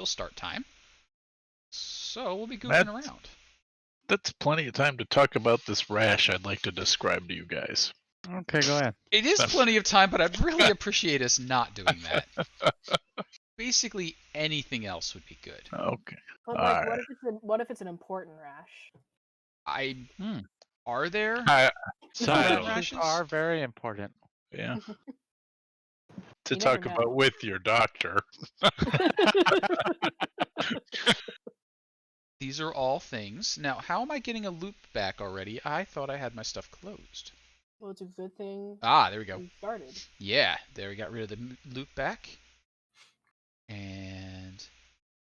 till start time. So we'll be goofing around. That's plenty of time to talk about this rash I'd like to describe to you guys. Okay, go ahead. It is plenty of time, but I'd really appreciate us not doing that. Basically, anything else would be good. Okay. But like, what if it's an important rash? Are there? Some Important rashes rashes? are very important. Yeah. To You talk never about know. with your doctor. These are all things. Now, how am I getting a loop back already? I thought I had my stuff closed. Well, it's a good thing. Ah, there we go. We started. Yeah, there we got rid of the loop back. And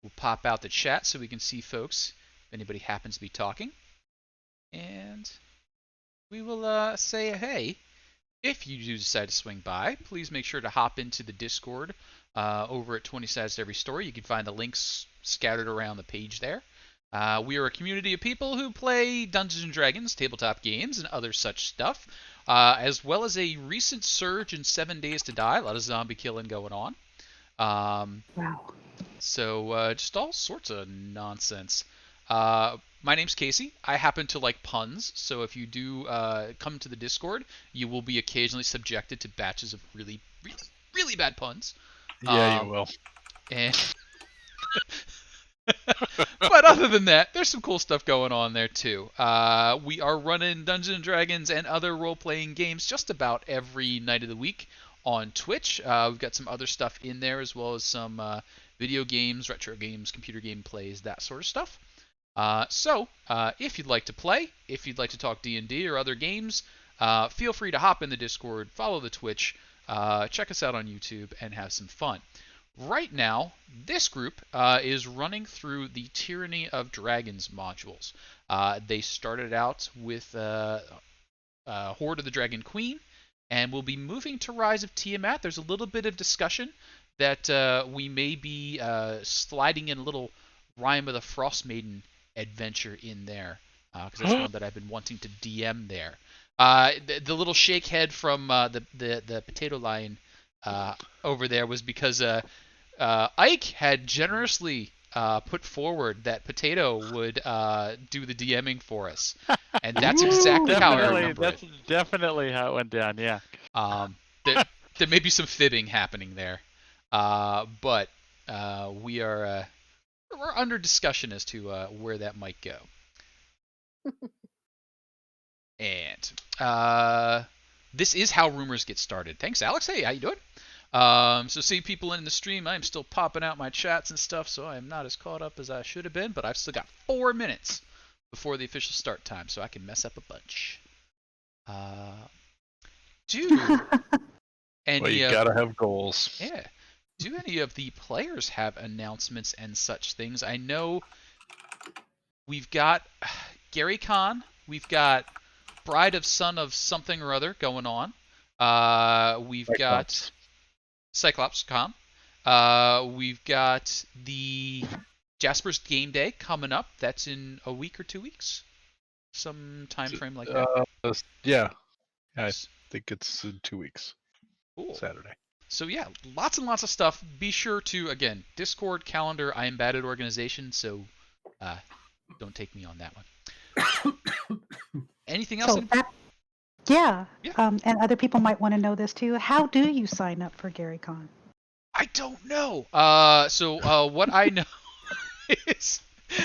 we'll pop out the chat so we can see folks if anybody happens to be talking. And we will say hey. If you do decide to swing by, please make sure to hop into the Discord over at 20 Sides to Every Story. You can find the links scattered around the page there. We are a community of people who play Dungeons & Dragons, tabletop games, and other such stuff, as well as a recent surge in 7 Days to Die. A lot of zombie killing going on. Wow. So just all sorts of nonsense. My name's Casey. I happen to like puns, so if you do come to the Discord, you will be occasionally subjected to batches of really, really, really bad puns. Yeah, you will. And but other than that, there's some cool stuff going on there too. We are running Dungeons & Dragons and other role-playing games just about every night of the week on Twitch. We've got some other stuff in there as well as some video games, retro games, computer game plays, that sort of stuff. So if you'd like to play, if you'd like to talk D&D or other games, feel free to hop in the Discord, follow the Twitch, check us out on YouTube, and have some fun. Right now, this group is running through the Tyranny of Dragons modules. They started out with Horde of the Dragon Queen, and we'll be moving to Rise of Tiamat. There's a little bit of discussion that we may be sliding in a little Rime of the Frost Maiden adventure in there, because that's one that I've been wanting to DM there. The little shake head from the potato line over there was because Ike had generously put forward that Potato would do the DMing for us, and that's exactly how I remember That's it. definitely how it went down. Yeah. There may be some fibbing happening there, but we're under discussion as to where that might go. And this is how rumors get started. Thanks, Alex. Hey, how you doing? So see people in the stream. I'm still popping out my chats and stuff, so I'm not as caught up as I should have been, but I've still got 4 minutes before the official start time, so I can mess up a bunch. Well, you gotta have goals. Yeah. Do any of the players have announcements and such things? I know we've got Gary Con, we've got Bride of Son of something or other going on. We've got Cyclops Con. We've got the Jasper's Game Day coming up. That's in a week or 2 weeks. Some time frame like that. Yeah. I think it's in 2 weeks. Cool. Saturday. So yeah, lots and lots of stuff. Be sure to, again, Discord, calendar, I am bad at organization, so don't take me on that one. Anything else? Yeah. And other people might want to know this too. How do you sign up for GaryCon? I don't know. So what I know is...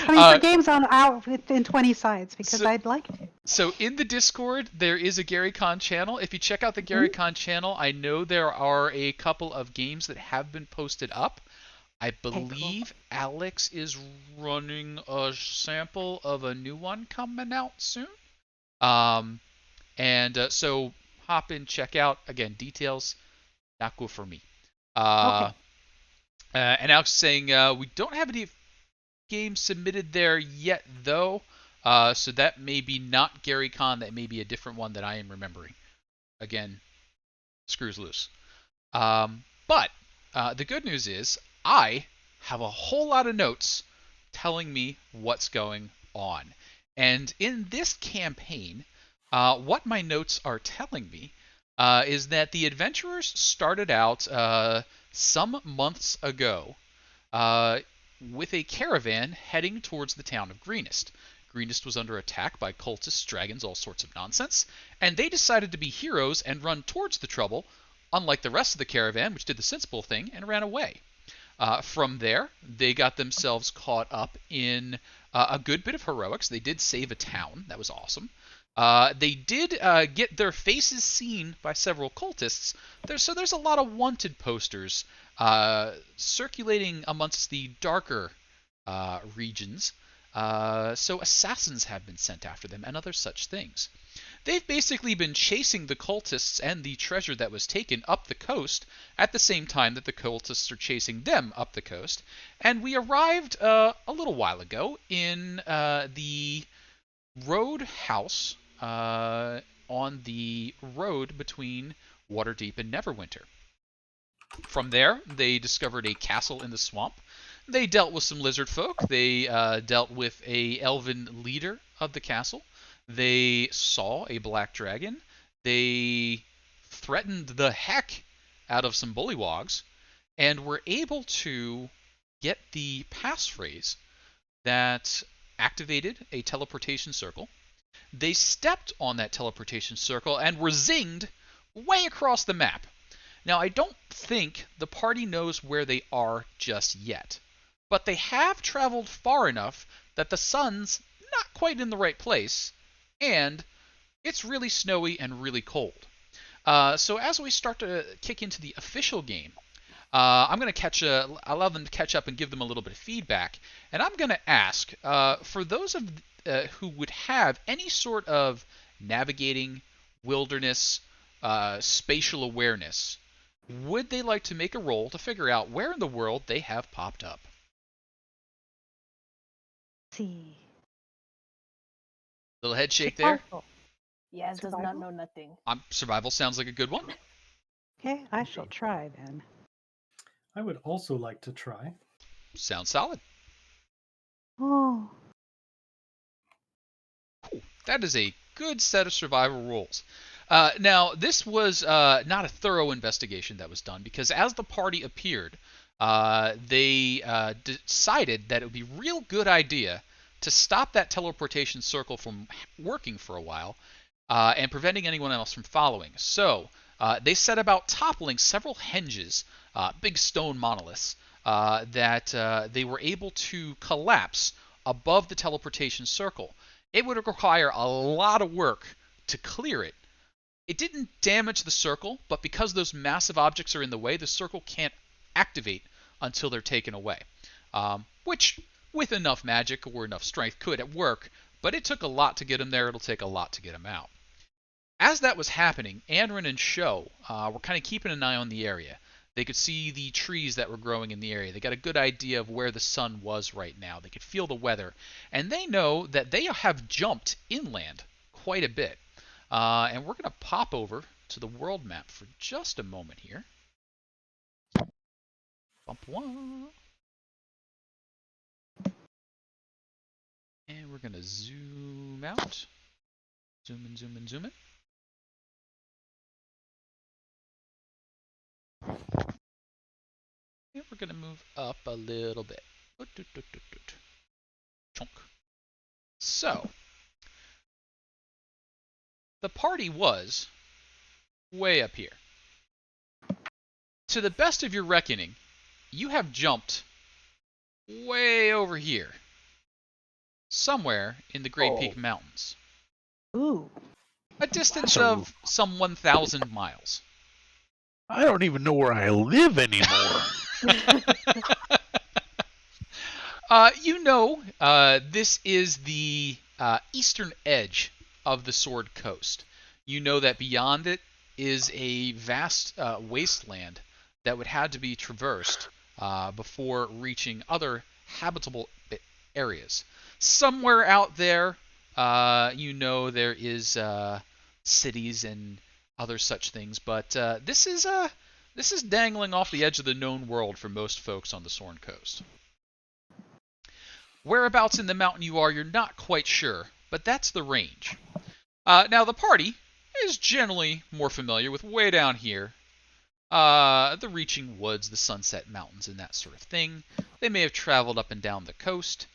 I mean, for games out in 20 sides, because I'd like to. So in the Discord, there is a GaryCon channel. If you check out the GaryCon channel, I know there are a couple of games that have been posted up. I believe Alex is running a sample of a new one coming out soon. So hop in, check out. Again, details, not good for me. And Alex is saying we don't have any games submitted there yet, though. So that may be not GaryCon. That may be a different one that I am remembering. Again, screws loose. But the good news is I have a whole lot of notes telling me what's going on. And in this campaign, what my notes are telling me is that the adventurers started out some months ago with a caravan heading towards the town of Greenest. Greenest was under attack by cultists, dragons, all sorts of nonsense, and they decided to be heroes and run towards the trouble, unlike the rest of the caravan, which did the sensible thing and ran away. From there, they got themselves caught up in a good bit of heroics. They did save a town. That was awesome. They did get their faces seen by several cultists. So there's a lot of wanted posters circulating amongst the darker regions. So assassins have been sent after them and other such things. They've basically been chasing the cultists and the treasure that was taken up the coast at the same time that the cultists are chasing them up the coast. And we arrived a little while ago in the roadhouse on the road between Waterdeep and Neverwinter. From there, they discovered a castle in the swamp. They dealt with some lizard folk. They dealt with a elven leader of the castle. They saw a black dragon. They threatened the heck out of some bullywogs and were able to get the passphrase that activated a teleportation circle. They stepped on that teleportation circle and were zinged way across the map. Now, I don't think the party knows where they are just yet, but they have traveled far enough that the sun's not quite in the right place, and it's really snowy and really cold. So as we start to kick into the official game, I'm going to allow them to catch up and give them a little bit of feedback, and I'm going to ask, for those of who would have any sort of navigating, wilderness, spatial awareness, would they like to make a roll to figure out where in the world they have popped up? See. Little head shake there. Survival. Yaz does not Survival? know nothing. Survival sounds like a good one. Okay, I shall try then. I would also like to try. Sounds solid. Oh, Cool. That is a good set of survival rolls. Now, this was not a thorough investigation that was done, because as the party appeared, they decided that it would be a real good idea to stop that teleportation circle from working for a while and preventing anyone else from following. So they set about toppling several henges, big stone monoliths, that they were able to collapse above the teleportation circle. It would require a lot of work to clear it. It didn't damage the circle, but because those massive objects are in the way, the circle can't activate until they're taken away. Which, with enough magic or enough strength, could work, but it took a lot to get them there. It'll take a lot to get them out. As that was happening, Anrin and Sho were kind of keeping an eye on the area. They could see the trees that were growing in the area. They got a good idea of where the sun was right now. They could feel the weather. And they know that they have jumped inland quite a bit. And we're going to pop over to the world map for just a moment here. Bump one. And we're going to zoom out. Zoom in, zoom in, zoom in. And we're going to move up a little bit. Chunk. So, the party was way up here. To the best of your reckoning, you have jumped way over here. Somewhere in the Great Peak Mountains. ooh. A distance That's a- of some 1,000 miles. I don't even know where I live anymore. This is the eastern edge of the Sword Coast. You know that beyond it is a vast wasteland that would have to be traversed before reaching other habitable areas. Somewhere out there, there is cities and other such things, but this is dangling off the edge of the known world for most folks on the Sorn Coast. Whereabouts in the mountain you are, you're not quite sure, but that's the range. Now, the party is generally more familiar with way down here, The reaching woods, the sunset mountains, and that sort of thing. They may have traveled up and down the coast,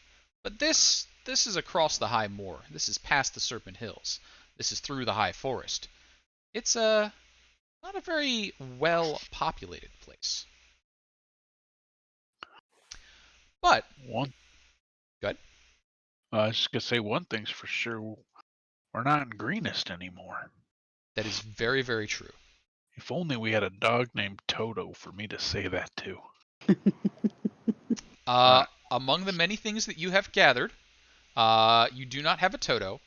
but this is across the high moor. This is past the Serpent Hills. This is through the high forest. It's not a very well populated place. But One. Good. I was just gonna say one thing's for sure: we're not in Greenest anymore. that is very, very true. If only we had a dog named Toto for me to say that to. Among the many things that you have gathered, you do not have a Toto.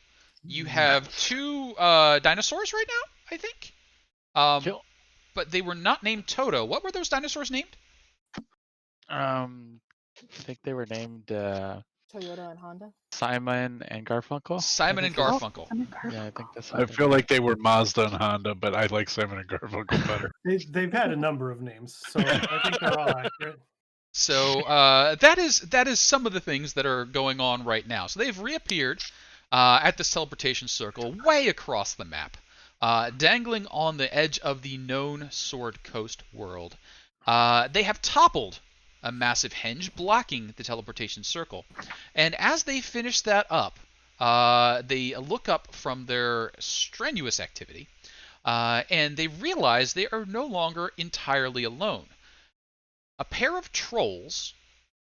You have two dinosaurs right now, I think. Kill. But they were not named Toto. What were those dinosaurs named? I think they were named Toyota and Honda. Simon and Garfunkel. Simon and think it's- Garfunkel. Yeah, I think that's. I feel like they were Mazda and Honda, but I like Simon and Garfunkel better. They've had a number of names, so I think they're all accurate. So that is some of the things that are going on right now. So they've reappeared at this teleportation circle way across the map, dangling on the edge of the known Sword Coast world. They have toppled a massive henge blocking the teleportation circle, and as they finish that up, they look up from their strenuous activity, and they realize they are no longer entirely alone. A pair of trolls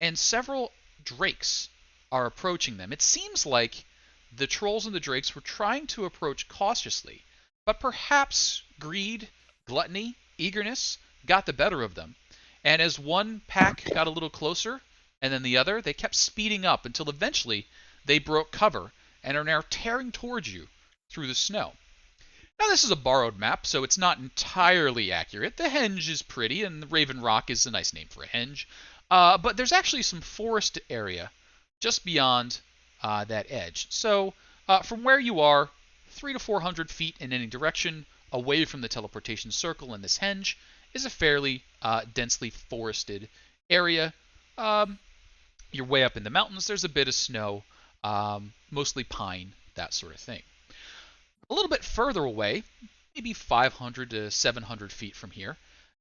and several drakes are approaching them. It seems like the trolls and the drakes were trying to approach cautiously, but perhaps greed, gluttony, eagerness got the better of them. And as one pack got a little closer, and then the other, they kept speeding up until eventually they broke cover and are now tearing towards you through the snow. Now, this is a borrowed map, so it's not entirely accurate. The henge is pretty, and the Raven Rock is a nice name for a henge. But there's actually some forest area just beyond that edge. So, from where you are, 300 to 400 feet in any direction away from the teleportation circle in this henge is a fairly densely forested area. You're way up in the mountains. There's a bit of snow, mostly pine, that sort of thing. A little bit further away, maybe 500 to 700 feet from here,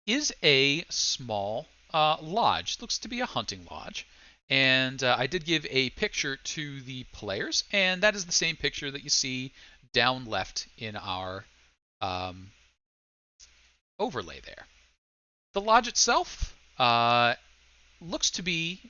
is a small lodge. Looks to be a hunting lodge. And I did give a picture to the players, and that is the same picture that you see down left in our overlay there. The lodge itself looks to be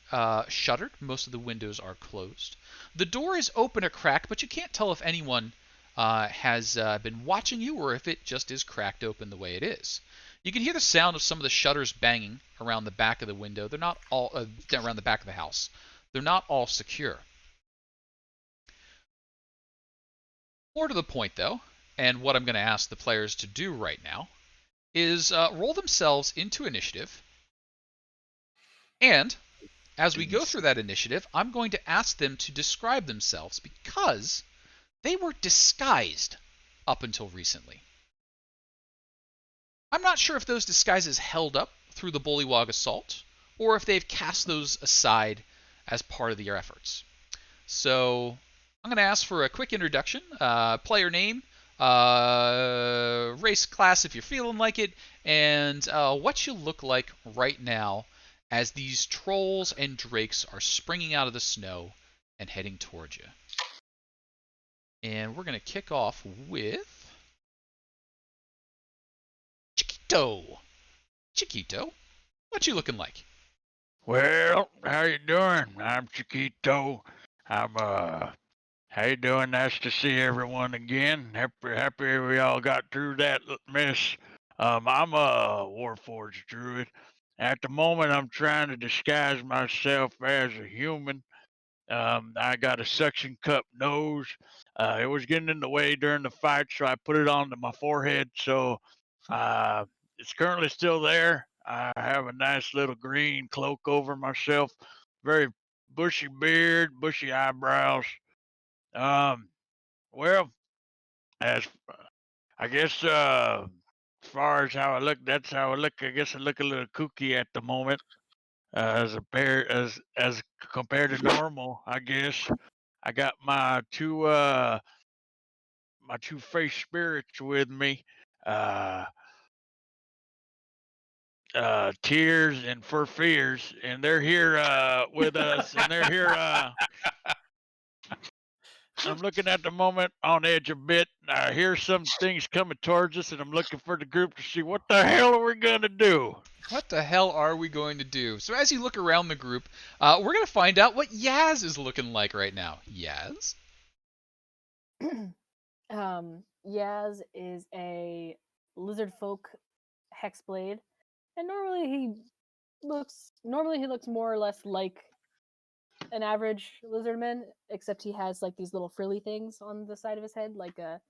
shuttered. Most of the windows are closed. The door is open a crack, but you can't tell if anyone has been watching you or if it just is cracked open the way it is. You can hear the sound of some of the shutters banging around the back of the window. They're not all around the back of the house. They're not all secure. More to the point, though, and what I'm going to ask the players to do right now is roll themselves into initiative. And as we go through that initiative, I'm going to ask them to describe themselves because they were disguised up until recently. I'm not sure if those disguises held up through the Bullywog assault, or if they've cast those aside as part of their efforts. So I'm going to ask for a quick introduction, player name, race, class if you're feeling like it, and what you look like right now as these trolls and drakes are springing out of the snow and heading towards you. And we're going to kick off with Chiquito. Chiquito, what you looking like? Well, how you doing? I'm Chiquito. How you doing? Nice to see everyone again. Happy we all got through that mess. I'm a Warforged druid. At the moment, I'm trying to disguise myself as a human. I got a suction cup nose. It was getting in the way during the fight, so I put it onto my forehead. So it's currently still there. I have a nice little green cloak over myself. Very bushy beard, bushy eyebrows. Um, well, as I guess as far as how I look, that's how I look. I guess I look a little kooky at the moment, as compared to normal. I guess I got my two face spirits with me. Uh, Tears and For Fears, and they're here with us, and they're here. I'm looking at the moment on edge a bit. I hear some things coming towards us, and I'm looking for the group to see what the hell are we gonna do. What the hell are we going to do? So as you look around the group, we're going to find out what Yaz is looking like right now. Yaz? Yaz is a lizard folk hexblade, and normally he looks more or less like an average lizardman, except he has like these little frilly things on the side of his head, like the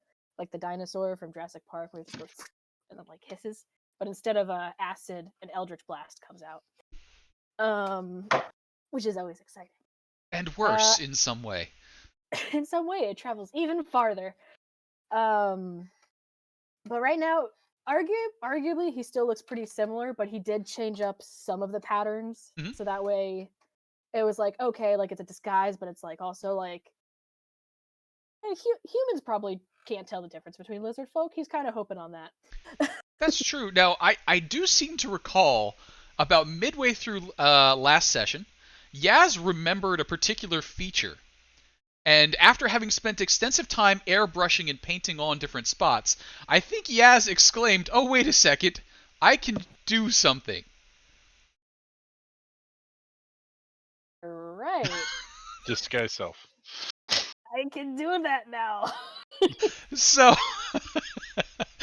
dinosaur from Jurassic Park, where he just goes and then like hisses. But instead of acid, an eldritch blast comes out, which is always exciting. And worse in some way. In some way, it travels even farther. But right now, arguably, he still looks pretty similar, but he did change up some of the patterns, so that way, it was like, okay, like it's a disguise, but it's like also like humans probably can't tell the difference between lizard folk. He's kind of hoping on that. That's true. Now, I do seem to recall about midway through last session, Yaz remembered a particular feature. And after having spent extensive time airbrushing and painting on different spots, I think Yaz exclaimed, "Oh, wait a second, I can do something." Right. Disguise self. I can do that now. So...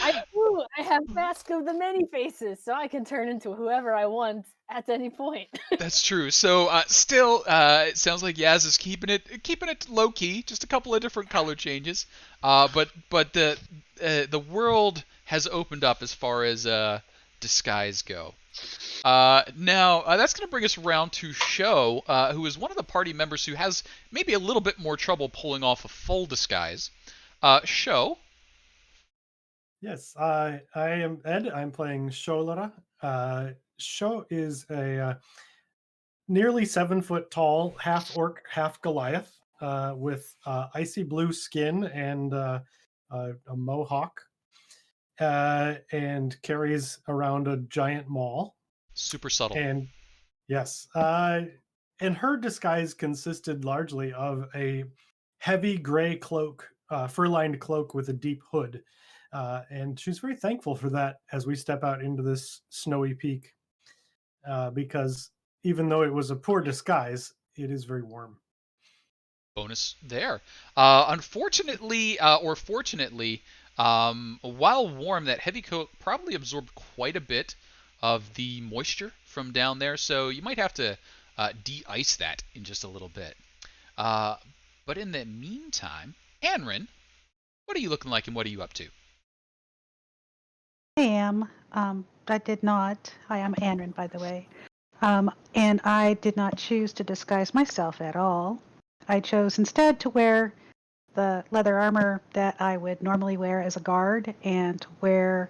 I have Mask of the Many Faces, so I can turn into whoever I want at any point. That's true. So still, it sounds like Yaz is keeping it low key, just a couple of different color changes. But the world has opened up as far as disguise go. Now that's going to bring us around to Sho, who is one of the party members who has maybe a little bit more trouble pulling off a full disguise. Sho. Yes, I am Ed. I'm playing Sholara. Sho is a nearly 7 foot tall, half orc, half Goliath, with icy blue skin and a mohawk, and carries around a giant maul. Super subtle. And yes, and her disguise consisted largely of a heavy gray cloak, fur-lined cloak with a deep hood. And she's very thankful for that as we step out into this snowy peak, because even though it was a poor disguise, it is very warm. Bonus there. Unfortunately, or fortunately, while warm, that heavy coat probably absorbed quite a bit of the moisture from down there, so you might have to de-ice that in just a little bit. But in the meantime, Anrin, what are you looking like and what are you up to? I am. I did not. I am Anrin, by the way. And I did not choose to disguise myself at all. I chose instead to wear the leather armor that I would normally wear as a guard and wear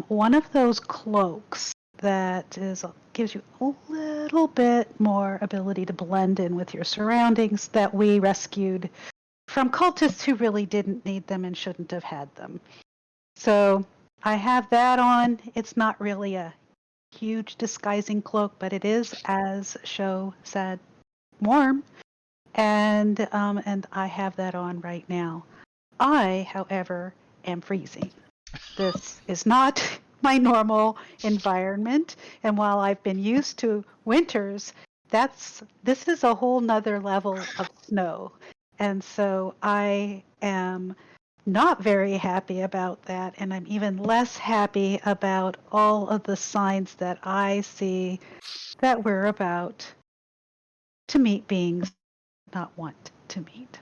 one of those cloaks that gives you a little bit more ability to blend in with your surroundings that we rescued from cultists who really didn't need them and shouldn't have had them. So I have that on. It's not really a huge disguising cloak, but it is, as Sho said, warm. And I have that on right now. I, however, am freezing. This is not my normal environment, and while I've been used to winters, this is a whole nother level of snow. And so I am not very happy about that, and I'm even less happy about all of the signs that I see that we're about to meet beings not want to meet.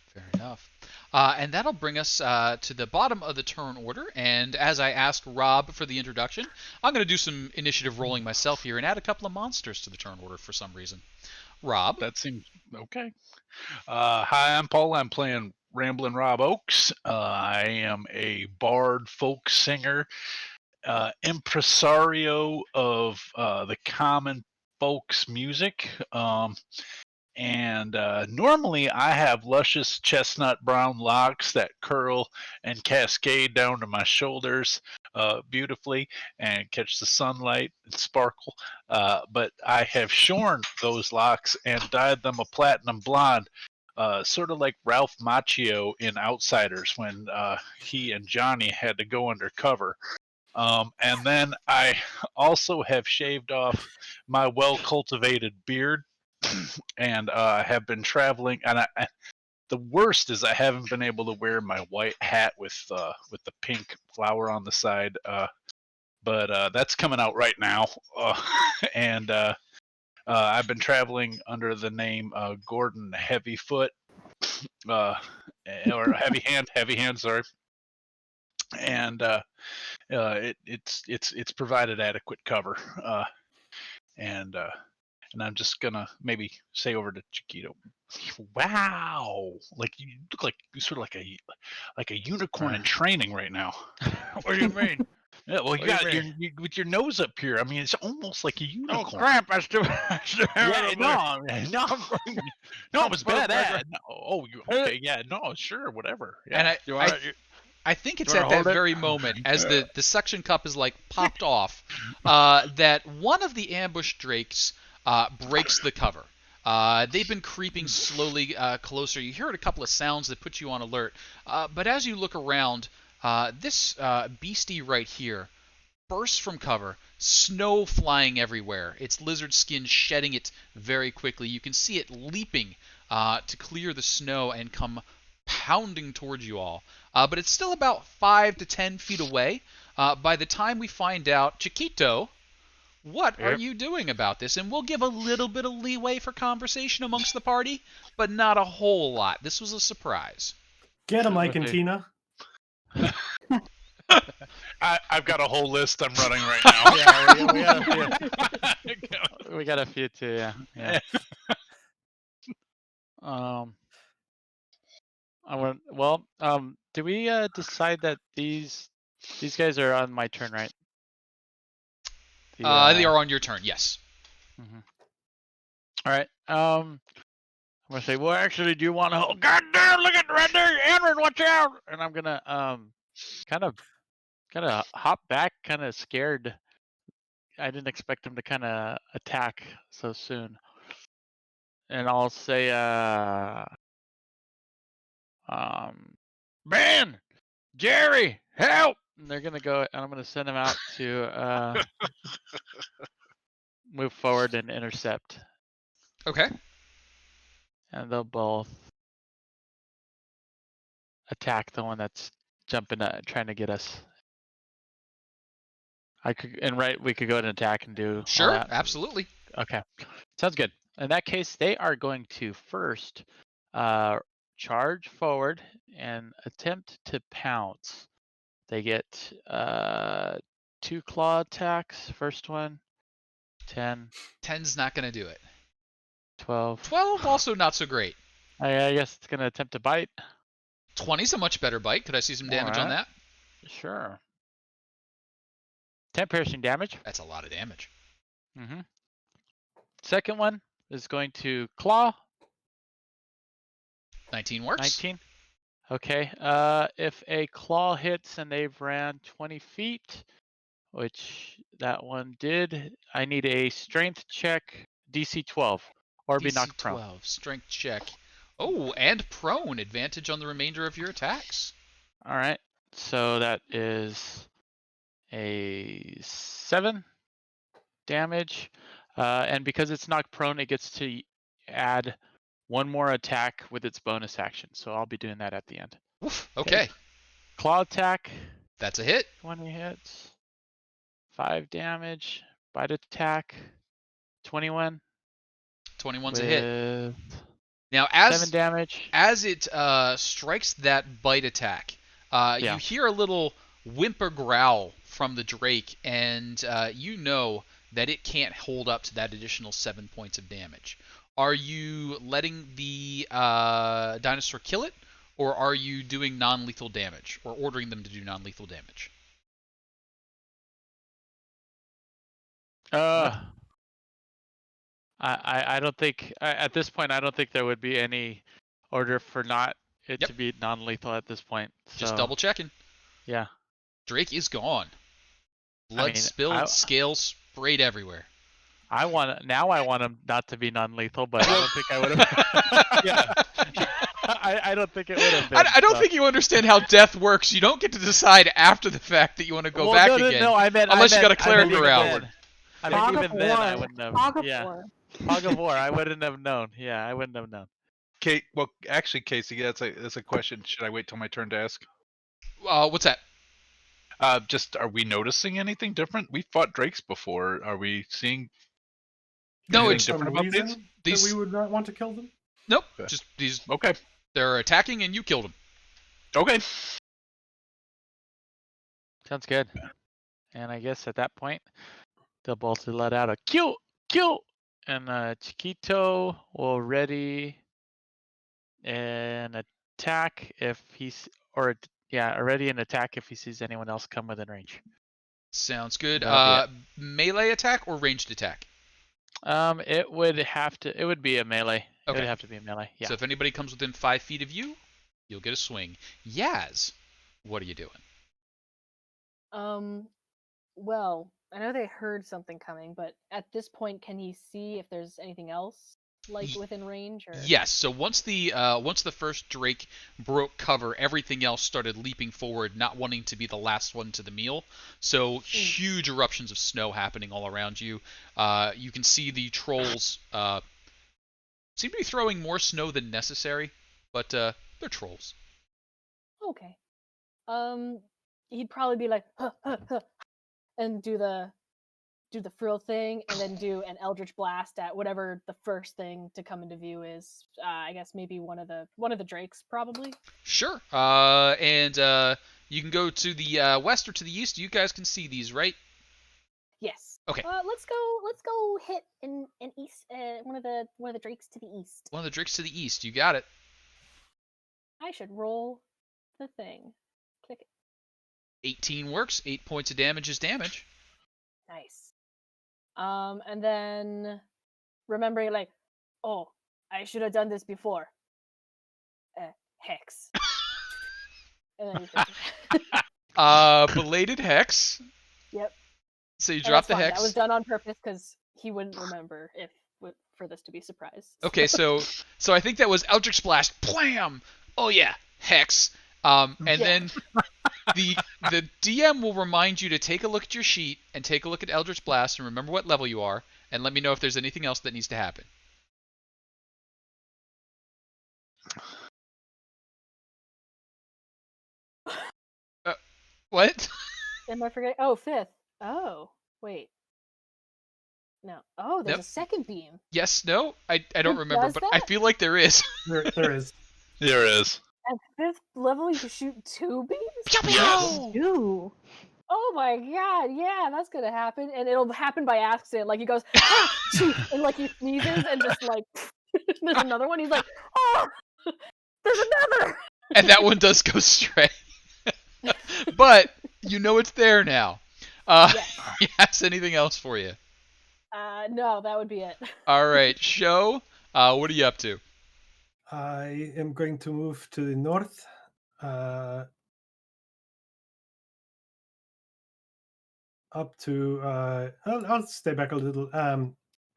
Fair enough. And that'll bring us to the bottom of the turn order. And as I asked Rob for the introduction, I'm going to do some initiative rolling myself here and add a couple of monsters to the turn order for some reason. Rob? That seems okay. Hi, I'm Paul. I'm playing Ramblin' Rob Oakes. I am a bard, folk singer, impresario of the common folks music. And normally I have luscious chestnut brown locks that curl and cascade down to my shoulders beautifully and catch the sunlight and sparkle. But I have shorn those locks and dyed them a platinum blonde. Sort of like Ralph Macchio in Outsiders when he and Johnny had to go undercover. And then I also have shaved off my well cultivated beard and have been traveling. And the worst is I haven't been able to wear my white hat with the pink flower on the side. But that's coming out right now. And I've been traveling under the name Gordon Heavyfoot, or Heavy Hand, sorry. And it's provided adequate cover. And I'm just gonna maybe say over to Chiquito, wow, like you look like sort of like a unicorn in training right now. What do you mean? Yeah, well, you What do you got mean? with your nose up here. I mean, it's almost like a Oh unicorn. crap! I still have Yeah, it over no, no, it was Put it back badass. No, oh, okay, yeah, no, sure, whatever. And Yeah, You want it? I think it's You wanna at that hold it? very moment, as the suction cup is like popped off, that one of the ambush drakes breaks the cover. They've been creeping slowly closer. You hear a couple of sounds that put you on alert. But as you look around, this beastie right here bursts from cover, snow flying everywhere, its lizard skin shedding it very quickly. You can see it leaping to clear the snow and come pounding towards you all. But it's still about 5 to 10 feet away. By the time we find out, Chiquito, what are Yep. you doing about this? And we'll give a little bit of leeway for conversation amongst the party, but not a whole lot. This was a surprise. Get him, Mike and Okay. Tina. I've got a whole list I'm running right now. Yeah, we got a few. We got a few too. Yeah. Yeah. I want. Well. Did we decide that these guys are on my turn, right? They are on your turn, yes. Mhm. All right. I'm gonna say, well, actually, do you want to? Oh, God damn! Look at right there, Aaron! Watch out! And I'm gonna kind of hop back, kind of scared. I didn't expect him to kind of attack so soon. And I'll say, Ben, Jerry, help! And they're gonna go, and I'm gonna send them out to move forward and intercept, Okay. and they'll both attack the one that's jumping, trying to get us. We could go ahead and attack and do all Sure, that. absolutely. Okay, sounds good. In that case, they are going to first charge forward and attempt to pounce. They get 2 claw attacks. First one, 10, 10's not going to do it. 12. 12, also not so great. I guess it's going to attempt to bite. 20's a much better bite. Could I see some damage on Alright. that? Sure. 10 piercing damage. That's a lot of damage. Mm-hmm. Second one is going to claw. 19 works. 19. Okay. If a claw hits and they've ran 20 feet, which that one did, I need a strength check, DC 12, or be knocked DC prone. 12, strength check. Oh, and prone. Advantage on the remainder of your attacks. All right. So that is a 7 damage. And because it's knocked prone, it gets to add one more attack with its bonus action. So I'll be doing that at the end. Oof, okay. Claw attack, That's a hit. 20 hits, 5 damage. Bite attack, 21 21's a with hit. Now, 7 damage. as it strikes that bite attack, you hear a little whimper growl from the Drake, and you know that it can't hold up to that additional 7 points of damage. Are you letting the dinosaur kill it, or are you doing non-lethal damage, or ordering them to do non-lethal damage? I don't think at this point I don't think there would be any order for not it Yep. to be non-lethal at this point. So Just double checking. yeah. Drake is gone. Blood mean, spilled, scales sprayed everywhere. I want him not to be non-lethal, but I don't think I would have. Yeah. I don't think it would have been. I don't think you understand how death works. You don't get to decide after the fact that you want to go back again. No, I meant unless you got a I meant cleric even out. then. I Fog mean, of even then I War. wouldn't have. Fog of Yeah. War. Fog of War. I wouldn't have known. Yeah, I wouldn't have known. Kate, well, actually, Casey, that's a question. Should I wait till my turn to ask? What's that? Just are we noticing anything different? We fought drakes before. Are we seeing No, anything it's Some different about reason these? that we would not want to kill them. nope. Okay. Just these. Okay. They're attacking and you killed them. Okay. Sounds good. And I guess at that point, they'll both let out a kill, and Chiquito will ready an attack if he's ready an attack if he sees anyone else come within range. Sounds good. That'll be Melee attack or ranged attack? It would be a melee. It Okay. would have to be a melee. Yeah. So if anybody comes within 5 feet of you, you'll get a swing. Yaz, what are you doing? Well, I know they heard something coming, but at this point, can he see if there's anything else like within range? Or Yes. So once the first Drake broke cover, everything else started leaping forward, not wanting to be the last one to the meal. So huge eruptions of snow happening all around you. You can see the trolls seem to be throwing more snow than necessary, but they're trolls. Okay. He'd probably be like, huh, huh, huh, and do the frill thing, and then do an eldritch blast at whatever the first thing to come into view is. I guess maybe one of the drakes, probably. Sure. And you can go to the west or to the east. You guys can see these, right? Yes. Okay. Let's go hit an east. One of the drakes to the east. One of the Drakes to the east. You got it. I should roll the thing. Click it. 18 works. 8 points of damage is damage. Nice. And then remembering, like, oh, I should have done this before. Hex. And then Belated Hex. Yep. So you And drop that's the fine. Hex. That was done on purpose because he wouldn't remember for this to be surprised. Okay, so I think that was Eldritch Splash. Plam! Oh yeah, Hex. And then the DM will remind you to take a look at your sheet and take a look at Eldritch Blast and remember what level you are, and let me know if there's anything else that needs to happen. What? Am I forgetting? Oh, 5th. Oh, wait. No. Oh, there's Nope. a second beam. Yes, no? I don't It remember, does but I that? feel like there is. There is. There is. At 5th level, you can shoot 2 beams? Pew, pew! Ooh. Oh my god, yeah, that's gonna happen. And it'll happen by accident. Like, he goes, ah, shoot, and like he sneezes and just like, there's another one. He's like, oh, there's another. And that one does go stray. But you know it's there now. Yes. Yes, anything else for you? No, that would be it. All right, Show, what are you up to? I am going to move to the north. Up to I'll stay back a little.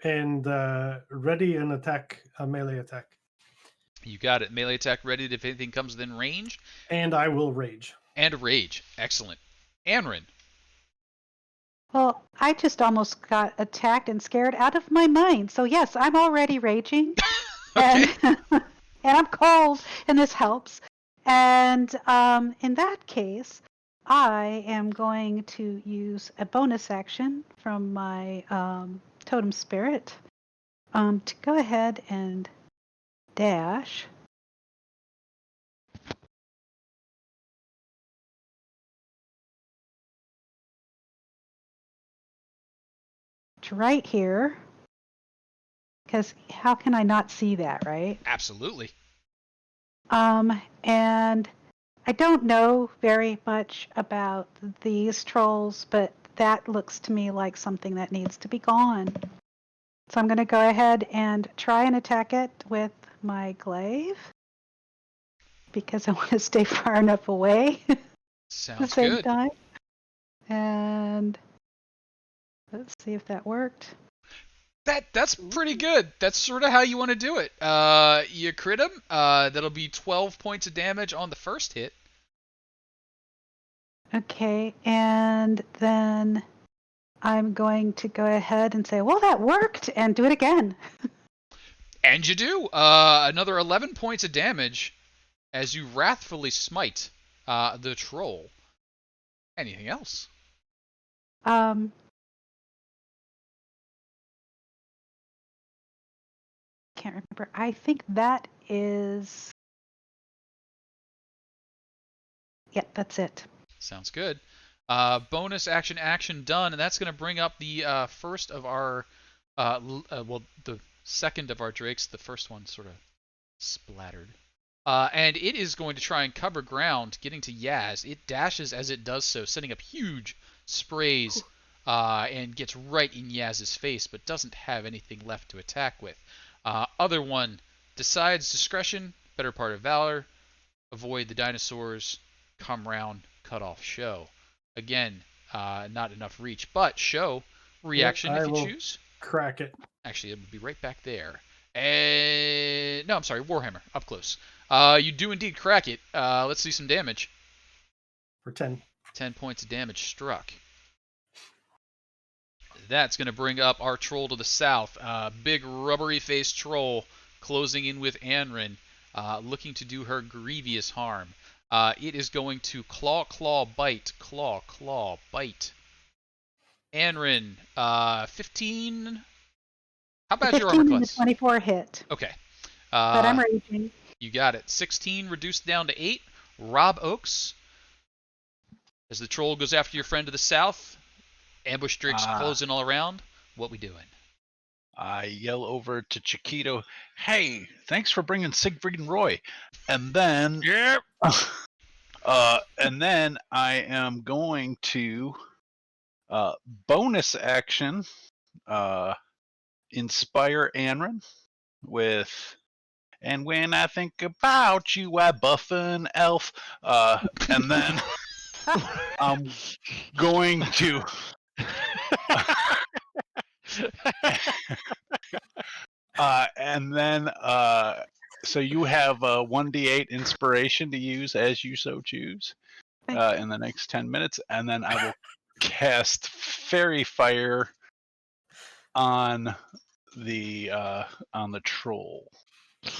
And ready an attack, a melee attack. You got it. Melee attack ready if anything comes within range. And I will rage. And rage. Excellent. Anrin. Well, I just almost got attacked and scared out of my mind. So yes, I'm already raging. Okay. And, and I'm cold, and this helps. And in that case, I am going to use a bonus action from my totem spirit to go ahead and dash. To right here. Because how can I not see that, right? Absolutely. And I don't know very much about these trolls, but that looks to me like something that needs to be gone. So I'm going to go ahead and try and attack it with my glaive because I want to stay far enough away at the Sounds same good. time. And let's see if that worked. That's pretty good. That's sort of how you want to do it. You crit him. That'll be 12 points of damage on the first hit. Okay, and then I'm going to go ahead and say, well, that worked, and do it again. And you do. Another 11 points of damage as you wrathfully smite the troll. Anything else? Um, can't remember. I think that is. Yeah, that's it. Sounds good. Bonus action done, and that's going to bring up the first of our, the second of our drakes. The first one sort of splattered. And it is going to try and cover ground, getting to Yaz. It dashes as it does so, setting up huge sprays, and gets right in Yaz's face, but doesn't have anything left to attack with. Other one decides discretion, better part of valor, avoid the dinosaurs, come round, cut off show. Again, not enough reach, but show reaction I if you will choose. crack it. Actually, it would be right back there. And no, I'm sorry, Warhammer, up close. You do indeed crack it. Let's see some damage. For 10. 10 points of damage struck. That's going to bring up our troll to the south. Big rubbery-faced troll closing in with Anrin, looking to do her grievous harm. It is going to claw, bite. Claw, bite. Anrin, 15. How bad your armor 15 and a class? 24 hit. Okay. But I'm raging. You got it. 16 reduced down to 8. Rob Oakes, as the troll goes after your friend to the south, ambush drakes closing all around. What we doing? I yell over to Chiquito, "Hey, thanks for bringing Siegfried and Roy." And then, Yep. and then I am going to bonus action inspire Anrin with. And when I think about you, I buff an elf. And then I'm going to. And then, so you have a 1d8 inspiration to use as you so choose in the next 10 minutes. And then I will cast Fairy Fire on the troll. You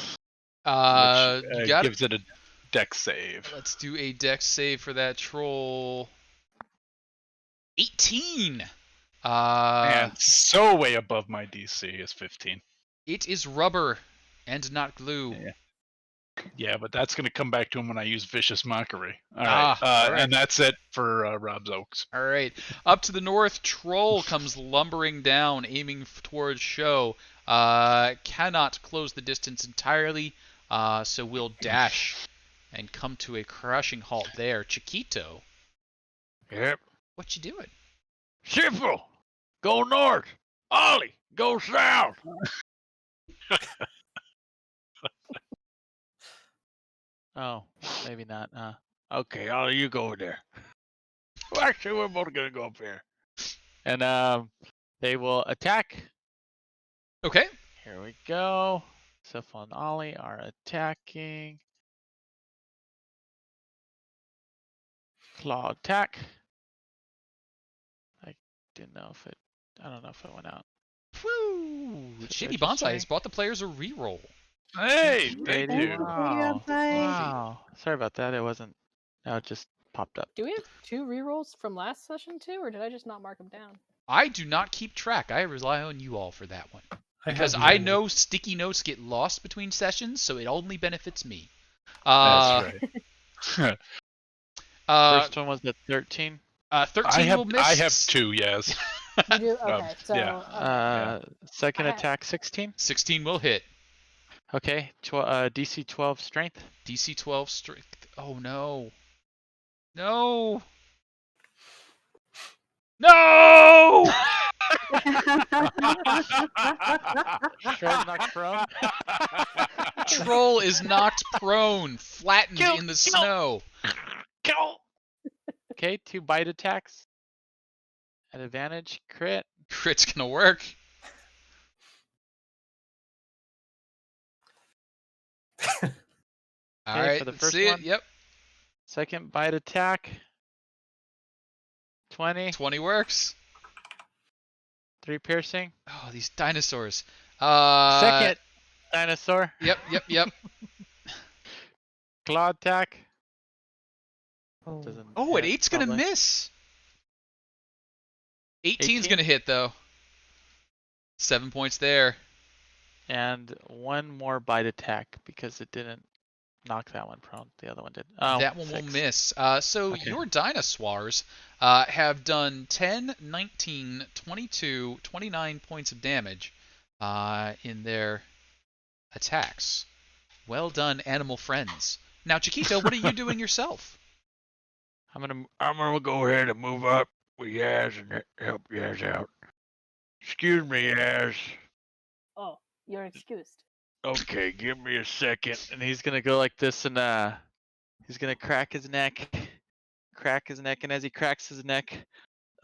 Which got gives it a dex save. Let's do a dex save for that troll. 18. And so way above my DC is 15. It is rubber and not glue. Yeah, but that's going to come back to him when I use Vicious Mockery. All right. All right. And that's it for Rob's Oaks. All right. Up to the north, troll comes lumbering down, aiming towards show. Cannot close the distance entirely, so will dash and come to a crushing halt there. Chiquito, Yep. what you doing? Simple. Go north. Ollie, go south. Oh, maybe not. Okay, Ollie, you go there. Well, actually, we're both gonna go up here. And they will attack. Okay. Here we go. Syphil and Ollie are attacking. Claw attack. I didn't know if it. I don't know if it went out. Woo! Is it Shady Bonsai has registering? brought the players a reroll. Hey, thank Thank you. you. Wow. Bye. Wow. Sorry about that. It wasn't. No, it just popped up. Do we have 2 rerolls from last session too, or did I just not mark them down? I do not keep track. I rely on you all for that one. Because have I none. know sticky notes get lost between sessions, so it only benefits me. That's right. First one was the 13. 13 will miss. I have 2, yes. You do? Okay, so yeah. Second I- attack 16. 16 will hit. Okay. DC 12 strength. DC 12 strength. Oh no. No! No! Shred knocked prone. Troll is knocked prone, flattened Kill, in the kill. snow. Kill. Okay, 2 bite attacks. At advantage, crit. Crit's gonna work. All Okay, right, for the let's first see one. it. Yep, Second bite attack. 20. 20 works. 3 piercing. Oh, these dinosaurs. Second dinosaur. Yep. Claw attack. Oh. Doesn't Oh, an hit, 8's gonna probably. miss. 18's 18? gonna hit though. 7 points there. And 1 more bite attack because it didn't knock that one prone. The other one did. Oh, That one 6. will miss. So Okay. your dinosaurs have done 10, 19, 22, 29 points of damage in their attacks. Well done, animal friends. Now, Chiquito, what are you doing yourself? I'm gonna go ahead and move up with Yaz and help Yaz out. Excuse me, Yaz. Oh, you're excused. Okay, give me a second. And he's gonna go like this and he's gonna crack his neck. And as he cracks his neck,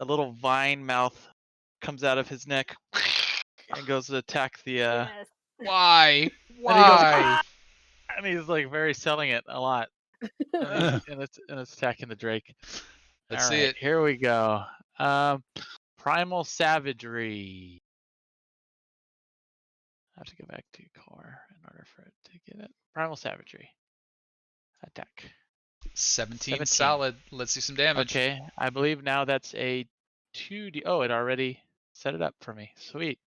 a little vine mouth comes out of his neck and goes to attack the Yes. Why? And he goes, Why? and he's like very selling it a lot. And it's attacking the Drake. Let's All see right, it. here we go. Primal Savagery. I have to go back to core in order for it to get it. Primal Savagery. Attack. 17 17. solid. Let's see some damage. Okay, I believe now that's a 2D. Oh, it already set it up for me. Sweet.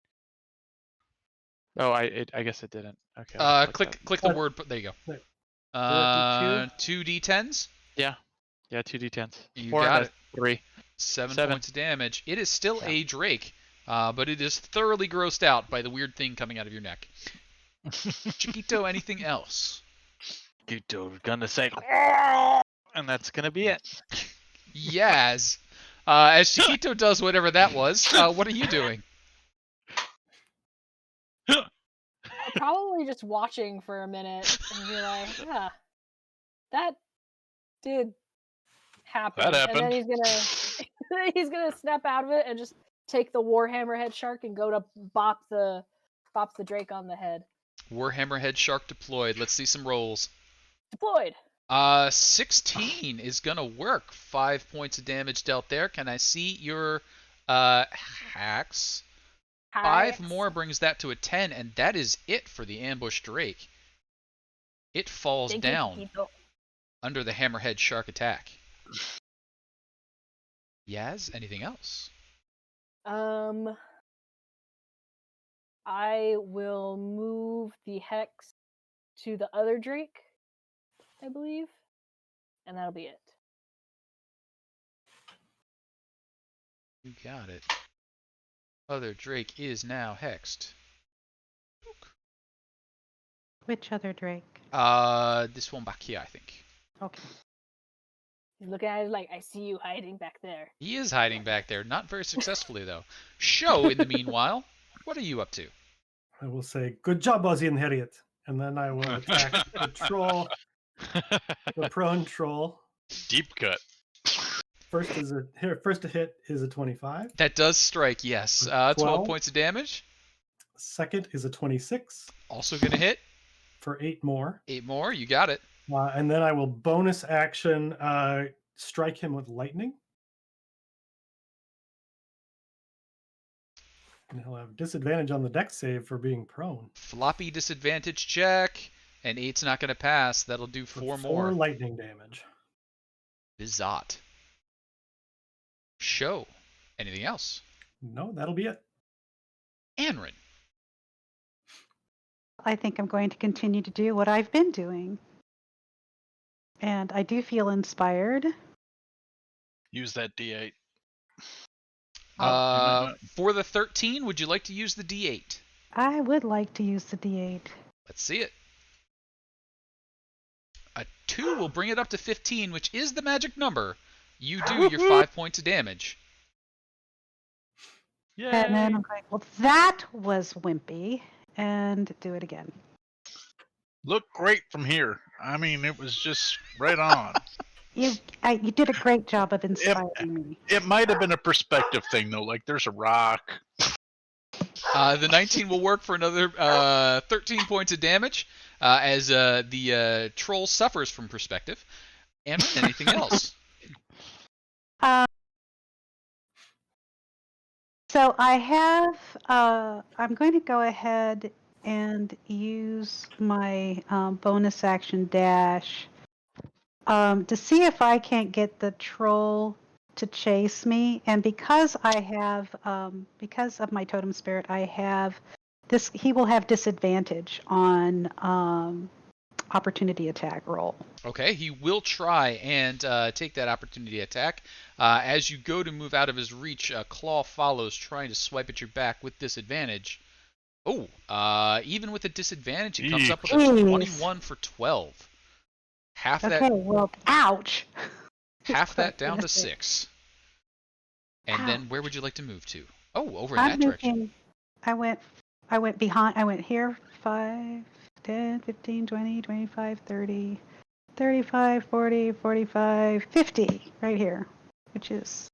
Oh, I guess it didn't. Okay. I'll have to look Click the word. There you go. Did it 2 d10s. Yeah, 2d10s. You 4 got and it. 3. 7 7. points of damage. It is still Yeah. a Drake, but it is thoroughly grossed out by the weird thing coming out of your neck. Chiquito, anything else? Gito's gonna say, and that's gonna be it. Yaz. As Chiquito does whatever that was, what are you doing? Probably just watching for a minute and be like, yeah, that did happen. That And then happened. he's gonna snap out of it and just take the Warhammer head shark and go to bop the Drake on the head. Warhammer Head Shark deployed. Let's see some rolls. Deployed. 16 is gonna work. 5 points of damage dealt there. Can I see your hacks? 5 more brings that to a 10, and that is it for the ambush Drake. It falls Thank you, down Chiquito. under the Hammerhead Shark attack. Yaz, anything else? I will move the hex to the other Drake, I believe, and that'll be it. You got it. Other Drake is now hexed. Which other Drake? This one back here, I think. Okay. He's looking at it like, I see you hiding back there. He is hiding back there, not very successfully though. Show, in the meanwhile, what are you up to? I will say, "Good job, Ozzy and Harriet," and then I will attack the troll, the prone troll. Deep cut. First to hit is a 25. That does strike, yes. 12 12. points of damage. Second is a 26 Also gonna hit. for 8 more. 8 more, you got it. And then I will bonus action strike him with lightning. And he'll have disadvantage on the dex save for being prone. Floppy disadvantage check. And 8's not gonna pass. That'll do For 4 4 more. lightning damage. Bizot. Show. Anything else? No, that'll be it. Anrin. I think I'm going to continue to do what I've been doing. And I do feel inspired. Use that D8. For the 13, would you like to use the D8? I would like to use the D8. Let's see it. A 2 will bring it up to 15, which is the magic number. You do your 5 points of damage. And then Yay! I'm going, well, that was wimpy. And do it again. Looked great from here. I mean, it was just right on. You did a great job of inspiring me. It might have been a perspective thing, though. Like, there's a rock. The 19 will work for another 13 points of damage as the troll suffers from perspective. And anything else? So I have, I'm going to go ahead and use my bonus action dash to see if I can't get the troll to chase me. And because I have, because of my totem spirit, I have this, he will have disadvantage on opportunity attack roll. Okay, he will try and take that opportunity attack. As you go to move out of his reach, Claw follows, trying to swipe at your back with disadvantage. Oh, even with a disadvantage, he comes up with a Jeez. 21 for 12. Half Okay, that, well, ouch. half that That's what I'm down gonna to say. 6. And then where would you like to move to? Oh, over in I'm that direction. moving. I went behind. I went here 5, 10, 15, 20, 25, 30, 35, 40, 45, 50 right here, which is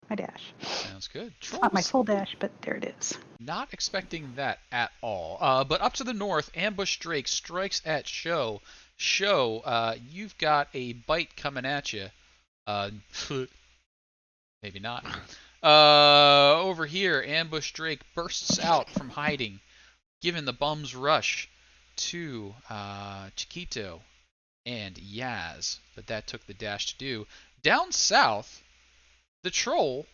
my dash. Sounds good. It's not my Trolls. full dash, but there it is. Not expecting that at all. But up to the north, Ambush Drake strikes at Show. Show, you've got a bite coming at you. Maybe not. Over here, Ambush Drake bursts out from hiding, giving the bum's rush to Chiquito and Yaz. But that took the dash to do. Down south, the troll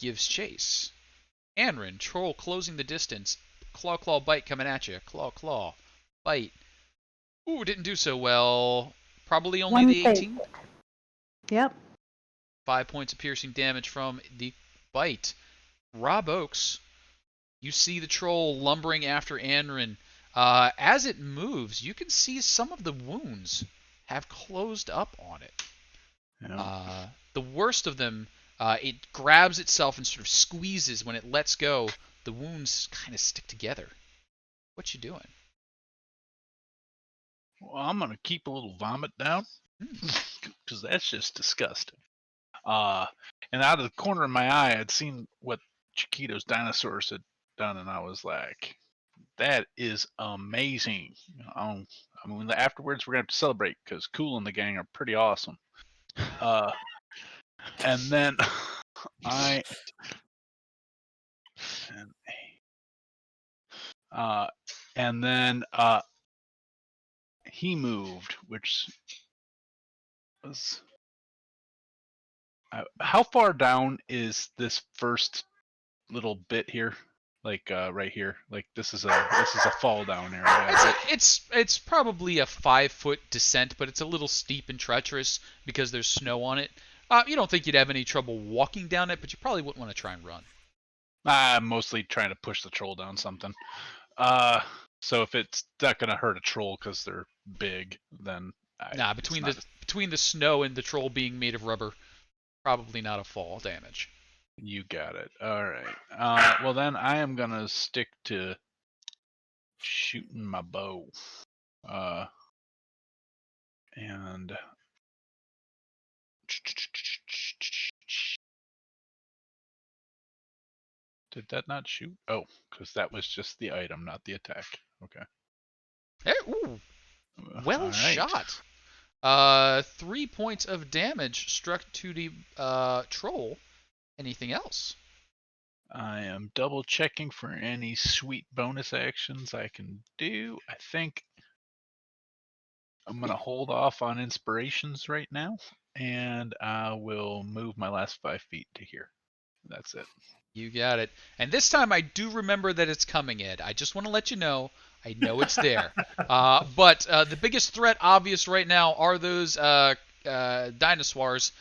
gives chase. Anrin, troll closing the distance. Claw, claw, bite coming at you. Claw, claw, bite. Ooh, didn't do so well. Probably only One the 18. fate. Yep. 5 points of piercing damage from the bite. Rob Oakes, you see the troll lumbering after Anrin. As it moves, you can see some of the wounds have closed up on it. Yeah. The worst of them, it grabs itself and sort of squeezes. When it lets go, the wounds kind of stick together. What you doing? Well, I'm gonna keep a little vomit down because that's just disgusting. And out of the corner of my eye, I'd seen what Chiquito's dinosaurs had done, and I was like, "That is amazing." I mean, afterwards we're gonna have to celebrate because Cool and the gang are pretty awesome. And then I and then he moved, which was how far down is this first little bit here? Like right here. Like this is a fall down area. It's probably a 5-foot descent, but it's a little steep and treacherous because there's snow on it. You don't think you'd have any trouble walking down it, but you probably wouldn't want to try and run. I'm mostly trying to push the troll down something. So if it's not gonna hurt a troll because they're big, then between the snow and the troll being made of rubber, probably not a fall damage. You got it. All right. Well then I am gonna stick to shooting my bow. And did that not shoot? Oh, because that was just the item, not the attack. Okay. Hey, ooh, well All right. shot. 3 points of damage struck to the troll. Anything else? I am double checking for any sweet bonus actions I can do. I think I'm going to hold off on inspirations right now, and I will move my last 5 feet to here. That's it. You got it. And this time I do remember that it's coming, Ed. I just want to let you know. I know it's there. But the biggest threat, obvious right now, are those dinosaurs.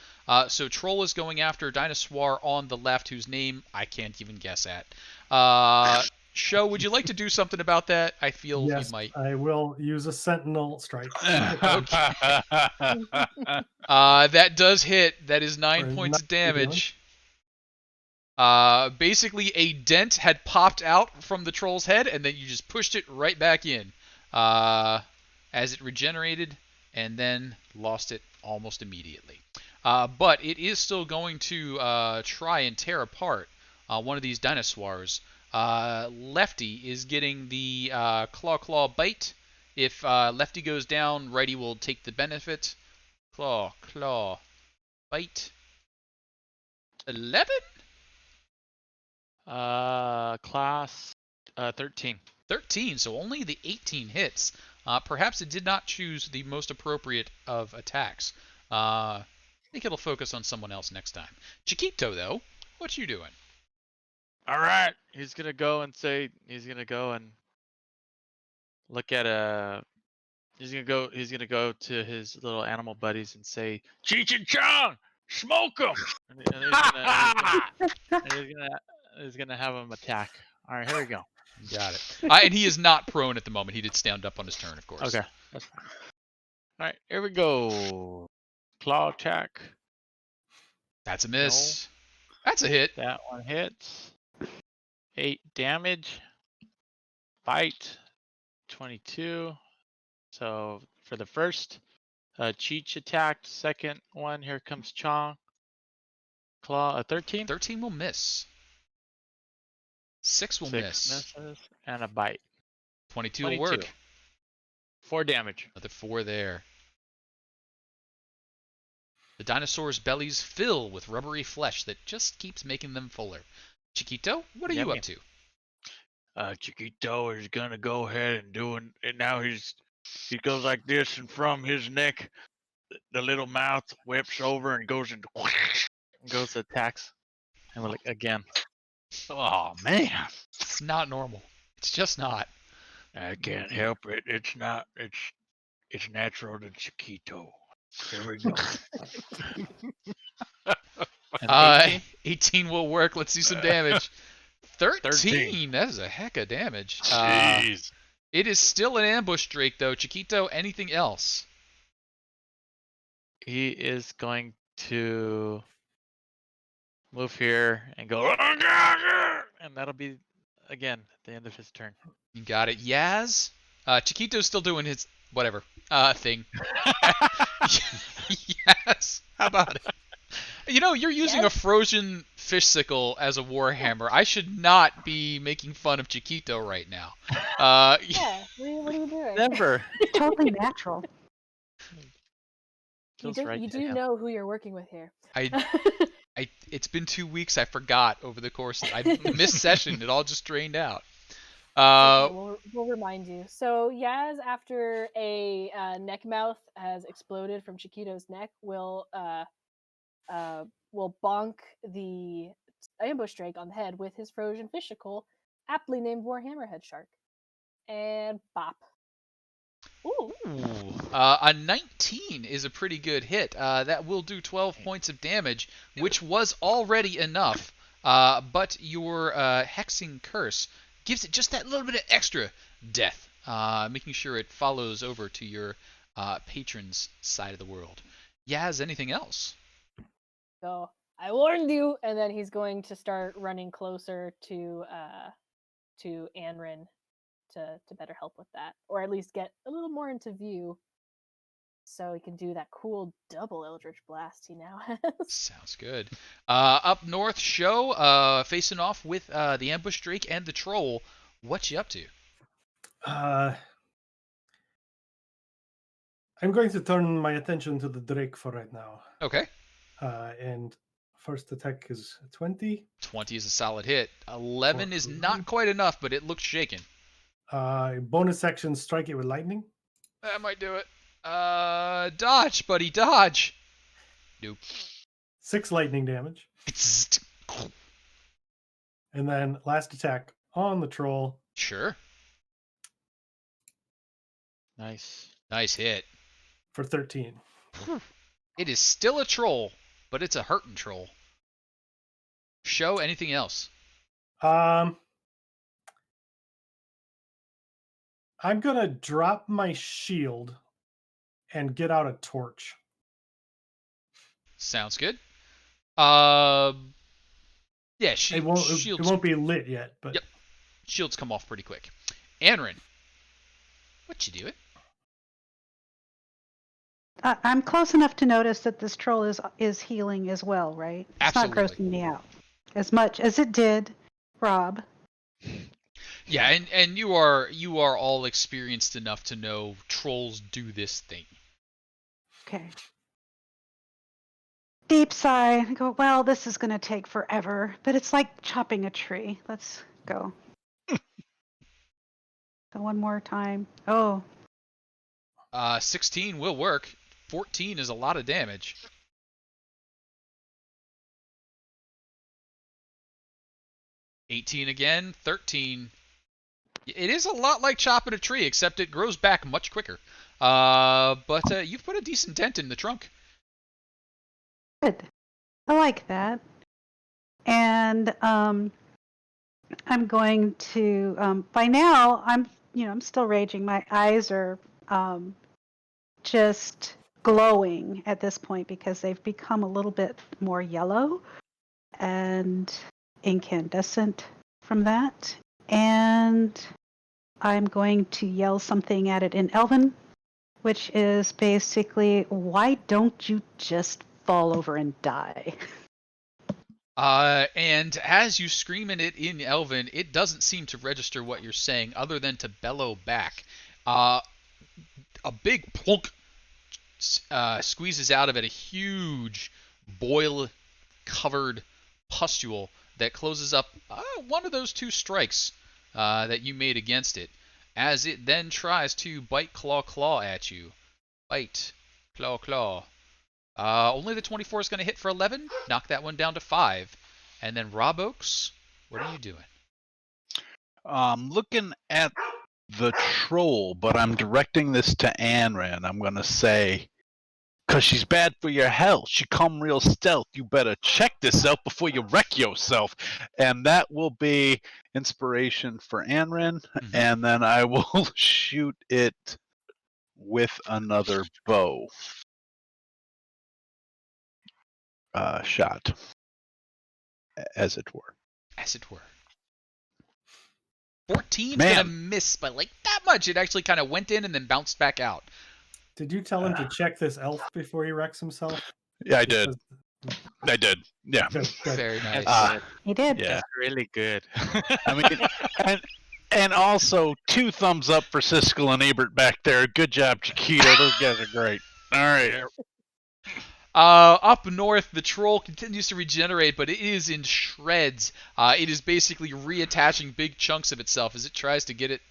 So Troll is going after a dinosaur on the left whose name I can't even guess at. Show, would you like to do something about that? I feel Yes, you might. I will use a sentinel strike. That does hit. That is 9 For points of damage. Basically, a dent had popped out from the troll's head, and then you just pushed it right back in as it regenerated, and then lost it almost immediately. But it is still going to try and tear apart one of these dinosaurs. Lefty is getting the claw bite. If Lefty goes down, Righty will take the benefit. Claw bite. 11? Class 13. 13, so only the 18 hits. Perhaps it did not choose the most appropriate of attacks. I think it'll focus on someone else next time. Chiquito, though, what you doing? All right. He's gonna go and look at a. He's gonna go to his little animal buddies and say, Cheech and Chong, smoke them. he's gonna have him attack. All right, here we go. Got it. And he is not prone at the moment. He did stand up on his turn, of course. Okay, that's fine. All right, here we go. Claw attack. That's a miss. That's a hit. That one hits. 8 damage. Bite. 22. So for the first, Cheech attacked. Second one, here comes Chong. Claw, 13. 13 will miss. 6 will 6 miss. misses. And a bite. 22 will work. 4 damage. Another 4 there. The dinosaurs' bellies fill with rubbery flesh that just keeps making them fuller. Chiquito, what are you Yummy. up to? Chiquito is gonna go ahead and and now he goes like this, and from his neck, the little mouth whips over and goes into. Goes to attacks. And we're like, again. Oh man. It's not normal. It's just not. I can't help it. It's not. It's natural to Chiquito. Here we go. And 18? 18 will work. Let's see some damage. 13. 13. That is a heck of damage. Jeez. It is still an ambush Drake, though. Chiquito, anything else? He is going to move here and go, and that'll be, again, the end of his turn. You got it. Yaz? Chiquito's still doing his whatever thing. Yes. How about it? You know, you're using a frozen fish sickle as a warhammer. I should not be making fun of Chiquito right now. Yeah, what are you doing? Never. Totally natural. You Feels right to do him. know who you're working with here. It's been 2 weeks. I forgot over the course. I missed session. It all just drained out. Okay, we'll remind you. So Yaz, after a neck mouth has exploded from Chiquito's neck, will bonk the ambush drake on the head with his frozen fishicle, aptly named Warhammerhead Shark, and bop. Ooh. A 19 is a pretty good hit. That will do 12 points of damage, which was already enough. But your hexing curse gives it just that little bit of extra death, making sure it follows over to your patron's side of the world. Yaz, anything else? So I warned you, and then he's going to start running closer to Anrin to better help with that, or at least get a little more into view, so he can do that cool double Eldritch Blast he now has. Sounds good. Up north, show facing off with the ambush drake and the troll. What you up to? I'm going to turn my attention to the Drake for right now. Okay. And first attack is 20. 20 is a solid hit. 11 is not quite enough, but it looks shaken. Bonus action, strike it with lightning. That might do it. Dodge, buddy, dodge. Nope. 6 lightning damage. And then last attack on the troll. Sure. Nice. Nice hit. For 13. It is still a troll, but it's a hurtin' troll. Show anything else? I'm gonna drop my shield and get out a torch. Sounds good. Yeah, It shields. won't be lit yet, but Yep. Shields come off pretty quick. Anrin, what you doing? I'm close enough to notice that this troll is healing as well, right? It's not Absolutely. grossing me out as much as it did Rob. Yeah, and you are all experienced enough to know trolls do this thing. Okay. Deep sigh. I go, well, this is going to take forever, but it's like chopping a tree. Let's go. So one more time. Oh, 16 will work. 14 is a lot of damage. 18 again. 13. It is a lot like chopping a tree, except it grows back much quicker. But you've put a decent dent in the trunk. good. I like that. And I'm going to. By now, I'm still raging. My eyes are just glowing at this point because they've become a little bit more yellow and incandescent from that. And I'm going to yell something at it in Elven, which is basically, why don't you just fall over and die? And as you scream at it in Elven, it doesn't seem to register what you're saying other than to bellow back. A big plunk squeezes out of it a huge boil-covered pustule that closes up one of those two strikes that you made against it, as it then tries to bite claw at you. Bite, claw. Only the 24 is going to hit for 11. Knock that one down to 5. And then Rob Oaks, what are you doing? Looking at the troll, but I'm directing this to Anran. I'm going to say, because she's bad for your health. She come real stealth. You better check this out before you wreck yourself. And that will be inspiration for Anran. Mhm. And then I will shoot it with another bow shot, as it were. As it were. 14's Man. going to miss by like that much. It actually kind of went in and then bounced back out. did you tell him to check this elf before he wrecks himself? Yeah, I did. Because- I did. Yeah. Good. Very nice. That's good. He did. Yeah. That's really good. I mean, and also 2 thumbs up for Siskel and Ebert back there. Good job, Chiquito. Those guys are great. All right. Up north, the troll continues to regenerate, but it is in shreds. It is basically reattaching big chunks of itself as it tries to get it.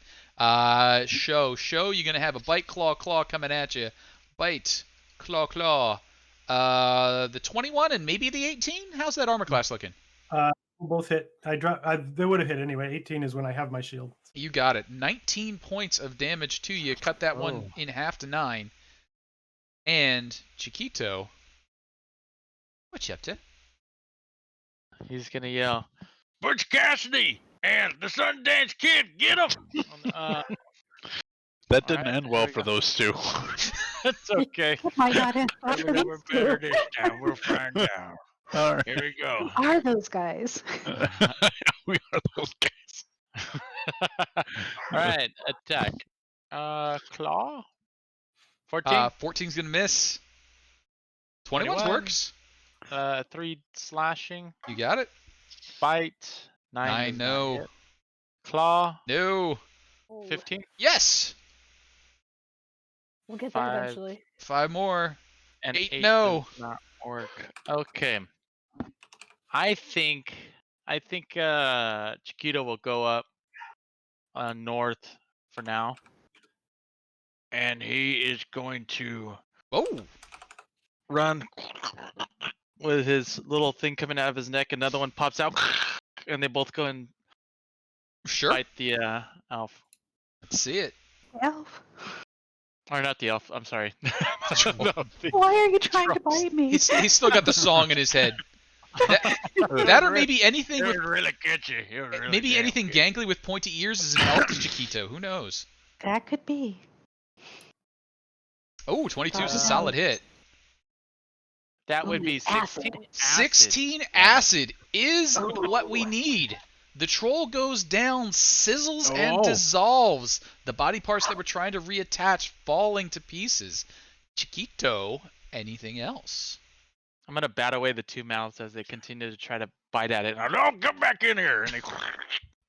Show, you're going to have a bite, claw coming at you. Bite, claw. The 21 and maybe the 18? How's that armor class looking? Both hit. They would have hit anyway. 18 is when I have my shield. You got it. 19 points of damage to you. Cut that one Oh. in half to 9. And Chiquito, what you up to? He's gonna yell, Butch Cassidy and the Sundance Kid, get him! That didn't Alright, end here well we for go. those two. It's okay. It might not end well for We're these better two. this time. We'll find out. All right. Here we go. Who are those guys? We are those guys. All right, attack. Claw. 14. 14's going to miss. 21 21. works. 3 slashing. You got it. Bite. 9. 9, does not no. hit. Claw. No. Oh, 15. Yes. we'll get there 5. eventually. 5 more. And 8, 8 no. does not work. Okay. I think Chiquito will go up north for now. And he is going to Oh. Run with his little thing coming out of his neck. Another one pops out, and they both go and Sure. bite the elf. Let's see it. Elf. Or not the elf. I'm sorry. Why are you trying to bite me? He's still got the song in his head. That or maybe anything It with would really get you. It would really maybe damn anything get you. gangly with pointy ears is an elf to Chiquito. Who knows? That could be. Oh, 22 is a solid hit. That would Ooh, be 16 acid. 16 damage. acid is Ooh. what we need. The troll goes down, sizzles, and Oh. dissolves. The body parts that were trying to reattach falling to pieces. Chiquito, anything else? I'm gonna bat away the two mouths as they continue to try to bite at it. No, come back in here! And they.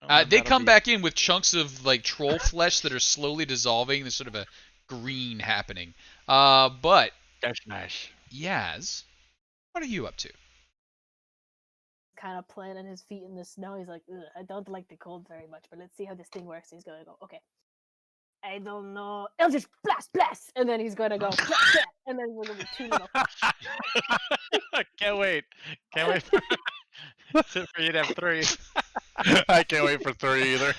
And They that'll come be- back in with chunks of like troll flesh that are slowly dissolving. There's sort of a green happening. But That's nice. Yaz, what are you up to? Kind of planting his feet in the snow. He's like, "Ugh, I don't like the cold very much, but let's see how this thing works." He's gonna go, okay. I don't know. It'll just blast, and then he's gonna go, blast, and then we're gonna be two little. Can't wait. Can't wait for, for you to have 3. I can't wait for 3 either.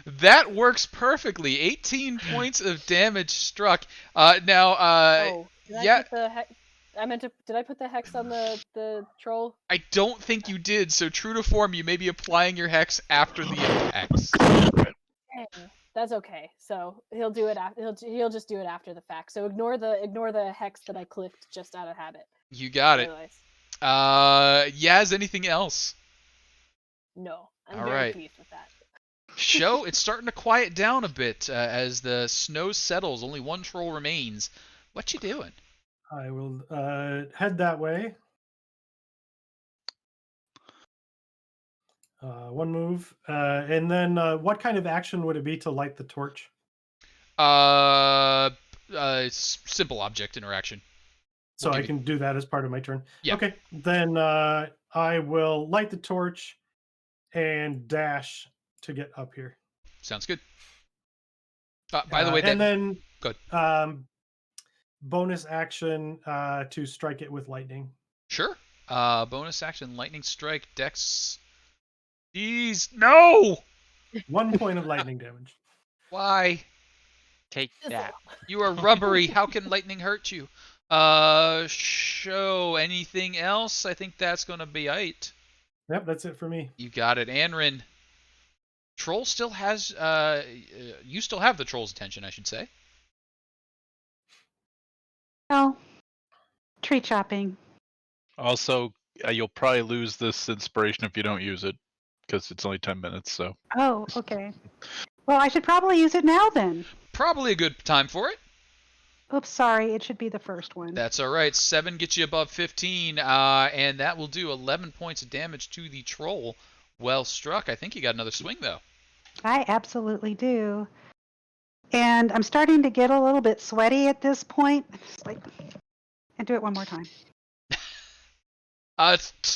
That works perfectly. 18 points of damage struck. Now, Oh, did yeah. I put the hex? I meant to. Did I put the hex on the troll? I don't think you did. So true to form, you may be applying your hex after the hex. Dang, that's okay. So he'll do it after. He'll just do it after the fact. So ignore the hex that I clicked just out of habit. You got it. Otherwise, Yaz, anything else? no, I'm All very right. pleased with that. Show, it's starting to quiet down a bit as the snow settles. Only one troll remains. What you doing? I will head that way. One move. And then what kind of action would it be to light the torch? Simple object interaction. So We'll I give can do that as part of my turn. Yeah. Okay. Then I will light the torch and dash to get up here. Sounds good. By the way, and then good. Bonus action to strike it with lightning. Sure. Bonus action, lightning strike, dex. Jeez, no! 1 point of lightning damage. Why? Take that. You are rubbery. How can lightning hurt you? Show anything else? I think that's gonna be it. Yep, that's it for me. You got it, Anrin. Troll still has. You still have the troll's attention, I should say. Oh, tree chopping. Also, you'll probably lose this inspiration if you don't use it, because it's only 10 minutes. So. Oh, okay. Well, I should probably use it now then. Probably a good time for it. Oops, sorry. It should be the first one. That's all right. 7 gets you above 15, and that will do 11 points of damage to the troll. Well struck. I think you got another swing though. I absolutely do. And I'm starting to get a little bit sweaty at this point. Just like, and do it one more time.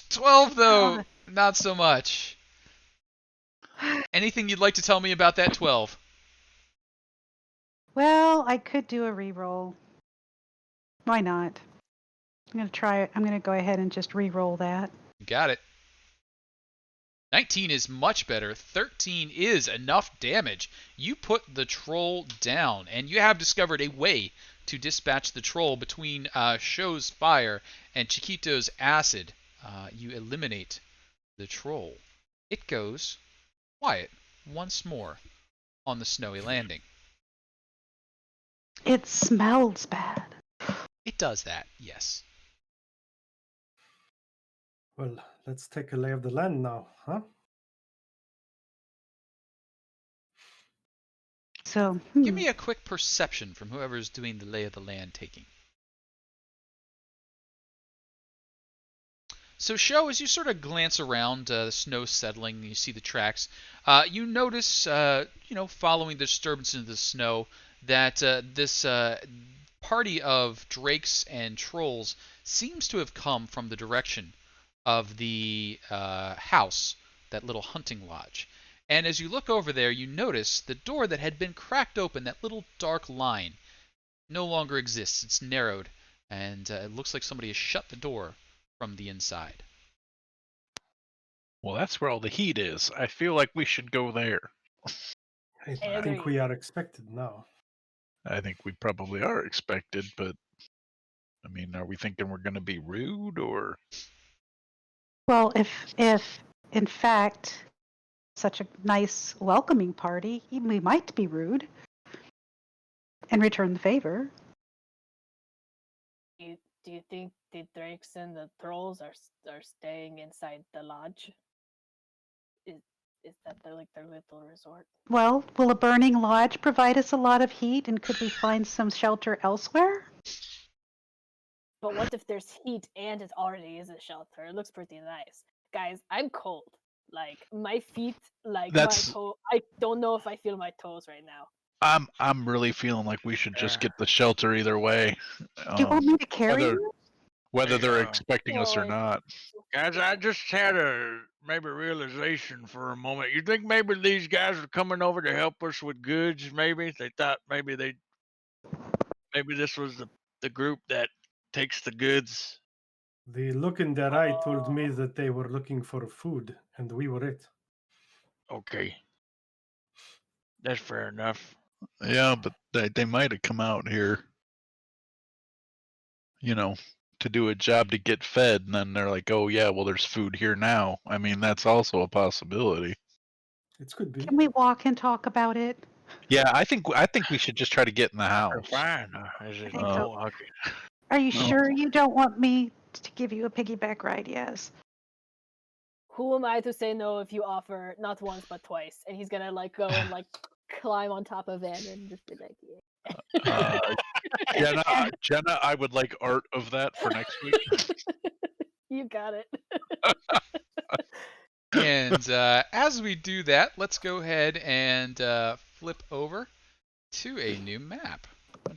12 though, not so much. Anything you'd like to tell me about that 12? Well, I could do a reroll. Why not? I'm going to try it. I'm going to go ahead and just reroll that. You got it. 19 is much better. 13 is enough damage. You put the troll down, and you have discovered a way to dispatch the troll between Show's fire and Chiquito's acid. You eliminate the troll. It goes quiet once more on the snowy landing. It smells bad. It does that, yes. Well, let's take a lay of the land now, huh? So, Give me a quick perception from whoever's doing the lay of the land taking. So, Show, as you sort of glance around, the snow settling, you see the tracks, you notice, following the disturbance into the snow, that this party of drakes and trolls seems to have come from the direction of the house, that little hunting lodge. And as you look over there, you notice the door that had been cracked open, that little dark line, no longer exists. It's narrowed, and it looks like somebody has shut the door from the inside. Well, that's where all the heat is. I feel like we should go there. I agree. think we are expected now. I think we probably are expected, but I mean, are we thinking we're going to be rude or? well, if in fact such a nice welcoming party, we might be rude and return the favor. Do you think the drakes and the trolls are staying inside the lodge? Is that their little resort? Well, will a burning lodge provide us a lot of heat, and could we find some shelter elsewhere? But what if there's heat and it already is a shelter? It looks pretty nice. Guys, I'm cold. Like my feet, like my That's toe. I don't know if I feel my toes right now. I'm really feeling like we should just Yeah. get the shelter either way. Do you want me to carry Whether you? whether they're Yeah. expecting us or Boy. not. Guys, I just had a maybe realization for a moment. You think maybe these guys are coming over to help us with goods? Maybe they thought maybe this was the group that takes the goods. The look in their eye told me that they were looking for food, and we were it. Okay, that's fair enough. Yeah, but they might have come out here, to do a job to get fed, and then they're like, "Oh yeah, well there's food here now." I mean, that's also a possibility. It could be. Can we walk and talk about it? Yeah, I think we should just try to get in the They're house. fine. Is I it? think so. Oh, okay. Are you No. sure you don't want me to give you a piggyback ride? Yes. Who am I to say no if you offer not once but twice? And he's gonna like go and like climb on top of Van and just be like, Uh, Jenna, I would like art of that for next week. you got it. And as we do that, let's go ahead and flip over to a new map.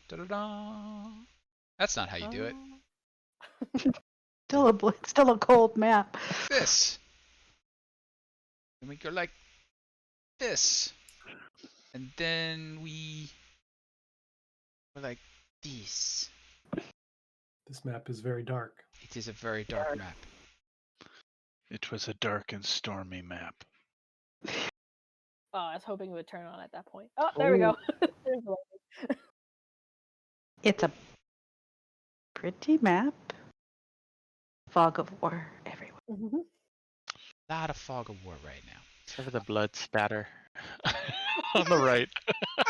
Da-da-da. That's not how you do it. Still a cold map. This. And we go like this. And then we go like this. This map is very dark. It is a very dark map. It was a dark and stormy map. Oh, I was hoping it would turn on at that point. Oh, there we go. There's the light. It's a pretty map. Fog of war everywhere. Mhm. Not a fog of war right now. Except for the blood spatter. On the right.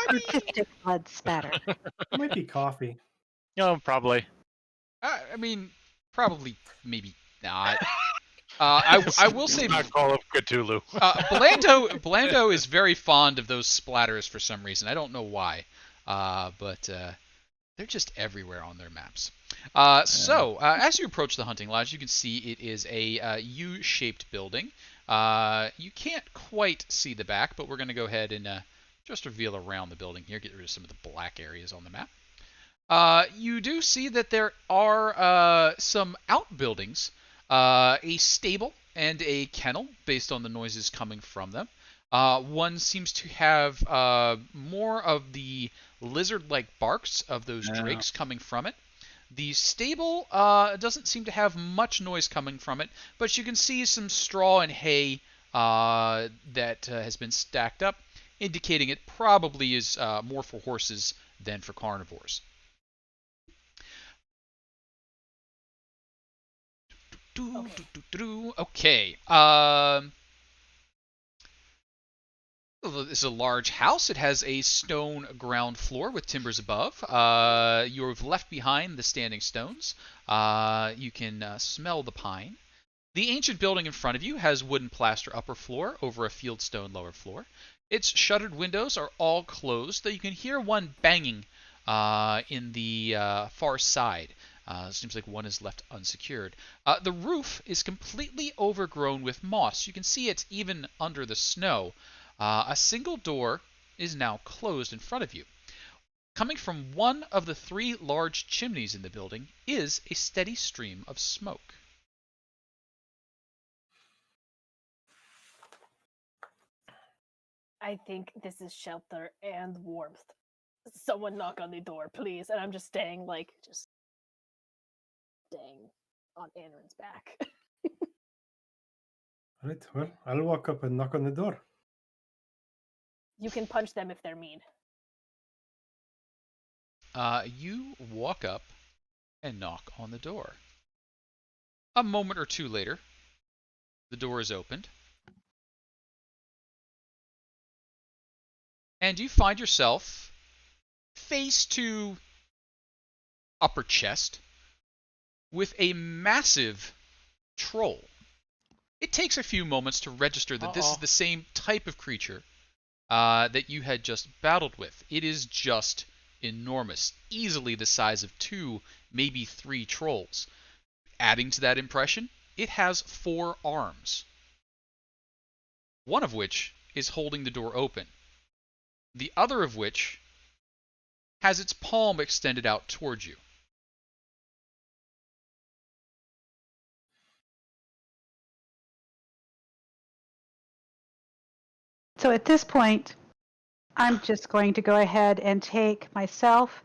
Artistic blood spatter. It might be coffee. Oh, probably. I mean, probably, maybe not. I will say, Not Call of Cthulhu. Blando is very fond of those splatters for some reason. I don't know why, but they're just everywhere on their maps. So, as you approach the hunting lodge, you can see it is a U-shaped building. You can't quite see the back, but we're going to go ahead and just reveal around the building here, get rid of some of the black areas on the map. You do see that there are some outbuildings, a stable and a kennel based on the noises coming from them. One seems to have more of the lizard-like barks of those Yeah. drakes coming from it. The stable doesn't seem to have much noise coming from it, but you can see some straw and hay that has been stacked up, indicating it probably is more for horses than for carnivores. Okay. This is a large house. It has a stone ground floor with timbers above. You've left behind the standing stones. You can smell the pine. The ancient building in front of you has wooden plaster upper floor over a fieldstone lower floor. Its shuttered windows are all closed, though you can hear one banging in the far side. Seems like one is left unsecured. The roof is completely overgrown with moss. You can see it even under the snow. A single door is now closed in front of you. Coming from one of the 3 large chimneys in the building is a steady stream of smoke. I think this is shelter and warmth. Someone knock on the door, please. And I'm just staying on Anrin's back. All right, well, I'll walk up and knock on the door. You can punch them if they're mean. You walk up and knock on the door. A moment or two later, the door is opened, and you find yourself face to upper chest with a massive troll. It takes a few moments to register that this is the same type of creature that you had just battled with. It is just enormous, easily the size of 2, maybe 3 trolls. Adding to that impression, it has 4 arms, one of which is holding the door open, the other of which has its palm extended out towards you. So at this point, I'm just going to go ahead and take myself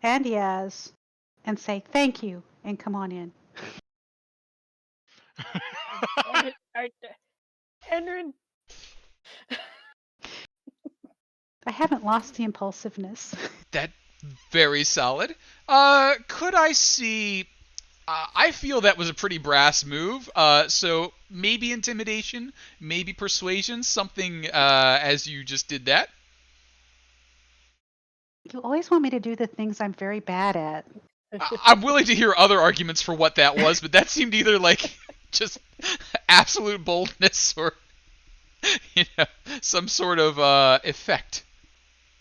and Yaz and say thank you and come on in. Henry, I haven't lost the impulsiveness. That very solid. Could I see? I feel that was a pretty brass move. So maybe intimidation, maybe persuasion, something as you just did that. You always want me to do the things I'm very bad at. I'm willing to hear other arguments for what that was, but that seemed either like just absolute boldness or some sort of effect.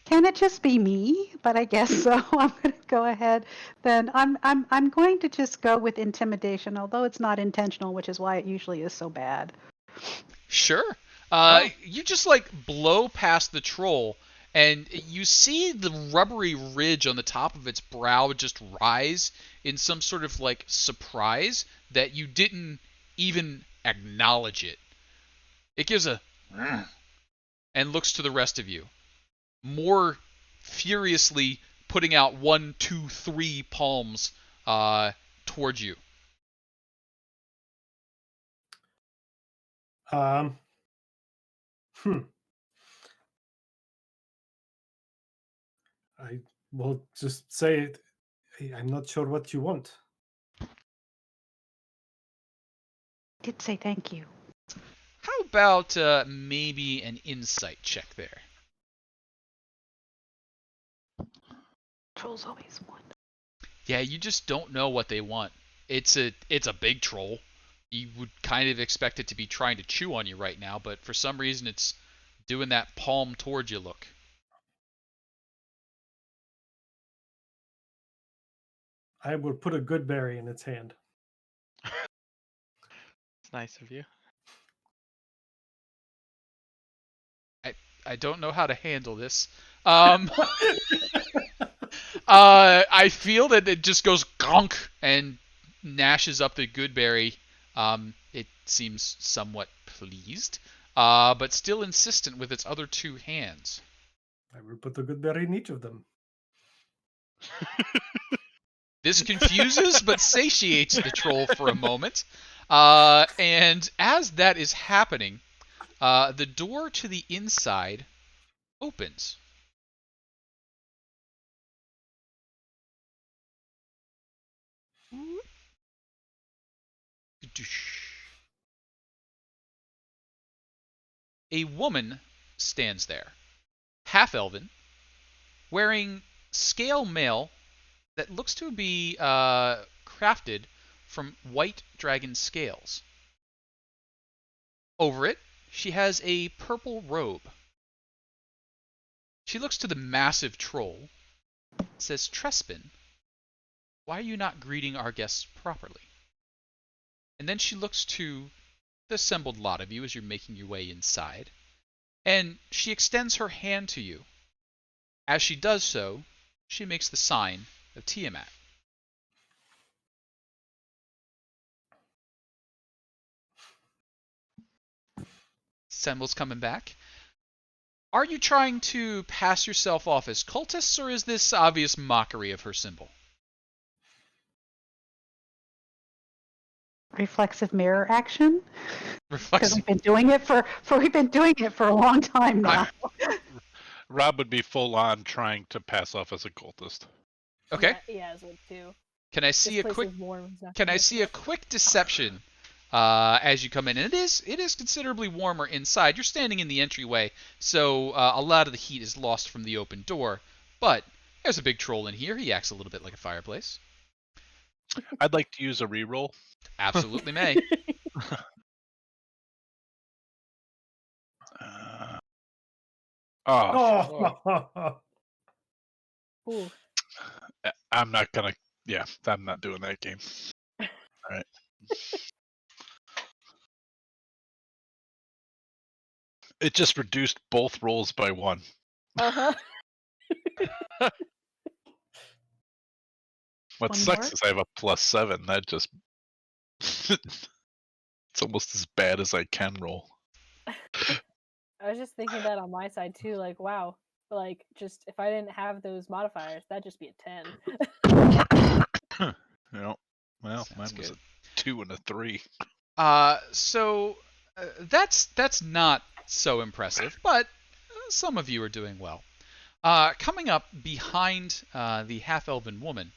Can it just be me? But I guess so. I'm going to go ahead. Then I'm going to just go with intimidation, although it's not intentional, which is why it usually is so bad. Sure. You just like blow past the troll, and you see the rubbery ridge on the top of its brow just rise in some sort of like surprise that you didn't even acknowledge it. It gives a and looks to the rest of you, more furiously putting out 1, 2, 3 palms towards you. Hmm. I will just say, I'm not sure what you want. I did say thank you. How about maybe an insight check there? Trolls always won. Yeah, you just don't know what they want. It's a big troll. You would kind of expect it to be trying to chew on you right now, but for some reason it's doing that palm towards you look. I will put a good berry in its hand. It's nice of you. I don't know how to handle this. I feel that it just goes gonk and gnashes up the goodberry. It seems somewhat pleased, but still insistent with its other 2 hands. I will put a good berry in each of them. This confuses but satiates the troll for a moment. And as that is happening, the door to the inside opens. A woman stands there, half-elven, wearing scale mail that looks to be crafted from white dragon scales. Over it, she has a purple robe. She looks to the massive troll, says, "Trespin, why are you not greeting our guests properly?" And then she looks to the assembled lot of you as you're making your way inside, and she extends her hand to you. As she does so, she makes the sign of Tiamat. Semble's coming back. Are you trying to pass yourself off as cultists, or is this obvious mockery of her symbol? Reflexive mirror action. Because Reflexive. we've been doing it for a long time now. Rob would be full on trying to pass off as a cultist. Okay. Yeah, as would too. Can I see This a place quick? is warm. It's not Can gonna I make see a it. quick deception as you come in? And it is considerably warmer inside. You're standing in the entryway, so a lot of the heat is lost from the open door. But there's a big troll in here. He acts a little bit like a fireplace. I'd like to use a reroll. Absolutely may. Oh, Oh, Ooh. I'm not gonna. Yeah, I'm not doing that game. All right. It just reduced both rolls by 1. Uh-huh. What One sucks more? is I have a +7. That just it's almost as bad as I can roll. I was just thinking that on my side too, like, wow. Like, just if I didn't have those modifiers, that'd just be a 10. You know, well, Sounds mine was good. a 2 and a 3. So that's not so impressive, but some of you are doing well. Coming up behind the half-elven woman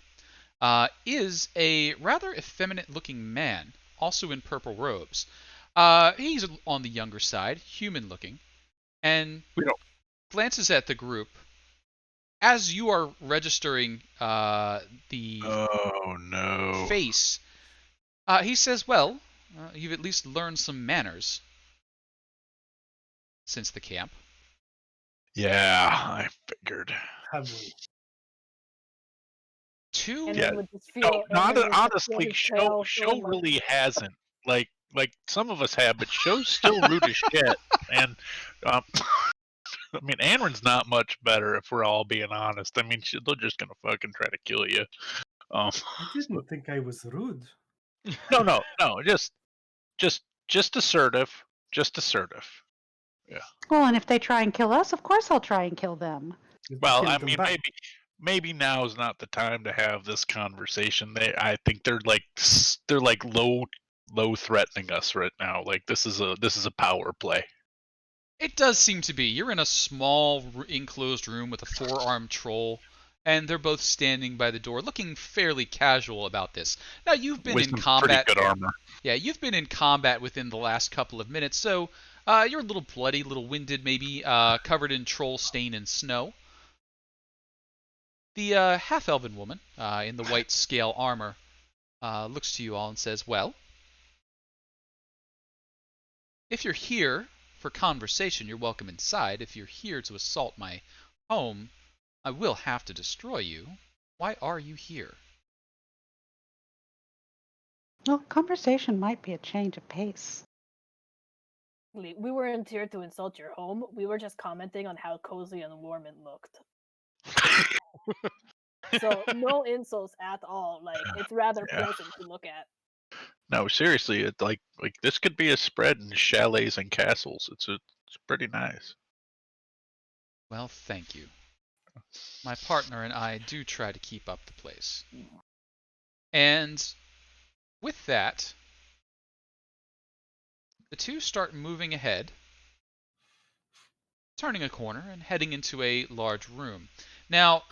is a rather effeminate-looking man, also in purple robes. He's on the younger side, human-looking, and We don't. glances at the group. As you are registering the Oh no. face, he says, well, you've at least learned some manners since the camp. Yeah, I figured. have we? Two, And Yeah. then would just No, feel not Aaron would just feel honestly. his Show tail going like, really hasn't. Like some of us have, but show's still rude as shit. And um, I mean, Anrin's not much better if we're all being honest. I mean, they're just gonna fucking try to kill you. Um, I didn't think I was rude. no. Just assertive. Just assertive. Well, and if they try and kill us, of course I'll try and kill them. Well, Kill I them mean, back. maybe now is not the time to have this conversation. I think they're like low threatening us right now. Like this is a power play. it does seem to be. You're in a small enclosed room with a four-armed troll, and they're both standing by the door, looking fairly casual about this. Now you've been With in some pretty combat. good armor. Yeah, you've been in combat within the last couple of minutes, so you're a little bloody, a little winded, maybe covered in troll stain and snow. The half-elven woman in the white scale armor looks to you all and says, "Well, if you're here for conversation, you're welcome inside. If you're here to assault my home, I will have to destroy you. Why are you here?" Well, conversation might be a change of pace. we weren't here to insult your home. We were just commenting on how cozy and warm it looked. So no insults at all. Like it's rather Yeah. pleasant to look at. No, seriously, it like this could be a spread in chalets and castles. It's pretty nice. Well, thank you. My partner and I do try to keep up the place. And with that, the two start moving ahead, turning a corner and heading into a large room. Now,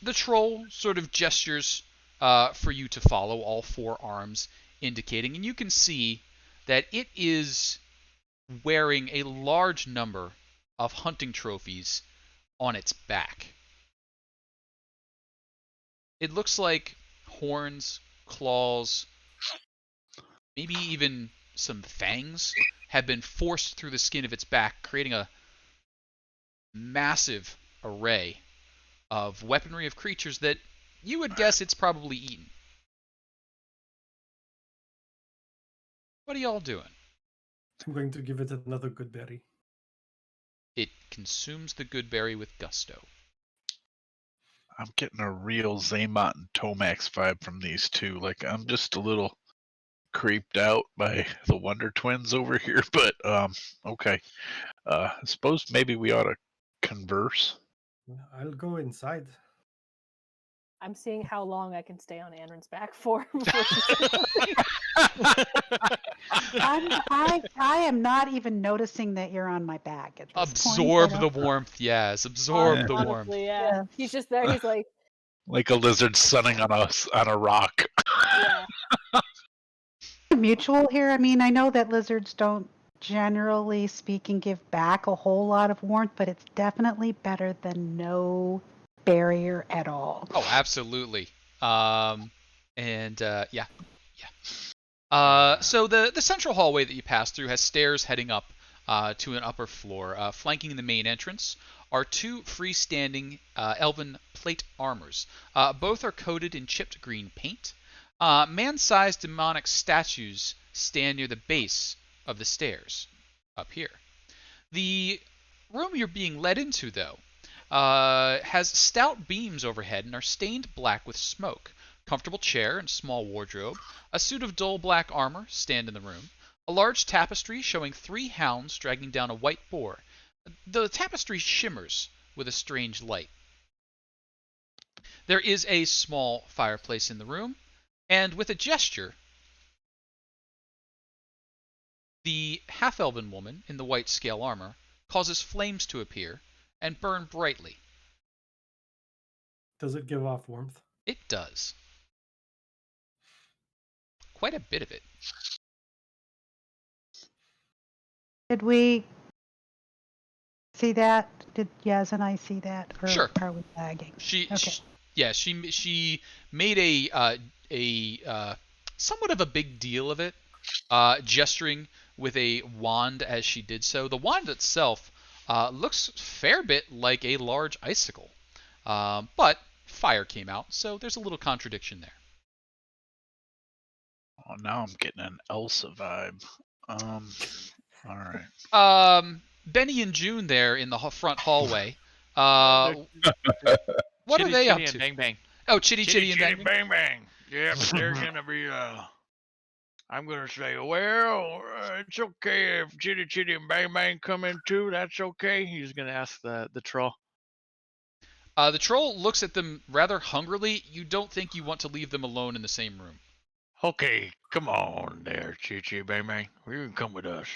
the troll sort of gestures for you to follow, all four arms indicating, and you can see that it is wearing a large number of hunting trophies on its back. It looks like horns, claws, maybe even some fangs have been forced through the skin of its back, creating a massive array of weaponry of creatures that you would guess it's probably eaten. What are y'all doing? I'm going to give it another good berry. It consumes the good berry with gusto. I'm getting a real Zaymot and Tomax vibe from these two. Like I'm just a little creeped out by the Wonder Twins over here, but okay. I suppose maybe we ought to converse. I'll go inside. I'm seeing how long I can stay on Anrin's back for before she says something. I am not even noticing that you're on my back at this Absorb point. the warmth, yes. Absorb the warmth. Honestly, yeah. He's just there. He's like, Like a lizard sunning on a rock. yeah. Mutual here. I mean, I know that lizards don't, generally speaking, give back a whole lot of warmth, but it's definitely better than no barrier at all. Oh, absolutely. And yeah. So the central hallway that you pass through has stairs heading up to an upper floor. Flanking the main entrance are two freestanding elven plate armors. Both are coated in chipped green paint. Man-sized demonic statues stand near the base of the stairs up here. The room you're being led into, though, has stout beams overhead and are stained black with smoke. Comfortable chair and small wardrobe, a suit of dull black armor stand in the room. A large tapestry showing three hounds dragging down a white boar. The tapestry shimmers with a strange light. There is a small fireplace in the room, and with a gesture, the half-elven woman in the white scale armor causes flames to appear and burn brightly. Does it give off warmth? It does. Quite a bit of it. Did we see that? Did Yaz and I see that? Or Sure. are we lagging? Okay. She made a somewhat of a big deal of it, gesturing with a wand as she did so. The wand itself looks a fair bit like a large icicle, but fire came out, so there's a little contradiction there. Oh, now I'm getting an Elsa vibe. All right. Benny and June there in the front hallway. They're- What are Chitty they up Chitty to? and Bang Bang. Oh, Chitty Chitty and Bang Bang. Bang bang. Yep, they're gonna be. I'm gonna say, well, it's okay if Chitty Chitty and Bang Bang come in too. That's okay. He's gonna ask the troll. The troll looks at them rather hungrily. You don't think you want to leave them alone in the same room. Okay, come on there, Chitty Chitty Bang Bang. You can come with us.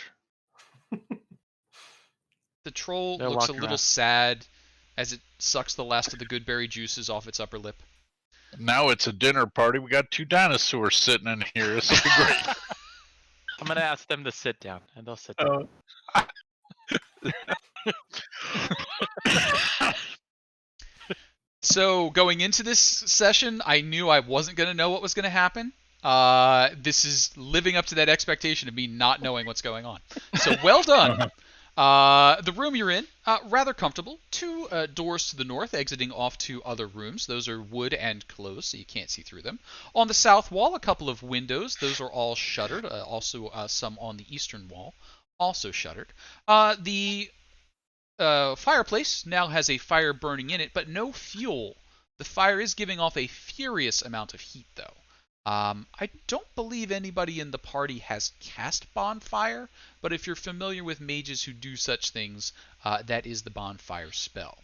The troll They'll looks a walk little around. sad as it sucks the last of the good berry juices off its upper lip. Now it's a dinner party. We got two dinosaurs sitting in here. This will be great. I'm gonna ask them to sit down, and they'll sit down. So going into this session, I knew I wasn't going to know what was going to happen. This is living up to that expectation of me not knowing what's going on. So well done. The room you're in, rather comfortable. Two doors to the north exiting off to other rooms. Those are wood and closed, so you can't see through them. On the south wall, a couple of windows. Those are all shuttered. Also some on the eastern wall, also shuttered. The fireplace now has a fire burning in it, but no fuel. The fire is giving off a furious amount of heat, though. I don't believe anybody in the party has cast Bonfire, but if you're familiar with mages who do such things, that is the Bonfire spell.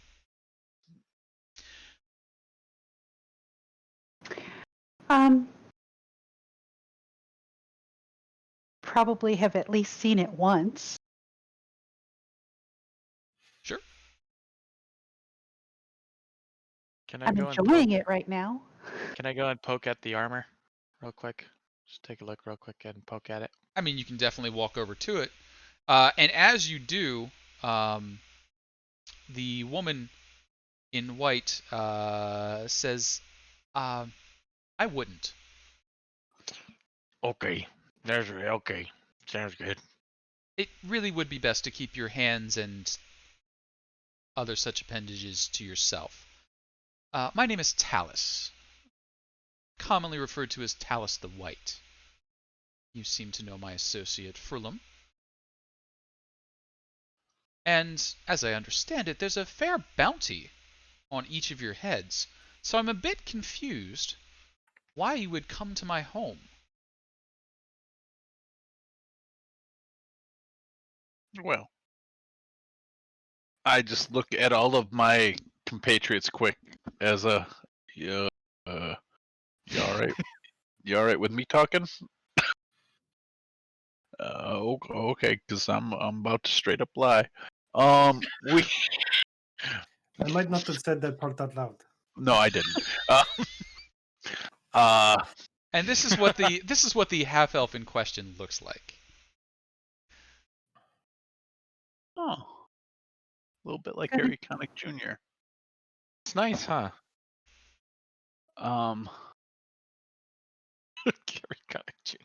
Probably have at least seen it once. Sure. Can I I'm go and enjoying it right now. Can I go and poke at the armor, real quick? Just take a look real quick and poke at it. I mean, you can definitely walk over to it. And as you do, the woman in white says, I wouldn't. Okay, okay. Sounds good. It really would be best to keep your hands and other such appendages to yourself. My name is Talus, commonly referred to as Talus the White. You seem to know my associate, Furlum. And, as I understand it, there's a fair bounty on each of your heads, so I'm a bit confused why you would come to my home. Well, I just look at all of my compatriots quick as a, you all right? You all right with me talking? Okay, because I'm about to straight up lie. We I might not have said that part out loud. no, I didn't. And this is what the half elf in question looks like. Oh, a little bit like Good. Harry Connick Jr. It's nice, huh? Gary Connick Jr.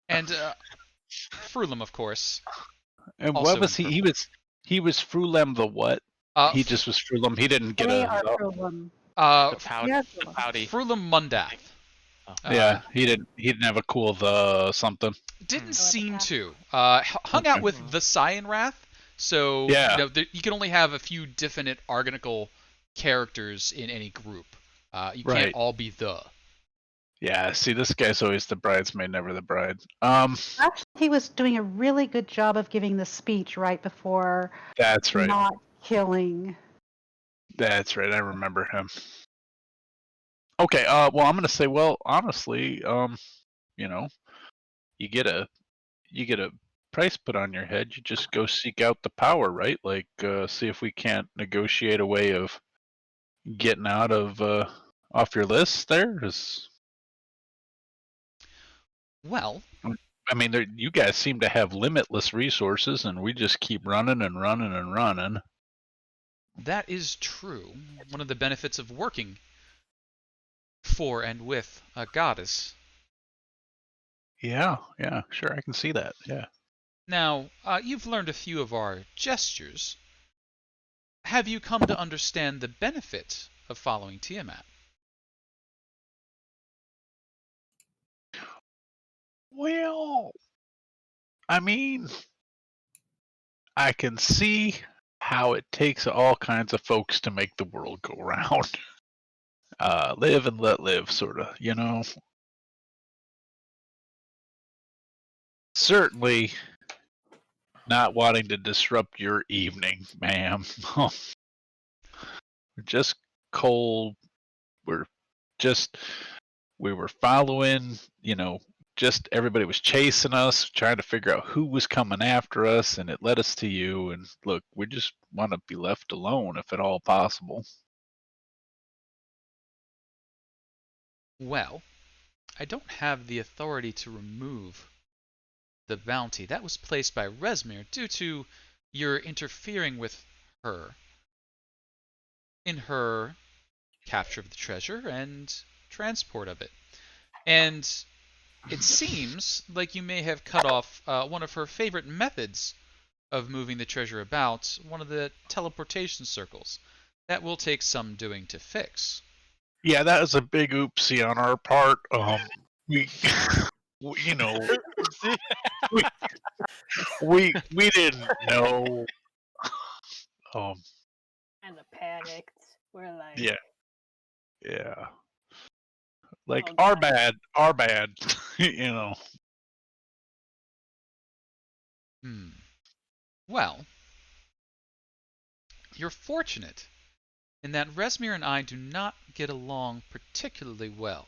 And Frulum, of course. And Also what was in he was Frulem the what? He just was Frulem. He didn't get They a. are problem. uh, The Yes. pouty. Frulum Mundath. Oh. Yeah, he didn't have a cool the something. Didn't Oh, at the seem path. to. Hung out Okay. with the Cyan Wrath, so Yeah. you can only have a few definite argonical characters in any group. You can't Right. all be the. Yeah, see, this guy's always the bridesmaid, never the bride. Actually, he was doing a really good job of giving the speech right before That's right. not killing. That's right. I remember him. Okay. Well, I'm gonna say, well, honestly, you know, you get a price put on your head. You just go seek out the power, right? Like, see if we can't negotiate a way of getting out of off your list. Well, I mean, you guys seem to have limitless resources, and we just keep running and running and running. that is true. One of the benefits of working for and with a goddess. Yeah, sure, I can see that. Yeah. Now, you've learned a few of our gestures. Have you come to understand the benefit of following Tiamat? Well, I mean, I can see how it takes all kinds of folks to make the world go round. Live and let live, sort of, Certainly not wanting to disrupt your evening, ma'am. We're just cold. We're just, we were following, just everybody was chasing us, trying to figure out who was coming after us, and it led us to you. And look, we just want to be left alone if at all possible. Well, I don't have the authority to remove the bounty. That was placed by Resmir due to your interfering with her in her capture of the treasure and transport of it. And it seems like you may have cut off one of her favorite methods of moving the treasure about, one of the teleportation circles. That will take some doing to fix. Yeah, that was a big oopsie on our part. We, See? we didn't know. Kind of panicked. We're like, Yeah. Like Oh, our God. bad. Well, you're fortunate in that Resmir and I do not get along particularly well.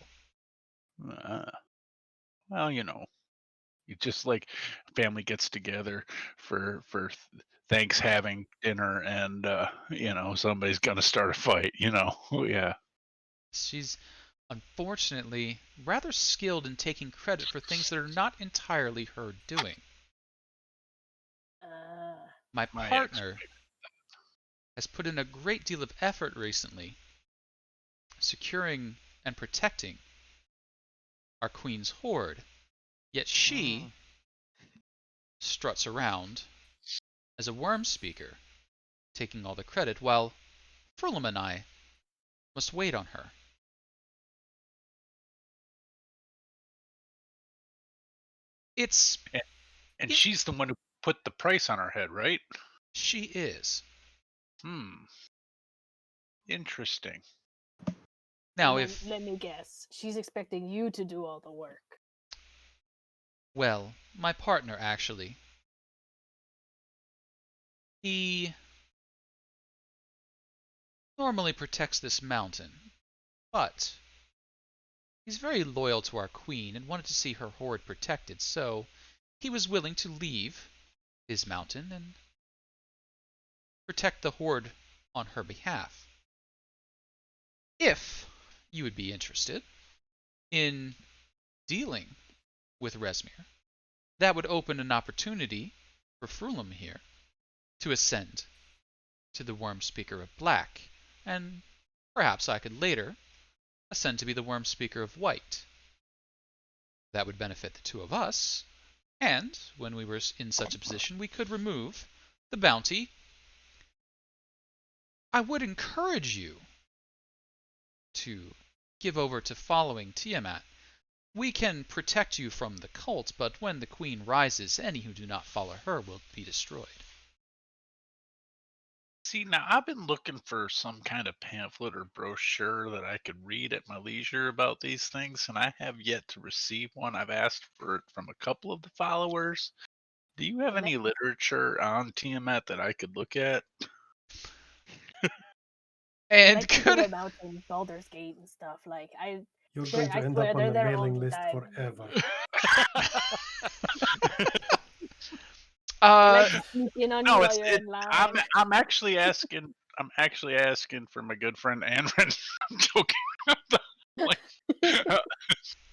Well, you just like family gets together for Thanksgiving dinner, and somebody's gonna start a fight. Yeah. She's unfortunately rather skilled in taking credit for things that are not entirely her doing. My My partner has put in a great deal of effort recently securing and protecting our queen's hoard, yet she struts around as a worm speaker, taking all the credit, while Frulum and I must wait on her. It's And It- she's the one who put the price on our head, right? She is. Interesting. Now, and if, then, let me guess. She's expecting you to do all the work. well, my partner actually, he normally protects this mountain, but he's very loyal to our queen and wanted to see her hoard protected, so he was willing to leave his mountain and protect the hoard on her behalf. If you would be interested in dealing with Resmir, that would open an opportunity for Frulum here to ascend to the Worm Speaker of Black, and perhaps I could later ascend to be the Worm Speaker of White. That would benefit the two of us, and when we were in such a position, we could remove the bounty. I would encourage you to give over to following Tiamat. We can protect you from the cult, but when the queen rises, any who do not follow her will be destroyed. See, now I've been looking for some kind of pamphlet or brochure that I could read at my leisure about these things, and I have yet to receive one. I've asked for it from a couple of the followers. Do you have Damn it. any literature on Tiamat that I could look at? They And like to go could about in Baldur's Gate and stuff. Like You're They're- going to I end swear, up on they're the there all mailing the list time. forever. they uh, like to sneak in on you No, while you're in line. I'm actually asking. I'm actually asking for my good friend Anrin. I'm joking. Like,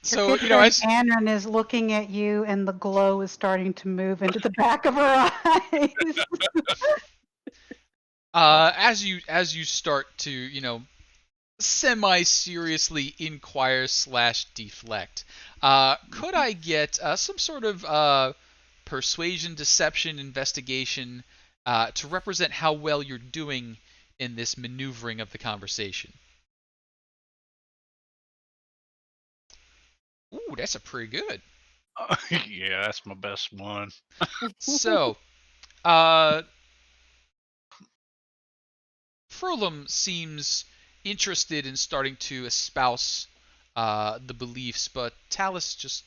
so Your good you know, friend as Anrin is looking at you, and the glow is starting to move into the back of her eyes. as you start to semi-seriously inquire slash deflect, could I get some sort of persuasion, deception, investigation to represent how well you're doing in this maneuvering of the conversation? Ooh, that's a pretty good. yeah, that's my best one. So, uh, Furlum seems interested in starting to espouse the beliefs, but Talus just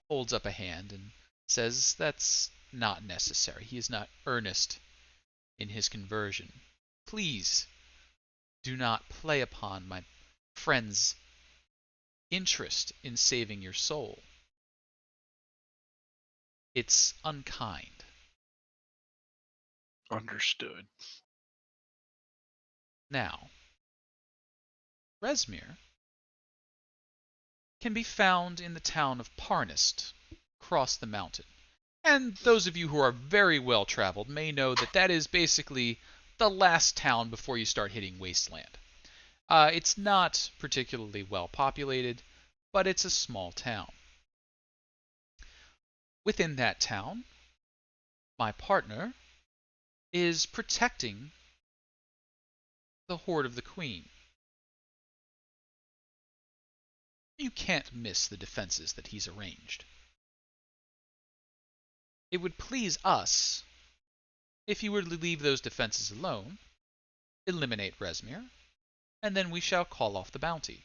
holds up a hand and says that's not necessary. He is not earnest in his conversion. Please do not play upon my friend's interest in saving your soul. It's unkind. Understood. Now, Resmir can be found in the town of Parnist, across the mountain. And those of you who are very well traveled may know that that is basically the last town before you start hitting wasteland. It's not particularly well populated, but it's a small town. Within that town, my partner is protecting the Horde of the Queen. You can't miss the defenses that he's arranged. It would please us if you were to leave those defenses alone, eliminate Resmir, and then we shall call off the bounty.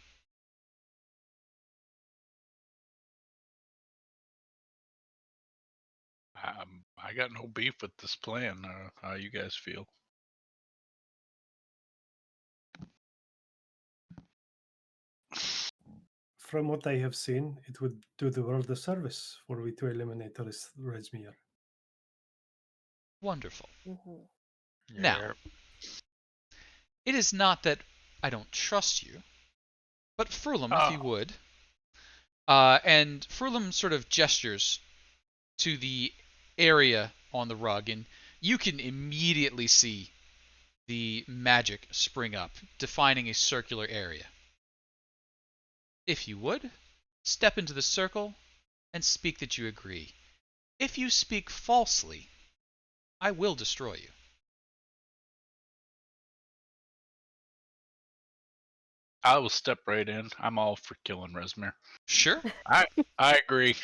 I got no beef with this plan. How you guys feel? From what I have seen, it would do the world a service were we to eliminate Resmir. Wonderful. Mhm. Now, it is not that I don't trust you, but Furlum, if you would. And Furlum sort of gestures to the area on the rug, and you can immediately see the magic spring up, defining a circular area. If you would, step into the circle and speak that you agree. If you speak falsely, I will destroy you. I will step right in. I'm all for killing Resmir. Sure. I agree.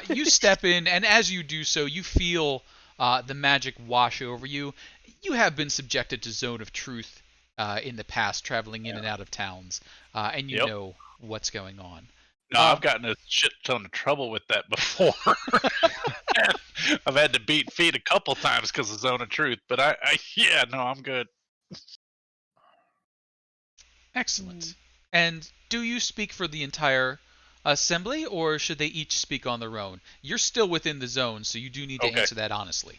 You step in, and as you do so, you feel the magic wash over you. You have been subjected to Zone of Truth in the past, traveling in and out of towns, and you Yep. know what's going on. No, I've gotten a shit ton of trouble with that before. I've had to beat feet a couple times because of Zone of Truth, but yeah, no, I'm good. Excellent. And do you speak for the entire assembly, or should they each speak on their own? You're still within the zone, so you do need to Okay. answer that honestly.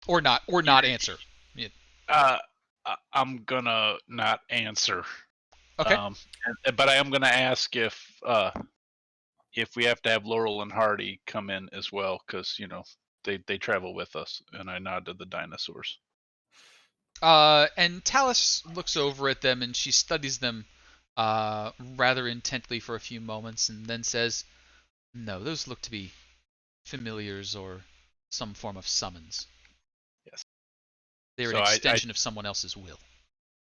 Or not answer. I'm gonna not answer. Okay. But I am gonna ask if we have to have Laurel and Hardy come in as well, because they travel with us. And I nod to the dinosaurs. And Talus looks over at them and she studies them rather intently for a few moments, and then says, "No, those look to be familiars or some form of summons. Yes. They're So an extension of someone else's will."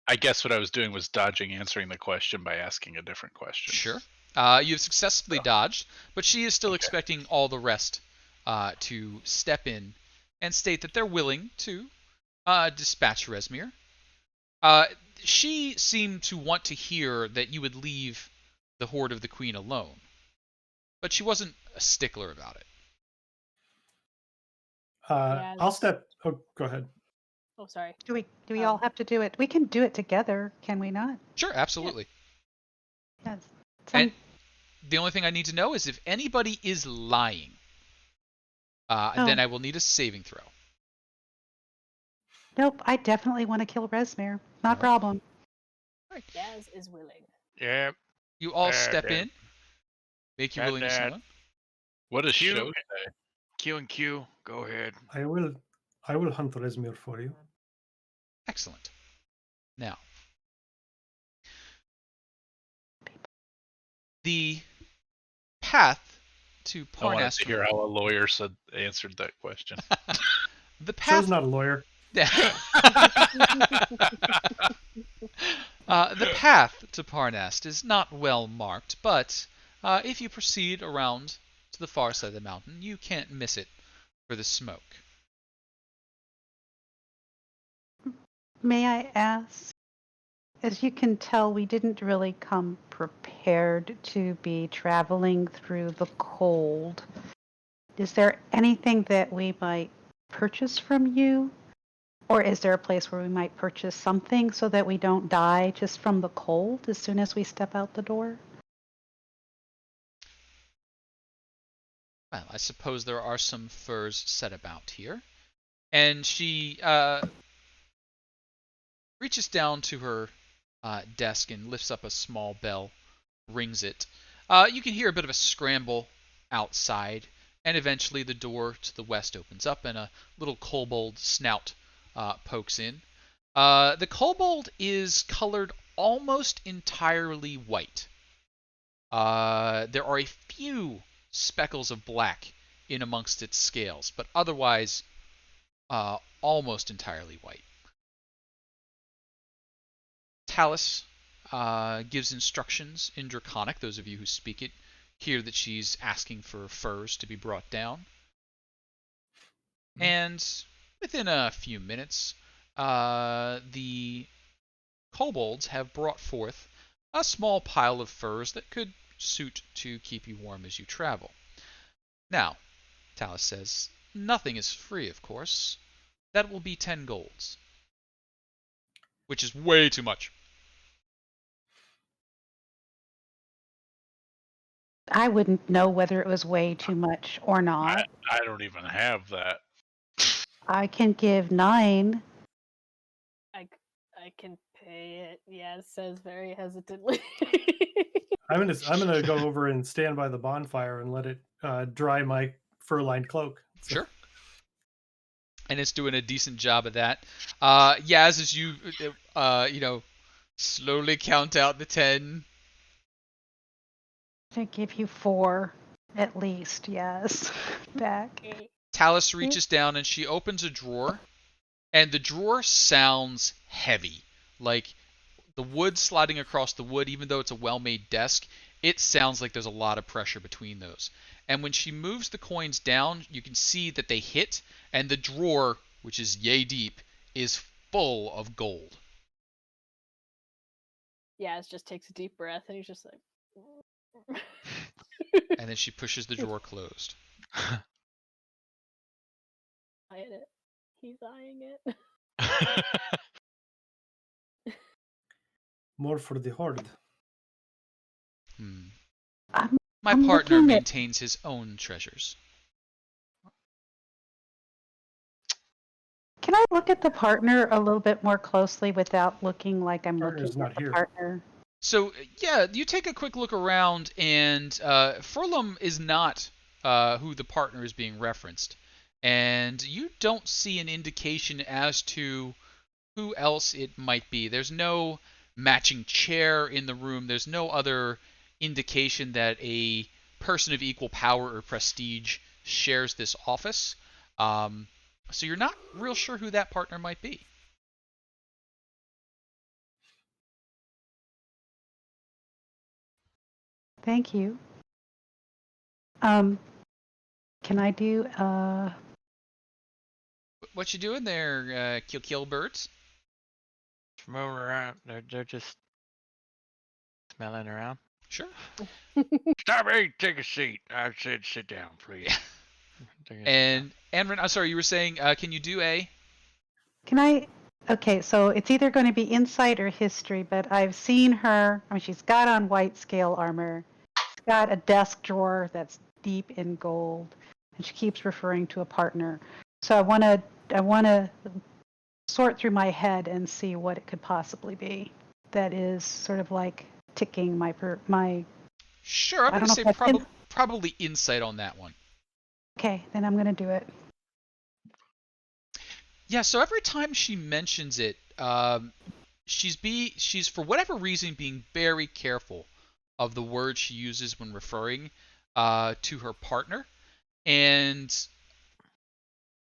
I guess what I was doing was dodging answering the question by asking a different question. Sure. You've successfully dodged, but she is still expecting all the rest to step in and state that they're willing to dispatch Resmir. She seemed to want to hear that you would leave the Horde of the Queen alone, but she wasn't a stickler about it. I'll step. Oh, go ahead. Oh, sorry. Do we all have to do it? We can do it together, can we not? Sure, absolutely. Yes. And the only thing I need to know is if anybody is lying, then I will need a saving throw. Nope, I definitely want to kill Resmir. Not a problem. Yaz is willing. Yep. You all There, step there. in. Make your Got willingness that. known. What does Q. show say? Q and Q. Go ahead. I will hunt Resmir for you. Excellent. Now, the path to I wanted Parnas. to hear how a lawyer answered that question. The Joe's path. not a lawyer. The path to Parnast is not well marked, but if you proceed around to the far side of the mountain, you can't miss it for the smoke. May I ask? As you can tell, we didn't really come prepared to be traveling through the cold. Is there anything that we might purchase from you? Or is there a place where we might purchase something so that we don't die just from the cold as soon as we step out the door? Well, I suppose there are some furs set about here. And she reaches down to her desk and lifts up a small bell, rings it. You can hear a bit of a scramble outside, and eventually the door to the west opens up and a little kobold snout pokes in. The kobold is colored almost entirely white. There are a few speckles of black in amongst its scales, but otherwise almost entirely white. Talus gives instructions in Draconic. Those of you who speak it hear that she's asking for furs to be brought down. And within a few minutes, the kobolds have brought forth a small pile of furs that could suit to keep you warm as you travel. Now, Talus says, nothing is free, of course. That will be 10 golds. Which is way too much. I wouldn't know whether it was way too much or not. I don't even have that. I can give 9. I can pay it. Yaz says very hesitantly. I'm gonna go over and stand by the bonfire and let it dry my fur-lined cloak. So- Sure. And it's doing a decent job of that. Yaz, as you, slowly count out the 10. To give you 4 at least, yes. Back. Talus reaches down and she opens a drawer, and the drawer sounds heavy. Like the wood sliding across the wood, even though it's a well-made desk, it sounds like there's a lot of pressure between those. And when she moves the coins down, you can see that they hit, and the drawer, which is yay deep, is full of gold. Yaz just takes a deep breath and he's just like. And then she pushes the drawer closed. Eyeing it. He's eyeing it. More for the horde. My I'm partner looking at- maintains his own treasures. Can I look at the partner a little bit more closely without looking like I'm Partner's looking not at the here. partner? So, yeah, you take a quick look around, and Furlum is not who the partner is being referenced. And you don't see an indication as to who else it might be. There's no matching chair in the room. There's no other indication that a person of equal power or prestige shares this office. So you're not real sure who that partner might be. Thank you. Can I do What you doing there, kill birds? Just moving around. They're just smelling around. Sure. Stop, hey, take a seat. I said sit down, please. And Anrin, I'm sorry, you were saying, can you do a? Can I? Okay, so it's either going to be insight or history, but I've seen her. I mean, she's got on white scale armor. She's got a desk drawer that's deep in gold, and she keeps referring to a partner. So I want to sort through my head and see what it could possibly be. That is sort of like ticking my. Sure, I'm I going don't to know say if that's probably insight on that one. Okay, then I'm going to do it. Yeah, so every time she mentions it, she's for whatever reason being very careful of the words she uses when referring to her partner, and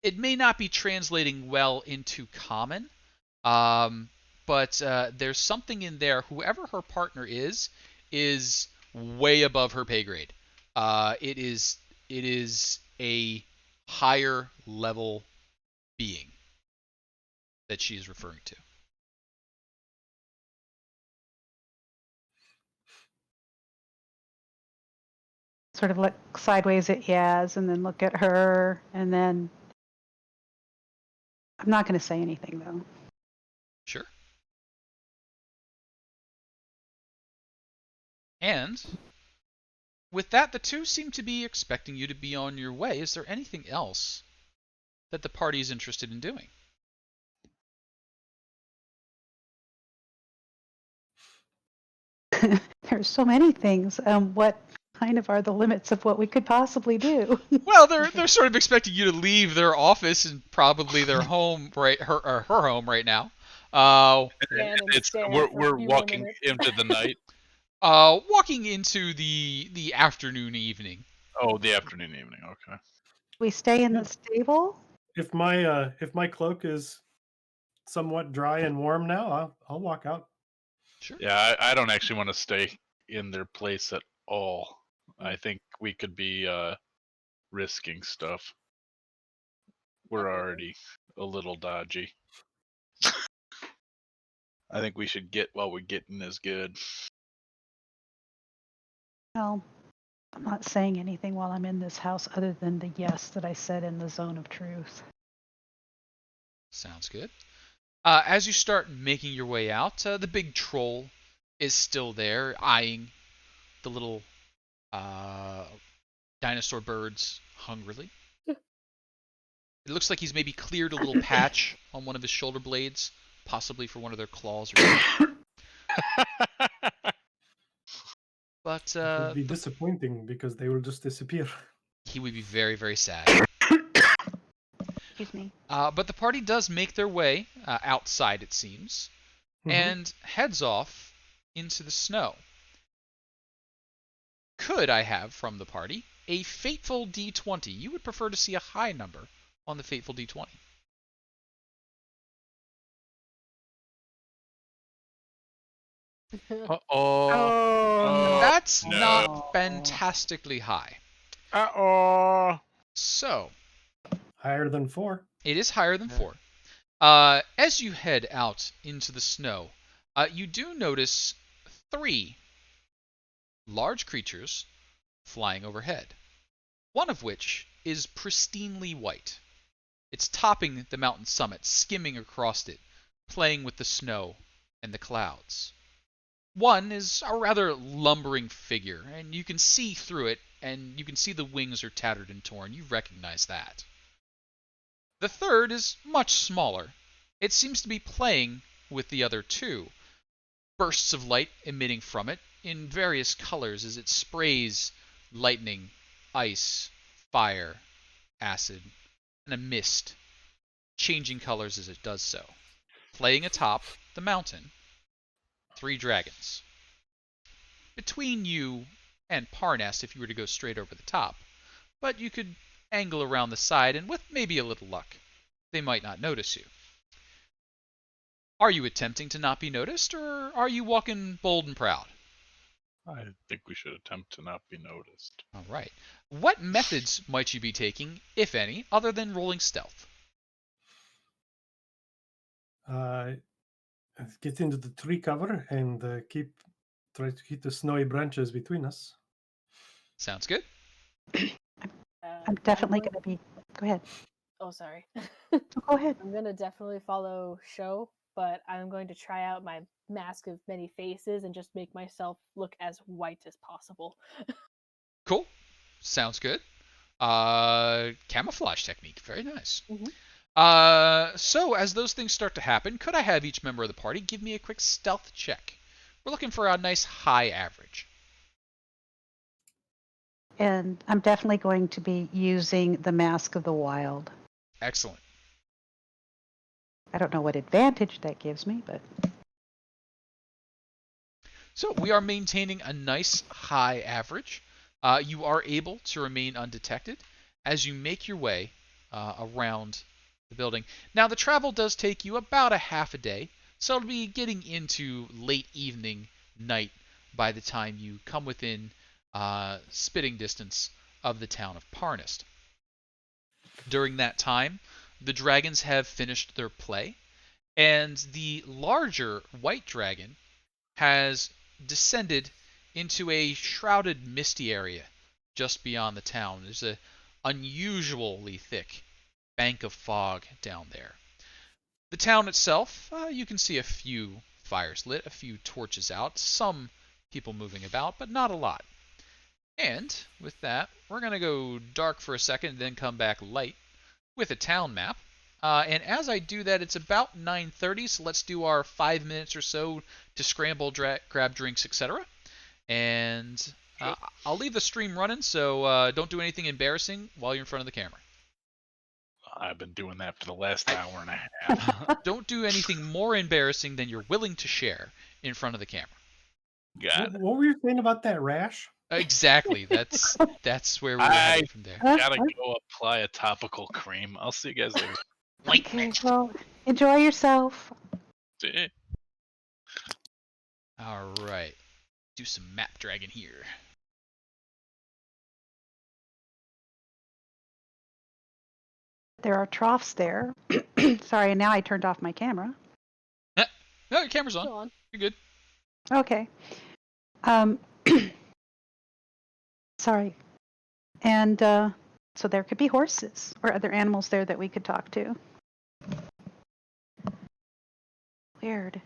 it may not be translating well into common, but there's something in there. Whoever her partner is way above her pay grade. It is a higher level being that she's referring to. Sort of look sideways at Yaz and then look at her, and then I'm not going to say anything though. Sure. And with that, the two seem to be expecting you to be on your way. Is there anything else that the party is interested in doing? There's so many things. What kind of are the limits of what we could possibly do? Well, they're sort of expecting you to leave their office and probably their home her home right now. Stand and It's stare we're for a we're few more walking minutes. into the night. Walking into the afternoon evening. Oh, the afternoon, evening. Okay. We stay in the stable? If my cloak is somewhat dry and warm now, I'll walk out. Sure. Yeah, I don't actually want to stay in their place at all. I think we could be risking stuff. We're Definitely. already a little dodgy. I think we should get while we're getting is good. Well, I'm not saying anything while I'm in this house other than the yes that I said in the zone of truth. Sounds good. As you start making your way out, the big troll is still there, eyeing the little dinosaur birds hungrily. It looks like he's maybe cleared a little patch on one of his shoulder blades, possibly for one of their claws or something. But It would be disappointing because they will just disappear. he would be very, very sad. Excuse me. But the party does make their way outside, it seems, and heads off into the snow. Could I have from the party a fateful D20? You would prefer to see a high number on the fateful D20. Uh-oh. Oh, That's no. not fantastically high. Uh-oh. So, Higher than 4. it is higher than 4. As you head out into the snow, you do notice 3 large creatures flying overhead, one of which is pristinely white. It's topping the mountain summit, skimming across it, playing with the snow and the clouds. One is a rather lumbering figure, and you can see through it, and you can see the wings are tattered and torn. You recognize that. The third is much smaller. It seems to be playing with the other 2, bursts of light emitting from it in various colors as it sprays lightning, ice, fire, acid, and a mist, changing colors as it does so, playing atop the mountain 3 dragons. Between you and Parnast if you were to go straight over the top, but you could angle around the side, and with maybe a little luck, they might not notice you. Are you attempting to not be noticed, or are you walking bold and proud? I think we should attempt to not be noticed. All right. What methods might you be taking, if any, other than rolling stealth? Get into the tree cover and try to keep the snowy branches between us. Sounds good. I'm definitely going- going to be. Go ahead. Oh, sorry. Oh, go ahead. I'm gonna definitely follow Show, but I'm going to try out my mask of many faces and just make myself look as white as possible. Cool. Sounds good. Camouflage technique. Very nice. So as those things start to happen, could I have each member of the party give me a quick stealth check? We're looking for a nice high average. And I'm definitely going to be using the Mask of the Wild. Excellent. I don't know what advantage that gives me, but So we are maintaining a nice high average. You are able to remain undetected as you make your way around the building. Now the travel does take you about a half a day, so it'll be getting into late evening, night by the time you come within spitting distance of the town of Parnast. During that time, the dragons have finished their play, and the larger white dragon has descended into a shrouded misty area just beyond the town. There's an unusually thick bank of fog down there. The town itself, you can see a few fires lit, a few torches out, some people moving about, but not a lot. And with that, we're going to go dark for a second and then come back light with a town map. And as I do that, it's about 9:30, so let's do our 5 minutes or so to scramble, grab drinks, etc. And I'll leave the stream running, so don't do anything embarrassing while you're in front of the camera. I've been doing that for the last hour and a half. Don't do anything more embarrassing than you're willing to share in front of the camera. Got it. What were you saying about that rash? Exactly. That's where we're headed from there. Gotta go apply a topical cream. I'll see you guys later. okay. Well, enjoy yourself. See? All right. Do some map dragging here. There are troughs there. Sorry, now I turned off my camera. No, your camera's Go on. on. You're good. Okay. Sorry. And so there could be horses or other animals there that we could talk to. Weird.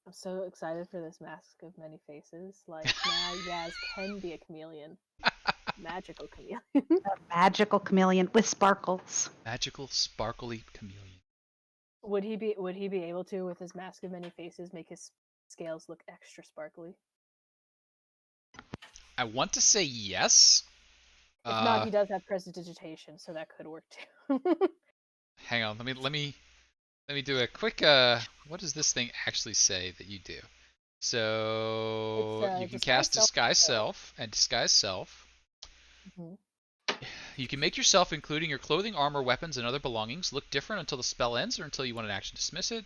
I'm so excited for this mask of many faces. Like now Yaz can be a chameleon. Magical chameleon. A magical chameleon with sparkles. Magical, sparkly chameleon. Would he be able to, with his mask of many faces, make his scales look extra sparkly? I want to say yes. If not, he does have prestidigitation, so that could work too. Hang on. Let me do a quick. What does this thing actually say that you do? So you can cast Disguise Self and Disguise Self. Mhm. You can make yourself, including your clothing, armor, weapons, and other belongings, look different until the spell ends or until you want an action to dismiss it.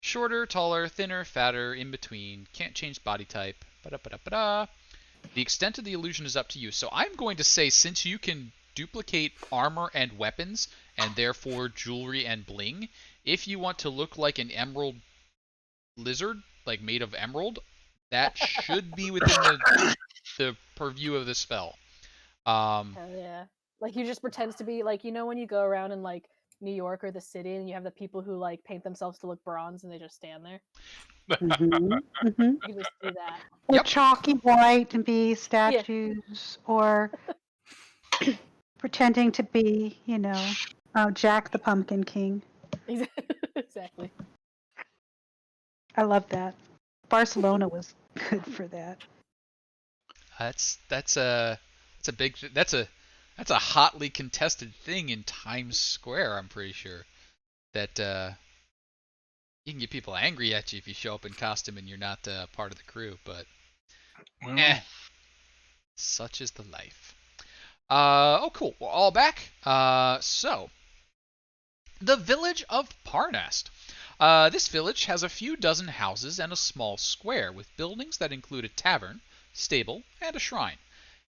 Shorter, taller, thinner, fatter, in between. Can't change body type. Ba-da-ba-da-ba-da. The extent of the illusion is up to you. So I'm going to say, since you can duplicate armor and weapons, and therefore jewelry and bling, if you want to look like an emerald lizard, like made of emerald, that should be within the purview of the spell. Hell yeah. Like he just pretends to be like, you know when you go around in like New York or the city and you have the people who like paint themselves to look bronze and they just stand there? Mm-hmm. Mm-hmm. You can just do that. Or Yep. chalky white and be statues, or pretending to be, Jack the Pumpkin King. Exactly. I love that. Barcelona was good for that. That's a hotly contested thing in Times Square. I'm pretty sure that You can get people angry at you if you show up in costume and you're not part of the crew, but Well, such is the life. Oh, cool. We're all back. So the village of Parnast. This village has a few dozen houses and a small square with buildings that include a tavern, stable, and a shrine.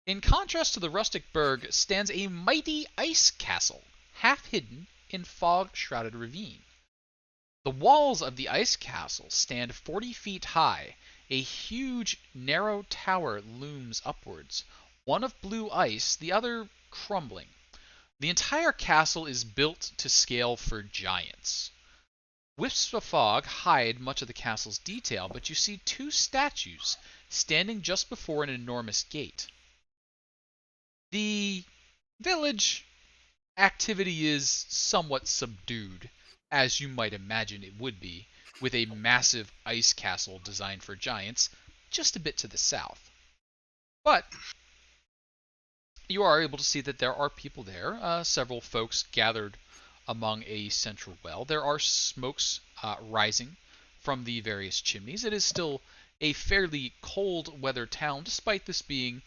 In contrast to the rustic burg stands a mighty ice castle, half hidden in fog-shrouded ravine. The walls of the ice castle stand 40 feet high. A huge, narrow tower looms upwards, one of blue ice, the other crumbling. The entire castle is built to scale for giants. Wisps of fog hide much of the castle's detail, but you see two statues standing just before an enormous gate. The village activity is somewhat subdued, as you might imagine it would be, with a massive ice castle designed for giants just a bit to the south. But you are able to see that there are people there, several folks gathered among a central well. There are smokes rising from the various chimneys. It is still a fairly cold weather town, despite this being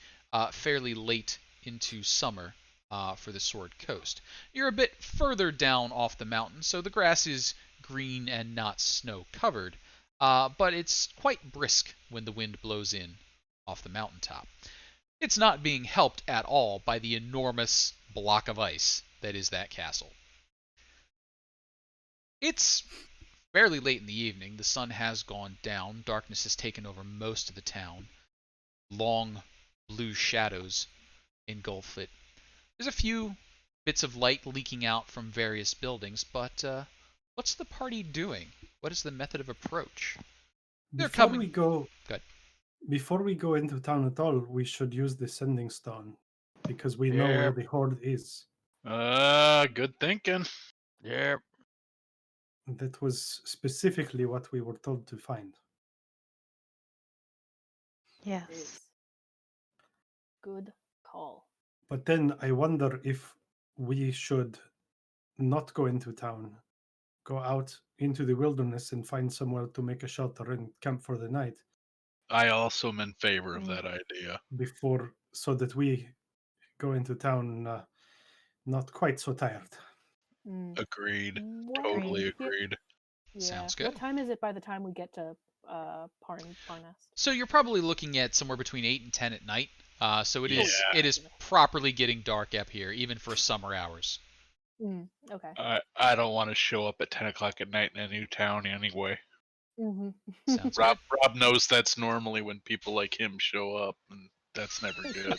fairly late into summer for the Sword Coast. You're a bit further down off the mountain, so the grass is green and not snow covered, but it's quite brisk when the wind blows in off the mountaintop. It's not being helped at all by the enormous block of ice that is that castle. It's fairly late in the evening. The sun has gone down. Darkness has taken over most of the town. Long blue shadows engulf it. There's a few bits of light leaking out from various buildings, but what's the party doing? What is the method of approach? They're Before coming. we go, Good. before we go into town at all, we should use the sending stone because we know where Yep. the horde is. good thinking. Yep. That was specifically what we were told to find. Yes. Is good call. But then I wonder if we should not go into town, go out into the wilderness and find somewhere to make a shelter and camp for the night I also am in favor of Mm. that idea. before, so that we go into town not quite so tired. Mm. Agreed. What? Totally Yeah. agreed. Yeah. Sounds What good. time is it by the time we get to Parnast? So you're probably looking at somewhere between 8 and 10 at night. So it is Yeah. it is properly getting dark up here, even for summer hours. Okay. I don't want to show up at 10 o'clock at night in a new town anyway. Mm-hmm. Sounds Rob, good. Rob knows that's normally when people like him show up, and that's never good.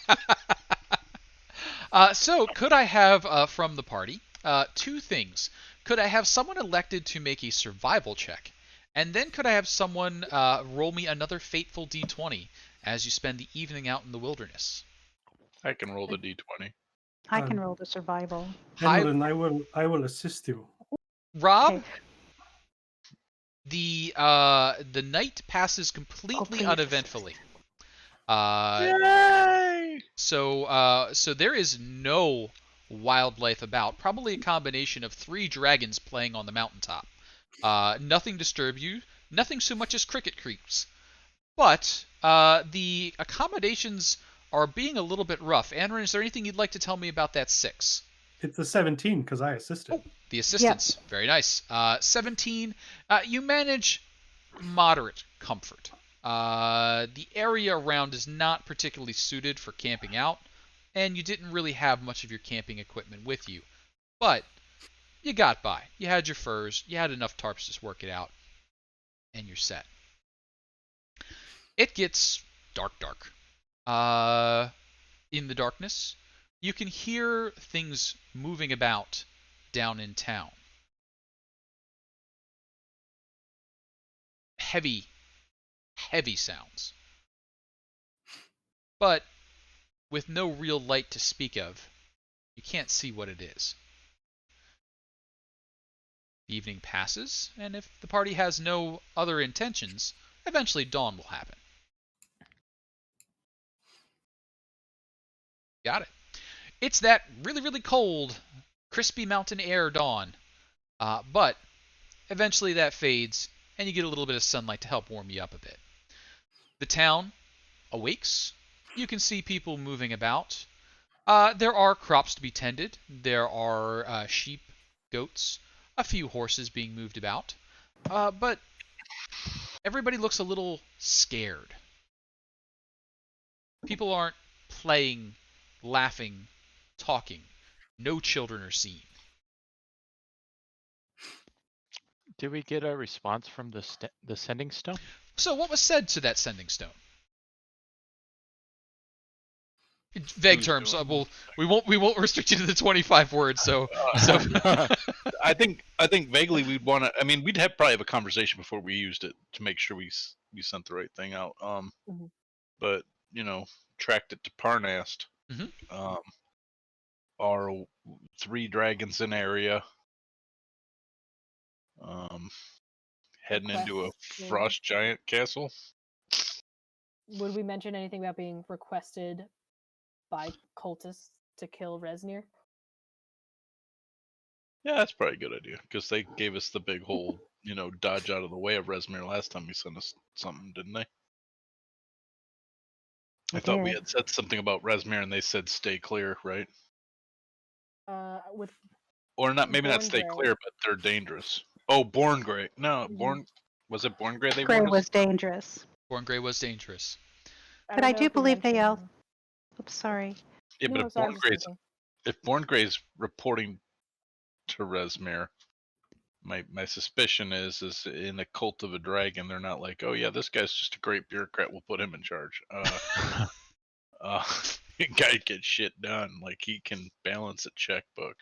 So could I have from the party two things? Could I have someone elected to make a survival check, and then could I have someone roll me another fateful d20 as you spend the evening out in the wilderness? I can roll the d20. I can roll the survival. Hi, Henry, I will assist you. Rob. Okay. The night passes completely please. uneventfully. Yay! So there is no wildlife about. Probably a combination of 3 dragons playing on the mountaintop. Nothing disturbs you. Nothing so much as cricket creeps. But the accommodations are being a little bit rough. Anrin, is there anything you'd like to tell me about that 6? It's a 17 because I assisted. Oh, the assistance. Yep. Very nice. 17. You manage moderate comfort. The area around is not particularly suited for camping out, and you didn't really have much of your camping equipment with you. But you got by. You had your furs, you had enough tarps to just work it out, and you're set. It gets dark. In the darkness, you can hear things moving about down in town. Heavy sounds. But with no real light to speak of, you can't see what it is. The evening passes, and if the party has no other intentions, eventually dawn will happen. Got it. It's that really cold, crispy mountain air dawn. But Eventually that fades, and you get a little bit of sunlight to help warm you up a bit. The town awakes. You can see people moving about. There are crops to be tended. There are sheep, goats, a few horses being moved about. But everybody looks a little scared. People aren't playing, laughing, talking. No children are seen. Did we get a response from the sending stone? So what was said to that sending stone? Vague Who's terms. doing We won't restrict you to the 25 words. So I think vaguely we'd want to. I mean, we'd probably have a conversation before we used it to make sure we sent the right thing out. Mhm. But tracked it to Parnast. Mhm. Are 3 dragons in area. Heading into a Requested- frost giant castle. Would we mention anything about being requested by cultists to kill Resnir? Yeah, that's probably a good idea because they gave us the big whole, dodge out of the way of Resmir last time we sent us something, didn't they? I thought we did. had said something about Resmir and they said stay clear, right? With Or not? Maybe not Born stay Grey. clear, but they're dangerous. Oh, Born Grey. No, Mhm. Was it Born Grey? They Gray warned us. was dangerous. Born Grey was dangerous. I But don't I know do if we believe they all. mentioned- Oops, sorry. Yeah, but No, sorry, I'm just thinking. if Born Grey's reporting to Resmir, my suspicion is in a cult of a dragon, they're not like, oh yeah, this guy's just a great bureaucrat, we'll put him in charge. Guy gets shit done, like he can balance a checkbook.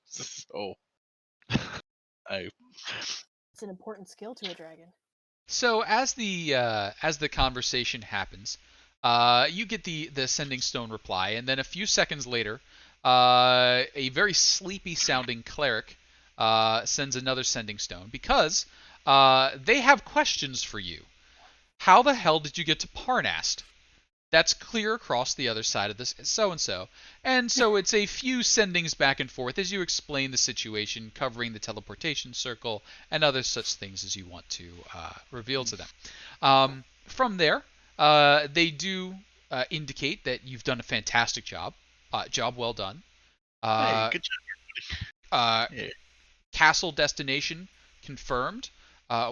So It's an important skill to a dragon. So as the conversation happens, you get the sending stone reply, and then a few seconds later, a very sleepy sounding cleric sends another sending stone because they have questions for you. How the hell did you get to Parnast? That's clear across the other side of this so-and-so. And so it's a few sendings back and forth as you explain the situation, covering the teleportation circle and other such things as you want to reveal to them. From there, they do indicate that you've done a fantastic job. Job well done. hey, Uh, good uh, job. Yeah. Castle destination confirmed.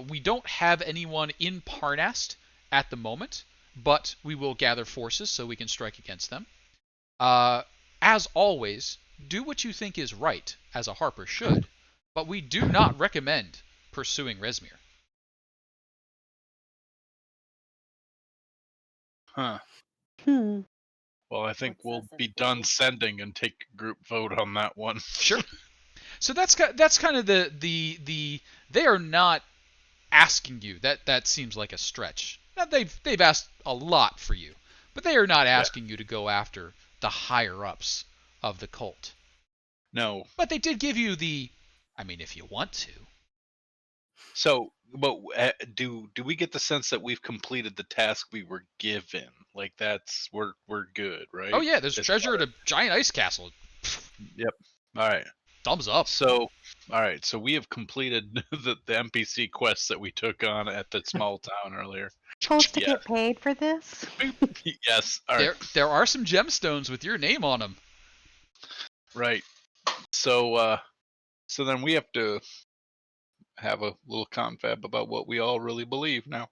We don't have anyone in Parnast at the moment, but we will gather forces so we can strike against them. As always, do what you think is right, as a Harper should, but we do not recommend pursuing Resmir. Huh. Well, I think Puts we'll us in be play. done sending and take a group vote on that one. Sure. So that's kind of the they are not asking you. That seems like a stretch. Now, they've asked a lot for you, but they are not asking you to go after the higher ups of the cult. No. But they did give you I mean, if you want to. So, but do we get the sense that we've completed the task we were given? Like we're good, right? Oh yeah, there's As treasure far at a giant ice castle. Yep. All right. Thumbs up. So, all right. So we have completed the NPC quests that we took on at the small town earlier. Supposed to Yeah. get paid for this? Yes. All right. There are some gemstones with your name on them. Right. So then we have to have a little confab about what we all really believe now.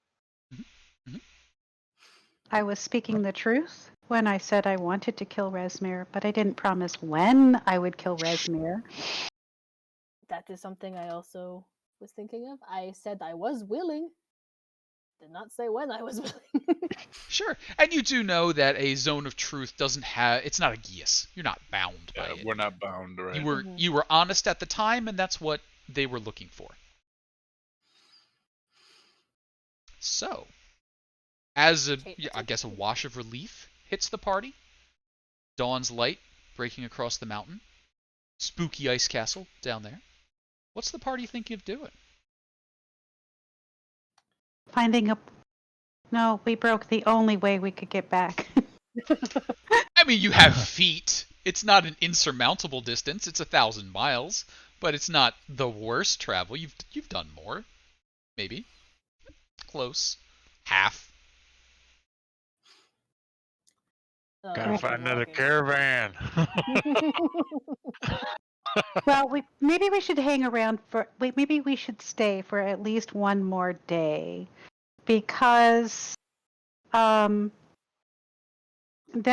I was speaking the truth when I said I wanted to kill Resmir, but I didn't promise when I would kill Resmir. That is something I also was thinking of. I said I was willing. Did not say when I was willing. Sure. And you do know that a zone of truth doesn't have it's not a geas. You're not bound by it. We're not bound, right? You were honest at the time, and that's what they were looking for. So, as I guess a wash of relief hits the party, dawn's light breaking across the mountain, spooky ice castle down there. What's the party thinking of doing? Finding a. No, we broke the only way we could get back. I mean, you have feet. It's not an insurmountable distance. It's 1,000 miles. but it's not the worst travel. You've done more, maybe close, half. Oh, Gotta that's find another walking. caravan. Well, maybe we should hang around maybe we should stay for at least one more day, because then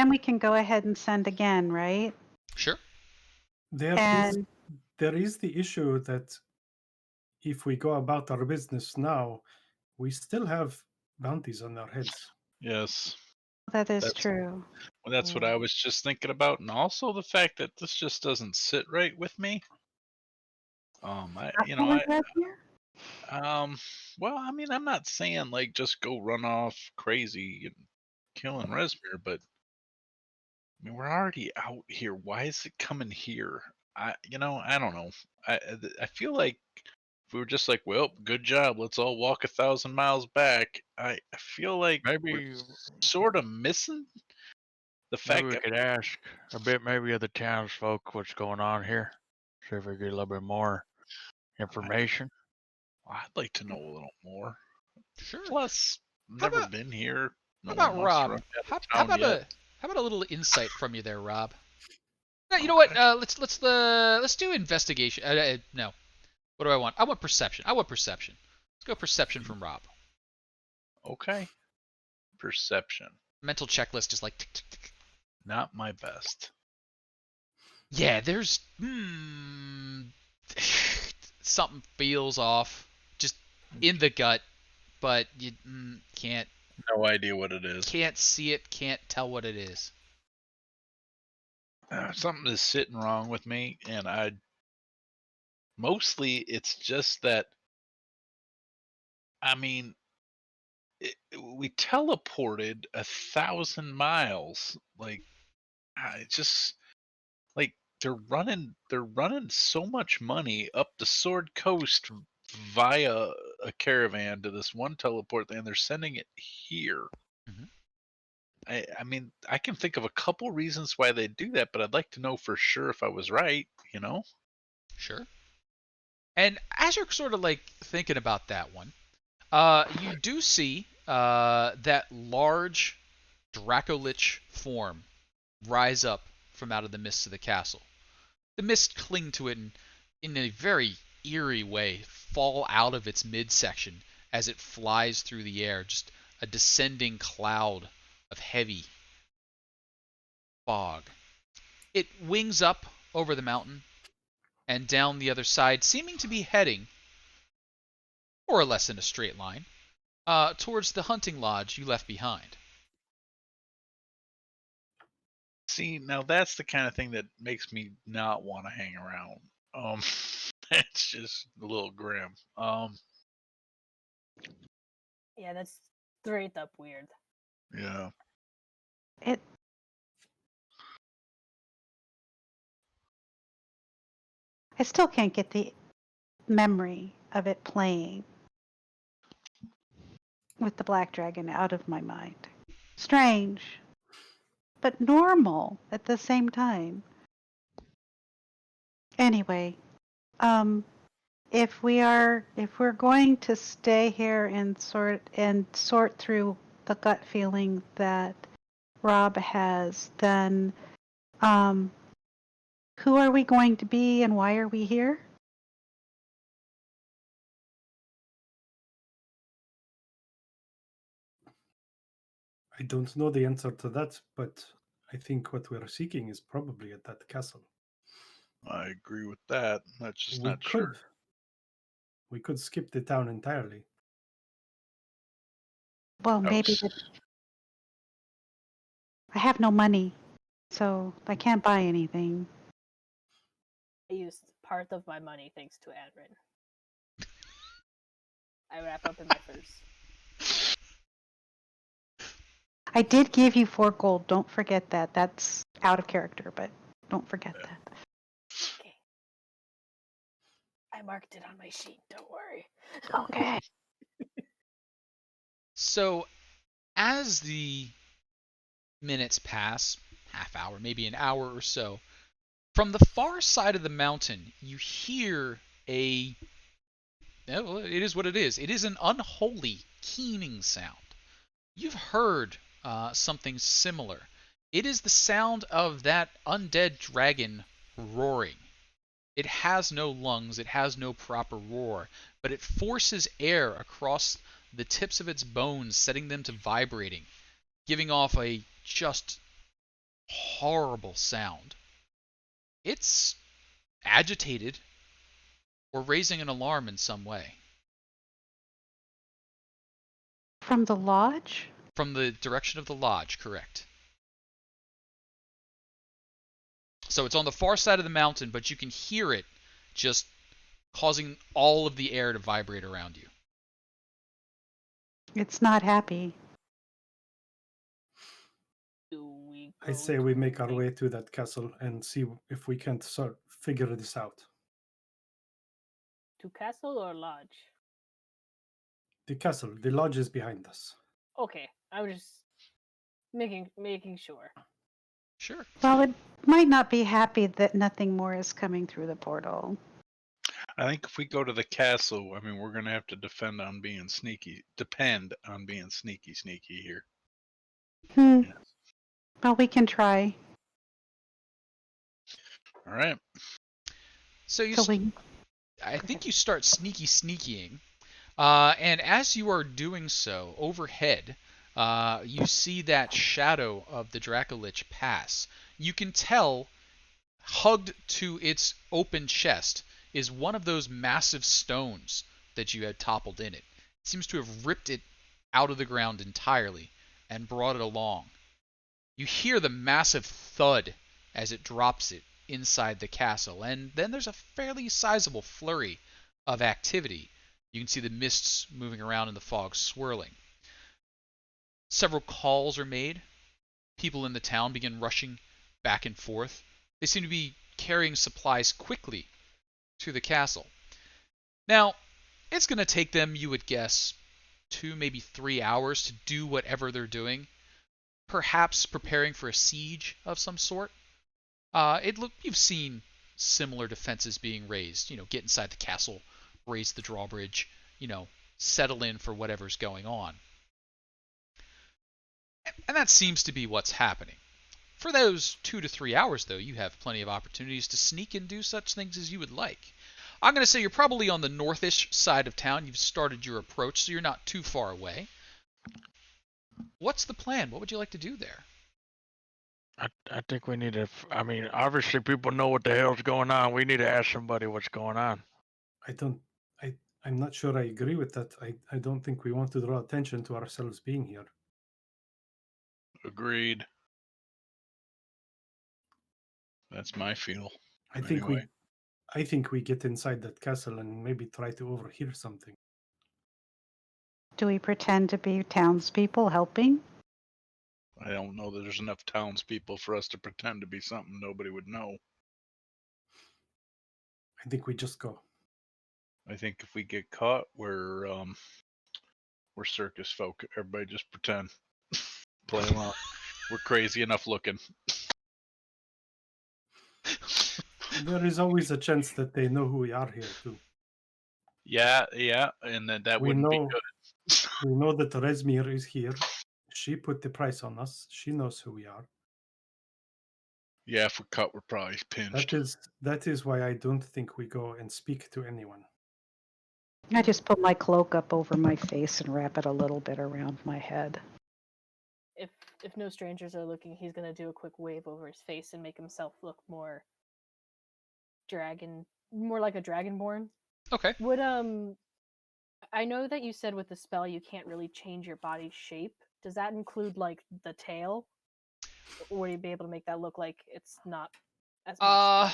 we can go ahead and send again, right? Sure. And There is the issue that if we go about our business now, we still have bounties on our heads. Yes. that is That's true. well, that's what I was just thinking about, and also the fact that this just doesn't sit right with me. Not coming back here? Well, I mean, I'm not saying like just go run off crazy and killing Resmir, but I mean, we're already out here. Why is it coming here? I don't know. I feel like if we were just like, well, good job, let's all walk 1,000 miles back. I feel like we're maybe sort of missing the maybe fact we that could ask a bit maybe of the townsfolk what's going on here. See if we get a little bit more information. I'd like to know a little more. Sure. Plus, How never about been here. No how one about wants to Rob? run out How, of how town about yet. a little insight from you there, Rob? No, you know what? Okay. Let's do investigation. No. What do I want? I want perception. Let's go perception from Rob. Okay. Perception. Mental checklist is like tick, tick, tick. Not my best. Yeah, there's something feels off, just in the gut, but you can't No idea what it is. see it, can't tell what it is. Something is sitting wrong with me, and mostly it's just that. I mean, we teleported 1,000 miles. Like, it just like they're running so much money up the Sword Coast via a caravan to this one teleport, and they're sending it here. Mhm. I mean, I can think of a couple reasons why they do that, but I'd like to know for sure if I was right, you know? Sure. And as you're sort of like thinking about that one, you do see that large Dracolich form rise up from out of the mists of the castle. The mist cling to it and, in a very eerie way, fall out of its midsection as it flies through the air, just a descending cloud of heavy fog. It wings up over the mountain and down the other side, seeming to be heading, more or less in a straight line, towards the hunting lodge you left behind. See, now that's the kind of thing that makes me not want to hang around. Um, it's just a little grim. Yeah, that's straight up weird. Yeah. It I still can't get the memory of it playing with the black dragon out of my mind. Strange, but normal at the same time. Anyway, if we're going to stay here and sort through the gut feeling that Rob has, then who are we going to be and why are we here? I don't know the answer to that, but I think what we're seeking is probably at that castle. I agree with that. That's just We not sure. could skip the town entirely. Well, I maybe was, I have no money, so I can't buy anything. I used part of my money thanks to Adrin. I wrap up in my furs. I did give you 4 gold. Don't forget that. That's out of character, but don't forget that. Okay. I marked it on my sheet, don't worry. Okay. So, as the minutes pass, half hour, maybe an hour or so, From the far side of the mountain, you hear a. Well, it is what it is. It is an unholy, keening sound. You've heard something similar. It is the sound of that undead dragon roaring. It has no lungs, it has no proper roar, but it forces air across the tips of its bones, setting them to vibrating, giving off a just horrible sound. It's agitated or raising an alarm in some way. From the lodge? From the direction of the lodge, correct. So it's on the far side of the mountain, but you can hear it just causing all of the air to vibrate around you. It's not happy. Do we I go say we to make our the- way to that castle and see if we can't figure this out. to castle or lodge? The castle, the lodge is behind us. Okay, I was just making sure. Sure. Well, it might not be happy that nothing more is coming through the portal. I think if we go to the castle, I mean, we're gonna have to depend on being sneaky here. Hmm. Yes. Well, we can try. All right. So you, So we. I think you start sneakying, and as you are doing so, overhead, you see that shadow of the Dracolich pass. You can tell, hugged to its open chest, is one of those massive stones that you had toppled in it. It seems to have ripped it out of the ground entirely and brought it along. You hear the massive thud as it drops it inside the castle, and then there's a fairly sizable flurry of activity. You can see the mists moving around in the fog swirling. Several calls are made. People in the town begin rushing back and forth. They seem to be carrying supplies quickly to the castle. Now, it's going to take them, you would guess, 2, maybe 3 hours to do whatever they're doing. Perhaps preparing for a siege of some sort. You've seen similar defenses being raised. Get inside the castle, raise the drawbridge, settle in for whatever's going on. And that seems to be what's happening. For those 2 to 3 hours, though, you have plenty of opportunities to sneak and do such things as you would like. I'm going to say you're probably on the northish side of town. You've started your approach, so you're not too far away. What's the plan? What would you like to do there? I think we need to. I mean, obviously people know what the hell's going on. We need to ask somebody what's going on. I'm not sure I agree with that. I don't think we want to draw attention to ourselves being here. Agreed. That's my feel. I think Anyway. I think we get inside that castle and maybe try to overhear something. Do we pretend to be townspeople helping? I don't know that there's enough townspeople for us to pretend to be something nobody would know. I think we just go. I think if we get caught, we're circus folk. Everybody just pretend, play along. We're crazy enough looking. There is always a chance that they know who we are here too. Yeah, and that We wouldn't be know good. we know that Rezmir is here. She put the price on us. She knows who we are. Yeah, if we're caught, we're probably pinched. That is why I don't think we go and speak to anyone. I just put my cloak up over my face and wrap it a little bit around my head. If no strangers are looking, he's gonna do a quick wave over his face and make himself look more like a dragonborn. Okay. Would I know that you said with the spell you can't really change your body's shape. Does that include like the tail? Or would you be able to make that look like it's not as much?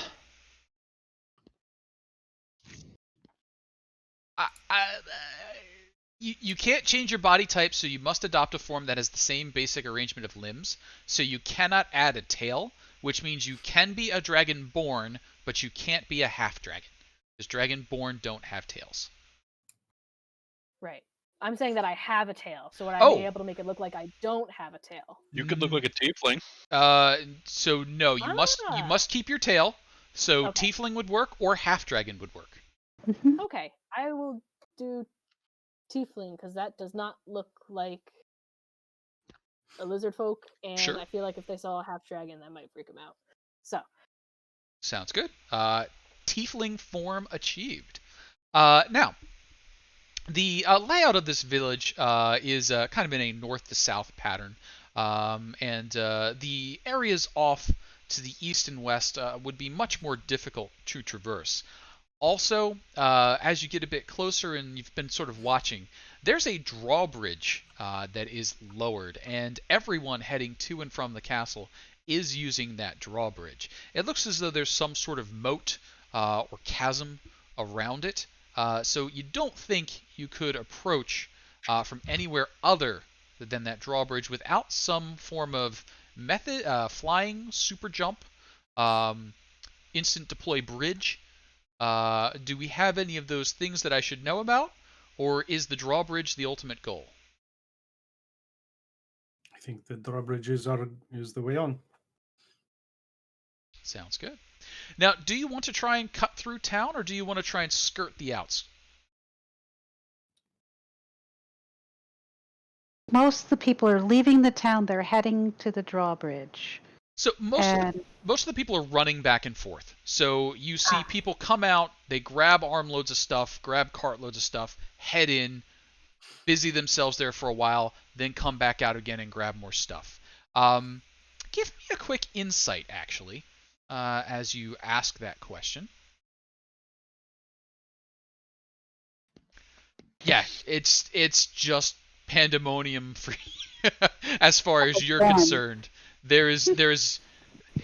You can't change your body type, so you must adopt a form that has the same basic arrangement of limbs. So you cannot add a tail, which means you can be a dragonborn, but you can't be a half dragon, because dragonborn don't have tails. Right. I'm saying that I have a tail, so would I be able to make it look like I don't have a tail? You could look like a tiefling. So no, you must keep your tail. So Okay. tiefling would work, or half dragon would work. Mhm. Okay, I will do tiefling because that does not look like a lizard folk, and Sure. I feel like if they saw a half dragon, that might freak them out. So, Sounds good. Tiefling form achieved. Now, the layout of this village is kind of in a north to south pattern, and the areas off to the east and west would be much more difficult to traverse. Also, as you get a bit closer and you've been sort of watching, there's a drawbridge that is lowered, and everyone heading to and from the castle is using that drawbridge. It looks as though there's some sort of moat or chasm around it, so you don't think you could approach from anywhere other than that drawbridge without some form of method, flying, super jump, um, instant deploy bridge. Do we have any of those things that I should know about, or is the drawbridge the ultimate goal? I think the drawbridges is the way on. Sounds good. Now, do you want to try and cut through town, or do you want to try and skirt the outs? Most of the people are leaving the town. They're heading to the drawbridge. So And most of the people are running back and forth. So you see Ah. people come out, they grab armloads of stuff, grab cartloads of stuff, head in, busy themselves there for a while, then come back out again and grab more stuff. Um, Give me a quick insight, actually, as you ask that question. Yeah, it's just pandemonium for as far as you're Done. concerned. There's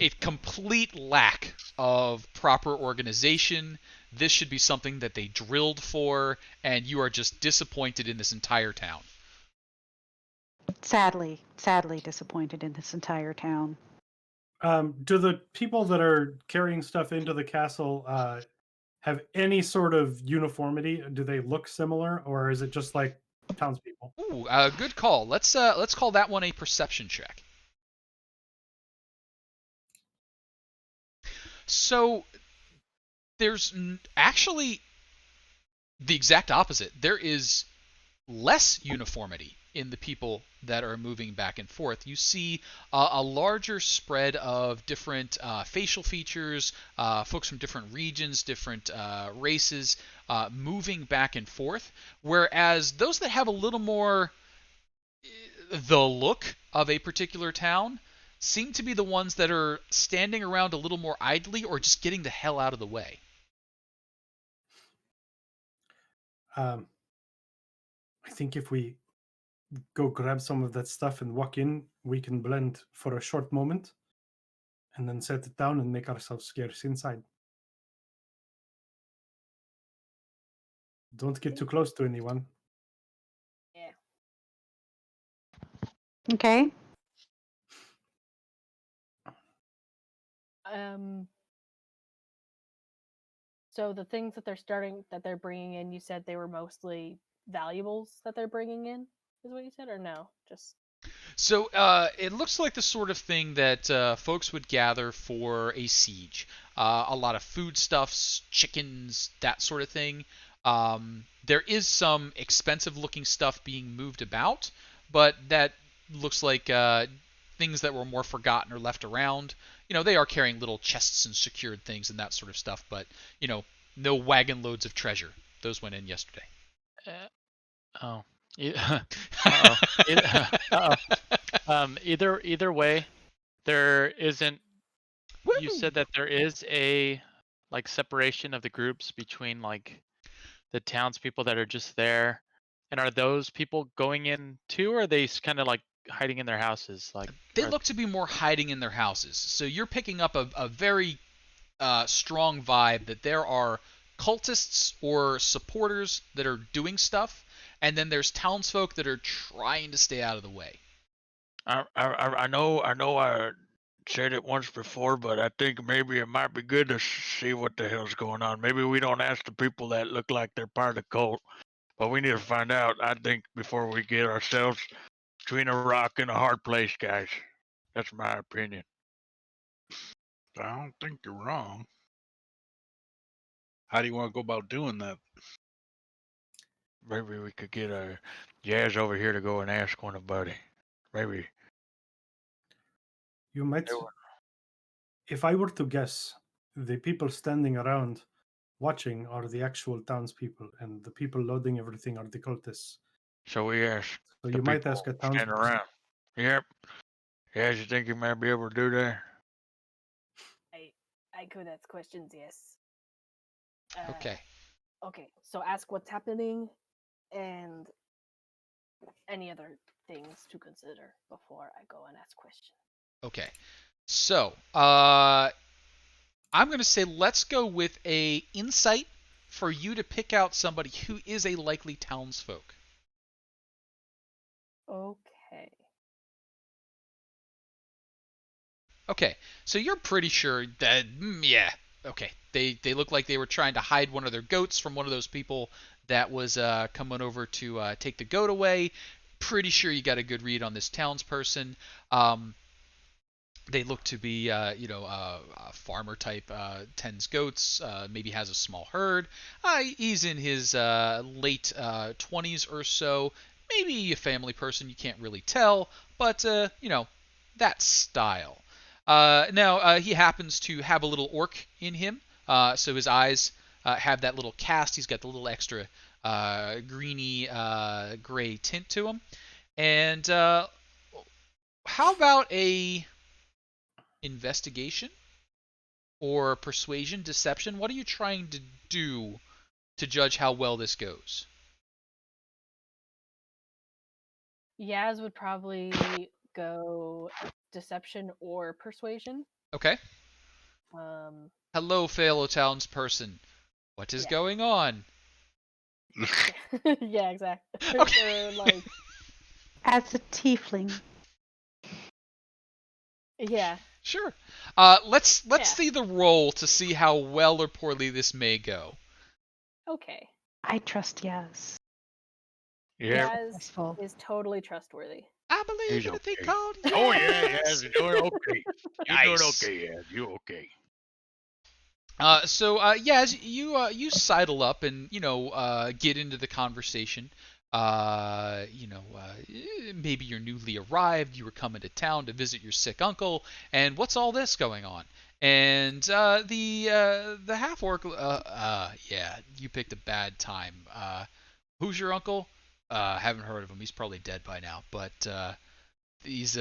a complete lack of proper organization. This should be something that they drilled for, and you are just disappointed in this entire town. sadly disappointed in this entire town. Do the people that are carrying stuff into the castle have any sort of uniformity? Do they look similar, or is it just like townspeople? Ooh, good call. Let's call that one a perception check. So there's actually the exact opposite. There is less uniformity in the people that are moving back and forth. You see a larger spread of different facial features, folks from different regions, different races moving back and forth, whereas those that have a little more the look of a particular town seem to be the ones that are standing around a little more idly or just getting the hell out of the way. I think if we go grab some of that stuff and walk in, we can blend for a short moment and then set it down and make ourselves scarce inside. Don't get too close to anyone. yeah. Okay. Um. So the things that they're bringing in, you said they were mostly valuables that they're bringing in, is what you said, or no? Just So it looks like the sort of thing that folks would gather for a siege. A lot of foodstuffs, chickens, that sort of thing. There is some expensive-looking stuff being moved about, but that looks like things that were more forgotten or left around. You know, they are carrying little chests and secured things and that sort of stuff, but you know, no wagon loads of treasure. Those went in yesterday. Uh, oh. Uh-oh. Uh-oh. Either way, there isn't. You said that there is a like separation of the groups between like the townspeople that are just there, and are those people going in too, or are they kind of like hiding in their houses? Like, They look to be more hiding in their houses. So you're picking up a very strong vibe that there are cultists or supporters that are doing stuff, and then there's townsfolk that are trying to stay out of the way. I know I said it once before, but I think maybe it might be good to see what the hell's going on. Maybe we don't ask the people that look like they're part of the cult, but we need to find out. I think before we get ourselves between a rock and a hard place, guys. That's my opinion. I don't think you're wrong. How do you want to go about doing that? Maybe we could get Jazz over here to go and ask one of Buddy. Maybe. You might, They were- if I were to guess, the people standing around watching are the actual townspeople, and the people loading everything are the cultists. So we asked So the you might people ask a standing townsperson. around. Yep. Jazz, you think you might be able to do that? I could ask questions, yes. Okay. Okay, so ask what's happening and any other things to consider before I go and ask questions. Okay. So, I'm going to say let's go with a insight for you to pick out somebody who is a likely townsfolk. Okay. Okay. So you're pretty sure that yeah. Okay. They look like they were trying to hide one of their goats from one of those people that was coming over to take the goat away. Pretty sure you got a good read on this townsperson. They look to be, a farmer type, tends goats, maybe has a small herd. He's in his late 20s or so, maybe a family person, you can't really tell, but, that style. Now, he happens to have a little orc in him, so his eyes have that little cast. He's got the little extra greeny gray tint to him. And how about a investigation or persuasion, deception? What are you trying to do to judge how well this goes? Yaz would probably go deception or persuasion. Okay. Um, Hello, fellow townsperson. What is Yeah. going on? yeah, exactly. Okay. Or like, As a tiefling. yeah, Sure. Let's Yeah. see the roll to see how well or poorly this may go. okay. I trust Yaz. Yeah. Yaz Successful. is totally trustworthy. I believe He's in a thing okay. called Oh yeah, yes. Jazz, you're doing okay. You're doing Nice. okay, Jazz. You okay? As you sidle up and get into the conversation. Maybe you're newly arrived. You were coming to town to visit your sick uncle, and what's all this going on? And the half orc. Yeah, you picked a bad time. Who's your uncle? Haven't heard of him. He's probably dead by now. But these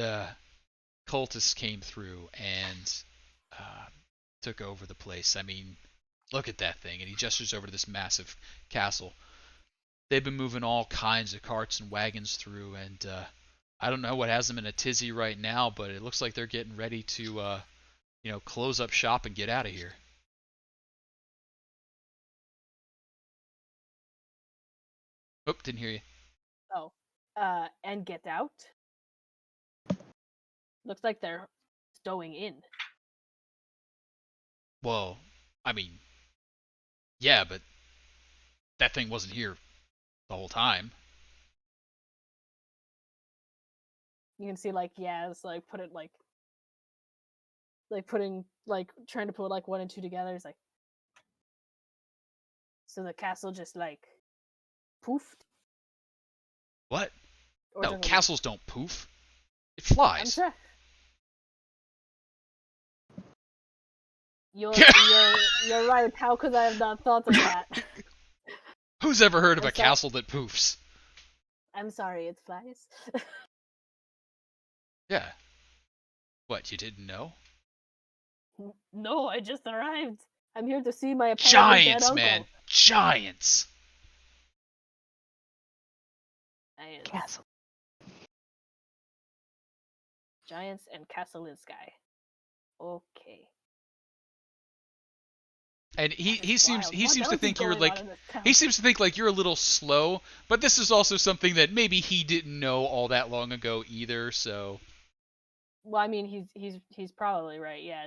cultists came through and took over the place. I mean, look at that thing. And he gestures over to this massive castle. They've been moving all kinds of carts and wagons through, and I don't know what has them in a tizzy right now, but it looks like they're getting ready to, close up shop and get out of here. Oh, didn't hear you. Oh, and get out. Looks like they're stowing in. Well, I mean, yeah, but that thing wasn't here the whole time. You can see like Yaz like put it like putting like trying to put like one and two together. It's like so the castle just like poofed. What? Or No, doesn't it? castles don't poof. It I'm flies. sure. You're right. How could I have not thought of that? Who's ever heard of I'm a sorry. castle that poofs? I'm sorry, it flies. Yeah. What, you didn't know? No, I just arrived. I'm here to see my apparently dead Giants, uncle. man. Giants. Castle. Giants and castle in sky. Okay. And he That's seems wild. he What seems else to is think you're going like on in this town? he seems to think like you're a little slow, but this is also something that maybe he didn't know all that long ago either. So Well, I mean, he's probably right. Yeah,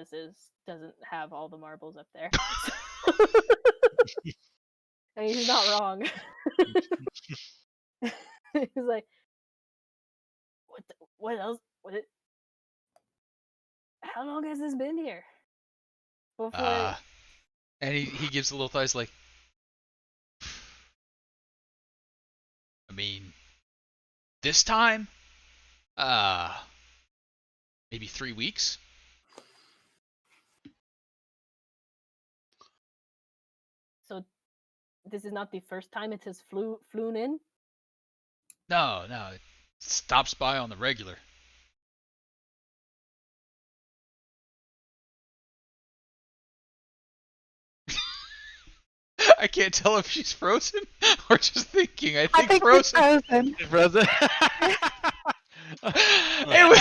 doesn't have all the marbles up there. I mean, he's not wrong. He's like, what else? How long has this been here? Before And he gives a little thighs like, I mean, this time, uh, maybe 3 weeks. So this is not the first time it has flown in. No, it stops by on the regular. I can't tell if she's frozen or just thinking. I think she's frozen. frozen. She's frozen. It was-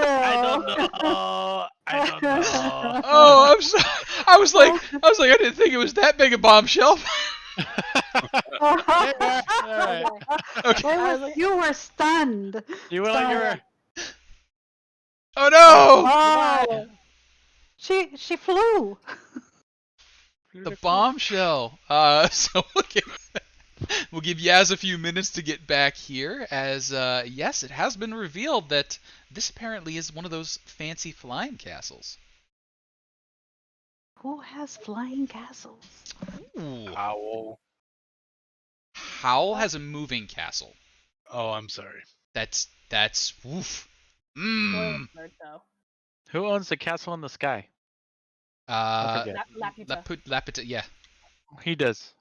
I don't know. I don't know. Oh, I'm sorry. I was like, I didn't think it was that big a bombshell. Alright. Okay. I was like, You were stunned. You were like you were. Oh no! Oh, she flew. The bombshell. So we'll give Yaz a few minutes to get back here, as yes, it has been revealed that this apparently is one of those fancy flying castles. Who has flying castles? Ooh. Owl. Howl has a moving castle. Oh, I'm sorry. That's woof. spoiler alert, though. Who owns the castle in the sky? I forget. Laputa. Laputa, yeah. He does.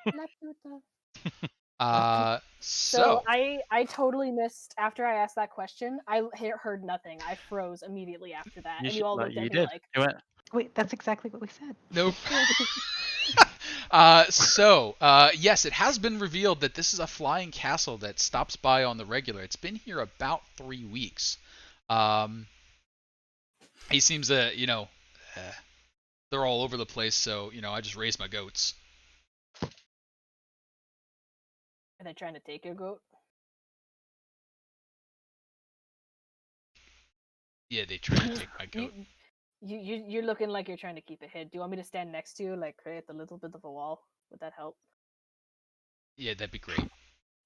Laputa. So I totally missed after I asked that question. I heard nothing. I froze immediately after that, and you all looked at me did. like, You went. Wait, that's exactly what we said. nope. Yes, it has been revealed that this is a flying castle that stops by on the regular. It's been here about 3 weeks. He seems to, they're all over the place, so, I just raise my goats. are they trying to take your goat? Yeah, they try to take my goat. You're looking like you're trying to keep it hid. Do you want me to stand next to you, like create a little bit of a wall? Would that help? Yeah, that'd be great.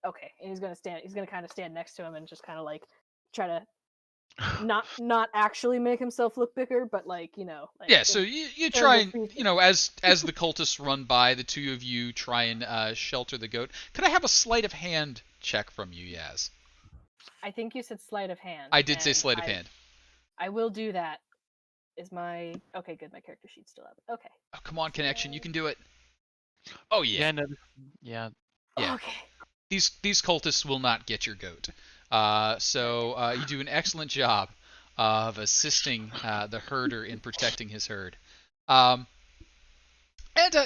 Okay, and he's gonna kind of stand next to him and just kind of like try to not actually make himself look bigger, but like like Yeah, so you try and as the cultists run by, the two of you try and shelter the goat. Could I have a sleight of hand check from you, Yaz? I think you said sleight of hand. I did say and sleight of hand. I will do that. Is my okay? Good. My character sheet still up. Okay. Oh, come on, connection, you can do it. Oh yeah. Yeah. No, yeah. Yeah. Okay. These cultists will not get your goat. So you do an excellent job of assisting the herder in protecting his herd. And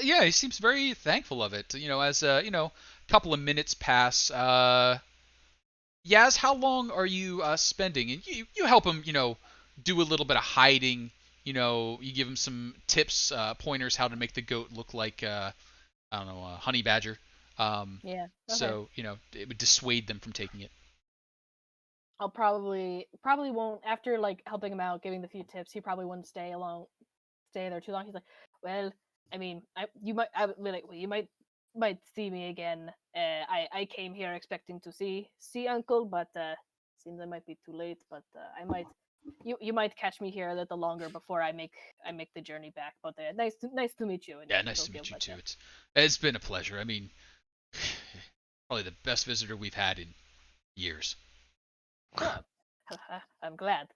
yeah, he seems very thankful of it. As a couple of minutes pass. Yaz, how long are you spending? And you help him, do a little bit of hiding. You give him some tips, pointers how to make the goat look like I don't know, a honey badger. Yeah. Okay. So it would dissuade them from taking it. I'll probably won't after like helping him out, giving the few tips. He probably wouldn't stay there too long. He's like, well, I mean, you might see me again. I came here expecting to see Uncle, but seems I might be too late. But I might you might catch me here a little longer before I make the journey back. But nice to meet you. And Yeah, nice to meet you too. It's been a pleasure. I mean, probably the best visitor we've had in years. Oh, I'm glad.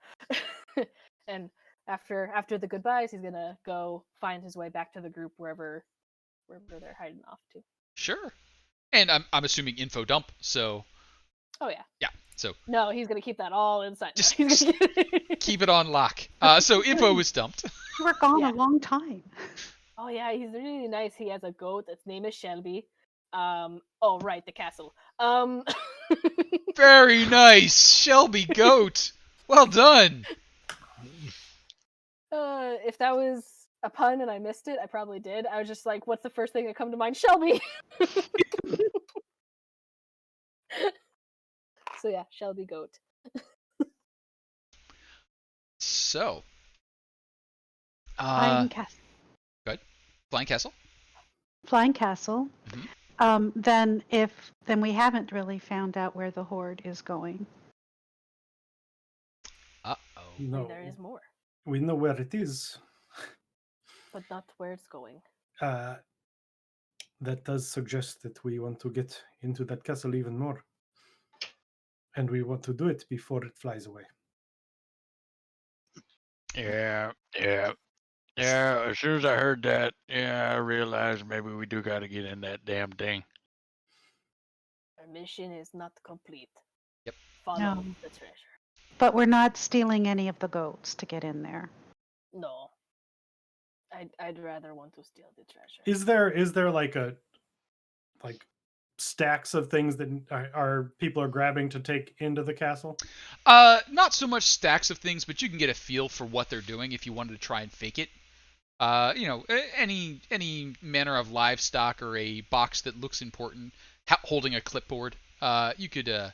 And after the goodbyes, he's gonna go find his way back to the group wherever they're hiding off to. Sure. And I'm assuming info dump. So. Oh yeah. Yeah. So. No, he's gonna keep that all inside. Just No, he's gonna keep it on lock. So info was dumped. You were gone Yeah. a long time. Oh yeah, he's really nice. He has a goat. Its name is Shelby. Oh right, the castle. Very nice, Shelby goat. Well done. If that was a pun and I missed it, I probably did. I was just like, what's the first thing that come to mind? Shelby. So yeah, Shelby goat. So. Flying castle. Flying castle. Flying castle. Mhm. Then we haven't really found out where the horde is going. Uh oh. No, There is more. we know where it is. but not where it's going. That does suggest that we want to get into that castle even more. And we want to do it before it flies away. Yeah. As soon as I heard that, I realized maybe we do got to get in that damn thing. Our mission is not complete. Yep. Follow No. the treasure. But we're not stealing any of the goats to get in there. No. I'd rather want to steal the treasure. Is there like stacks of things that are people are grabbing to take into the castle? Not so much stacks of things, but you can get a feel for what they're doing if you wanted to try and fake it. Any manner of livestock or a box that looks important, holding a clipboard, you could,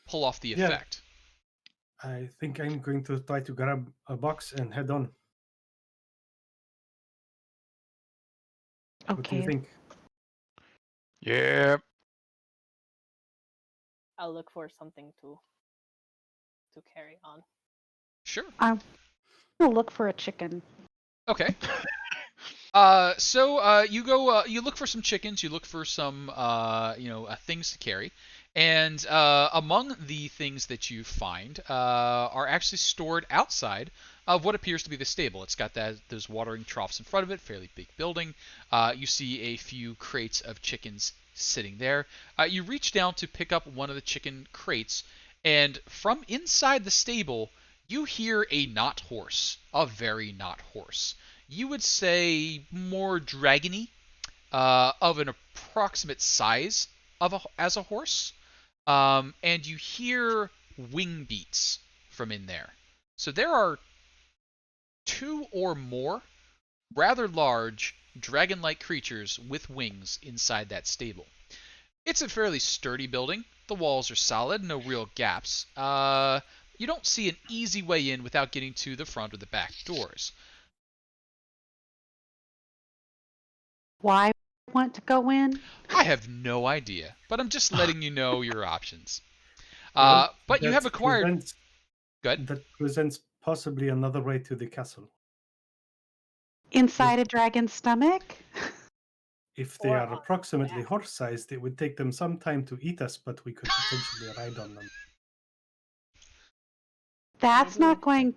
pull off the Yeah. effect. I think I'm going to try to grab a box and head on. What do you Okay. think? Yeah. I'll look for something to carry on. Sure. I'm gonna look for a chicken. Okay. You go. You look for some chickens. You look for some, things to carry, and among the things that you find are actually stored outside of what appears to be the stable. It's got those watering troughs in front of it. Fairly big building. You see a few crates of chickens sitting there. You reach down to pick up one of the chicken crates, and from inside the stable, you hear a knot horse, a very knot horse. You would say more dragony, of an approximate size as a horse, and you hear wing beats from in there. So there are two or more rather large dragon-like creatures with wings inside that stable. It's a fairly sturdy building. The walls are solid, no real gaps. You don't see an easy way in without getting to the front or the back doors. Why want to go in? I have no idea, but I'm just letting you know your options. Well, But you have acquired. Good. That presents possibly another way to the castle. Inside a dragon's stomach? If they Or are on approximately back. horse-sized, it would take them some time to eat us, but we could potentially ride on them. That's Maybe not going.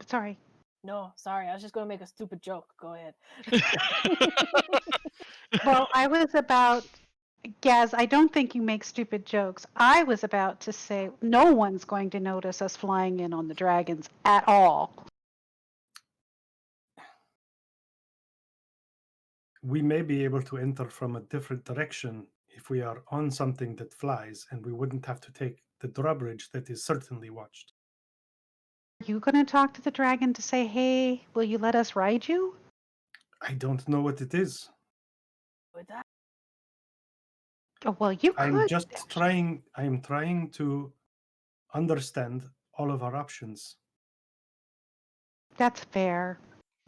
Sorry. No, sorry. I was just going to make a stupid joke. Go ahead. Well, I was about. Gaz, I don't think you make stupid jokes. I was about to say no one's going to notice us flying in on the dragons at all. We may be able to enter from a different direction if we are on something that flies, and we wouldn't have to take the drawbridge that is certainly watched. Are you going to talk to the dragon to say, hey, will you let us ride you? I don't know what it is. With that, Oh, well, you I'm could. just trying. I'm trying to understand all of our options. That's fair.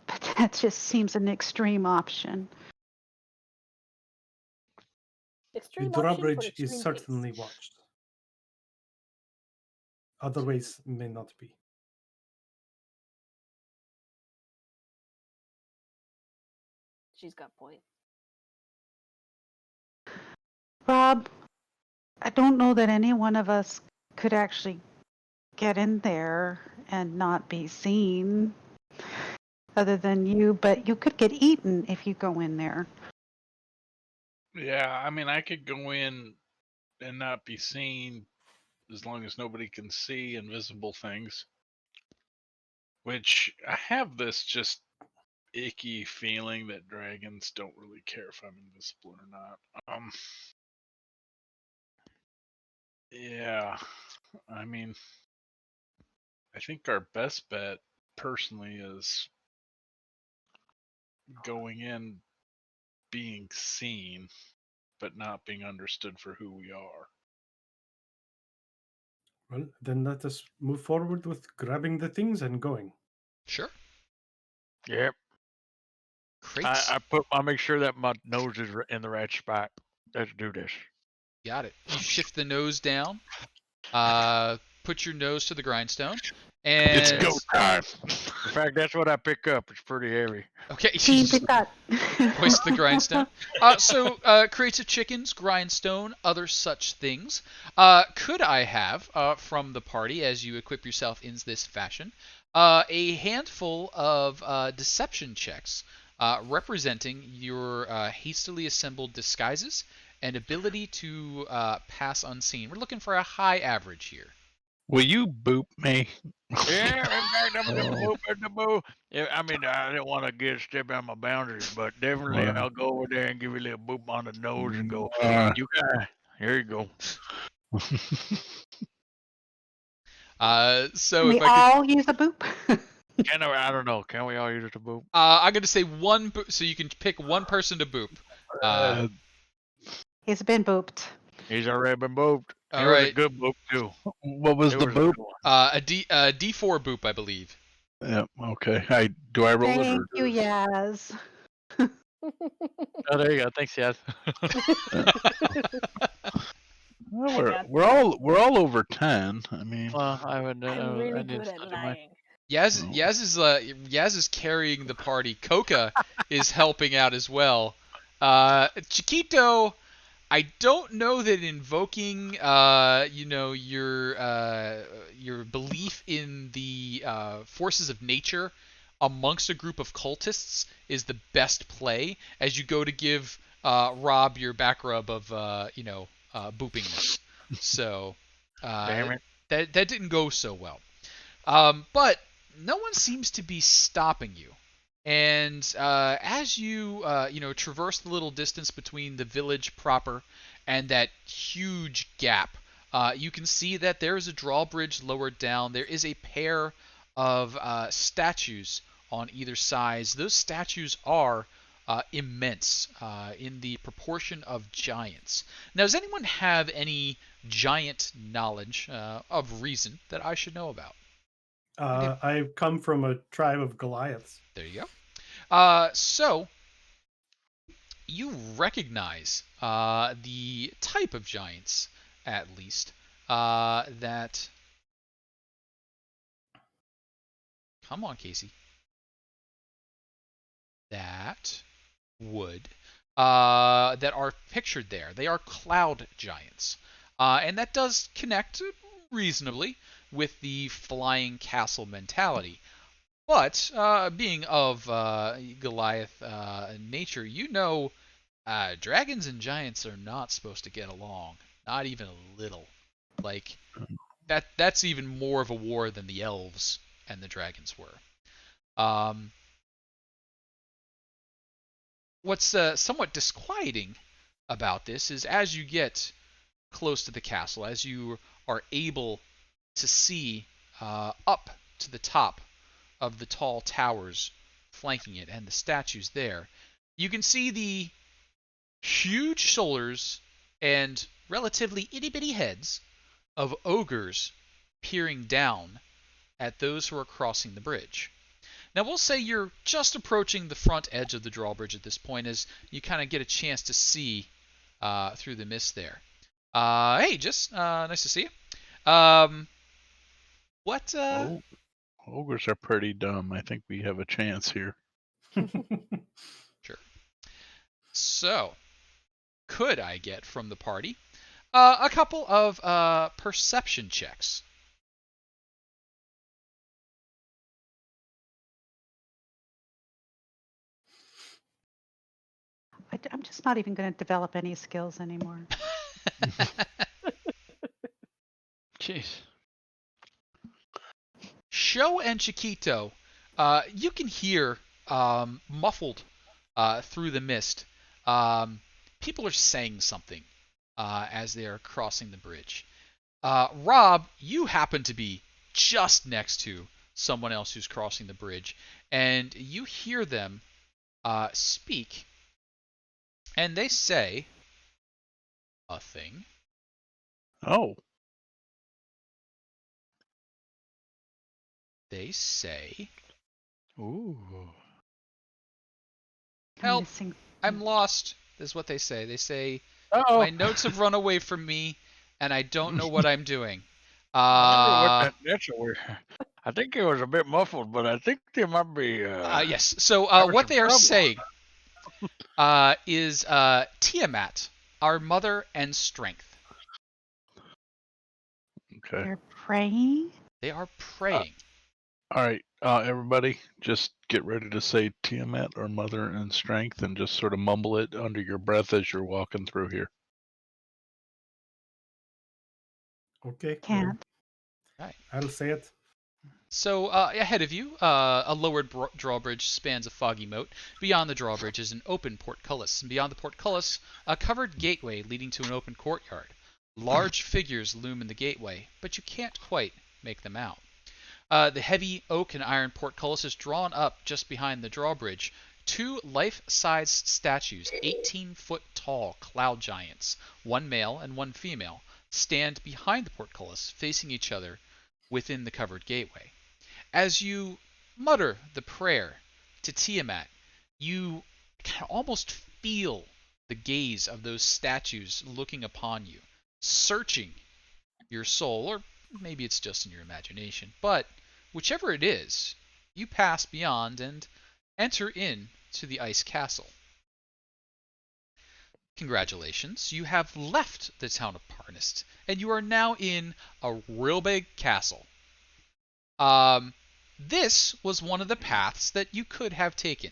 But that just seems an extreme option. extreme The option for drawbridge extreme is case. certainly watched. Other ways may not be. She's got point. Rob, I don't know that any one of us could actually get in there and not be seen, other than you, but you could get eaten if you go in there. Yeah, I mean, I could go in and not be seen as long as nobody can see invisible things. Which I have this just icky feeling that dragons don't really care if I'm invisible or not. Yeah, I mean, I think our best bet personally is going in being seen, but not being understood for who we are. Well, then let us move forward with grabbing the things and going. Sure. Yep. Crates. I make sure that my nose is in the right spot. Let's do this. Got it. You shift the nose down. Put your nose to the grindstone, It's And go time. In fact, that's what I pick up. It's pretty heavy. okay, Team, we've got. hoist the grindstone. So crates of chickens, grindstone, other such things. Could I have from the party, as you equip yourself in this fashion, a handful of deception checks representing your hastily assembled disguises and ability to pass unseen. We're looking for a high average here. Will you boop me? Yeah, in fact, I'm gonna Oh. boop at the boo. Yeah, I mean, I didn't want to get step out my boundaries, but definitely Wow. I'll go over there and give you a little boop on the nose and go, Uh, you got, here you go. So Can we if I could, all use a boop? Can I don't know. Can we all use the boop? I'm gonna say one, so you can pick one person to boop. He's been booped. He's already been booped. All It was a right. good boop too. what was It the was a boop? good one. A D4 boop, I believe. Yeah, okay. Do I roll Thank it? you, Yaz. Oh, there you go. Thanks, Yaz. Well, I we're, got we're all over 10. I mean, Well, I would. I'm really I need good to at study mine. lying. Yaz is carrying the party. Coca is helping out as well. Chiquito, I don't know that invoking, your belief in the forces of nature amongst a group of cultists is the best play as you go to give Rob your back rub of, boopingness. So Damn it. that didn't go so well. But no one seems to be stopping you. And as you traverse the little distance between the village proper and that huge gap, you can see that there is a drawbridge lower down. There is a pair of statues on either side. Those statues are immense in the proportion of giants. Now, does anyone have any giant knowledge of reason that I should know about? I come from a tribe of Goliaths. There you go. So you recognize the type of giants, at least, that. Come on, Casey. That would. That are pictured there. They are cloud giants. And that does connect reasonably with the flying castle mentality. But being of Goliath nature, dragons and giants are not supposed to get along, not even a little. Like that's even more of a war than the elves and the dragons were. What's somewhat disquieting about this is as you get close to the castle, as you are able to see up to the top of the tall towers flanking it and the statues there, you can see the huge shoulders and relatively itty-bitty heads of ogres peering down at those who are crossing the bridge. Now, we'll say you're just approaching the front edge of the drawbridge at this point as you kind of get a chance to see through the mist there. Hey, just nice to see you. What? ogres are pretty dumb. I think we have a chance here. Sure. So, could I get from the party a couple of perception checks? I'm just not even going to develop any skills anymore. Jeez. Sho and Chiquito, you can hear muffled through the mist. People are saying something as they are crossing the bridge. Rob, you happen to be just next to someone else who's crossing the bridge, and you hear them speak, and they say a thing. Oh, They say, Ooh. "Help! Missing. I'm lost." Is what they say. They say, Oh. "My notes have run away from me, and I don't know what I'm doing." I wonder what Uh, that's a weird. I think it was a bit muffled, but I think there might be. Yes. So having what some they are trouble. saying is Tiamat, our mother and strength. Okay. They're praying. They are praying. All right, everybody, just get ready to say Tiamat or Mother and Strength, and just sort of mumble it under your breath as you're walking through here. Okay. Can't. Right. I'll say it. So ahead of you, a lowered drawbridge spans a foggy moat. Beyond the drawbridge is an open portcullis, and beyond the portcullis, a covered gateway leading to an open courtyard. Large figures loom in the gateway, but you can't quite make them out. The heavy oak and iron portcullis is drawn up just behind the drawbridge. Two life-size statues, 18-foot tall cloud giants, one male and one female, stand behind the portcullis, facing each other within the covered gateway. As you mutter the prayer to Tiamat, you can almost feel the gaze of those statues looking upon you, searching your soul, or maybe it's just in your imagination. But whichever it is, you pass beyond and enter in to the ice castle. Congratulations, you have left the town of Parnist, and you are now in a real big castle. This was one of the paths that you could have taken.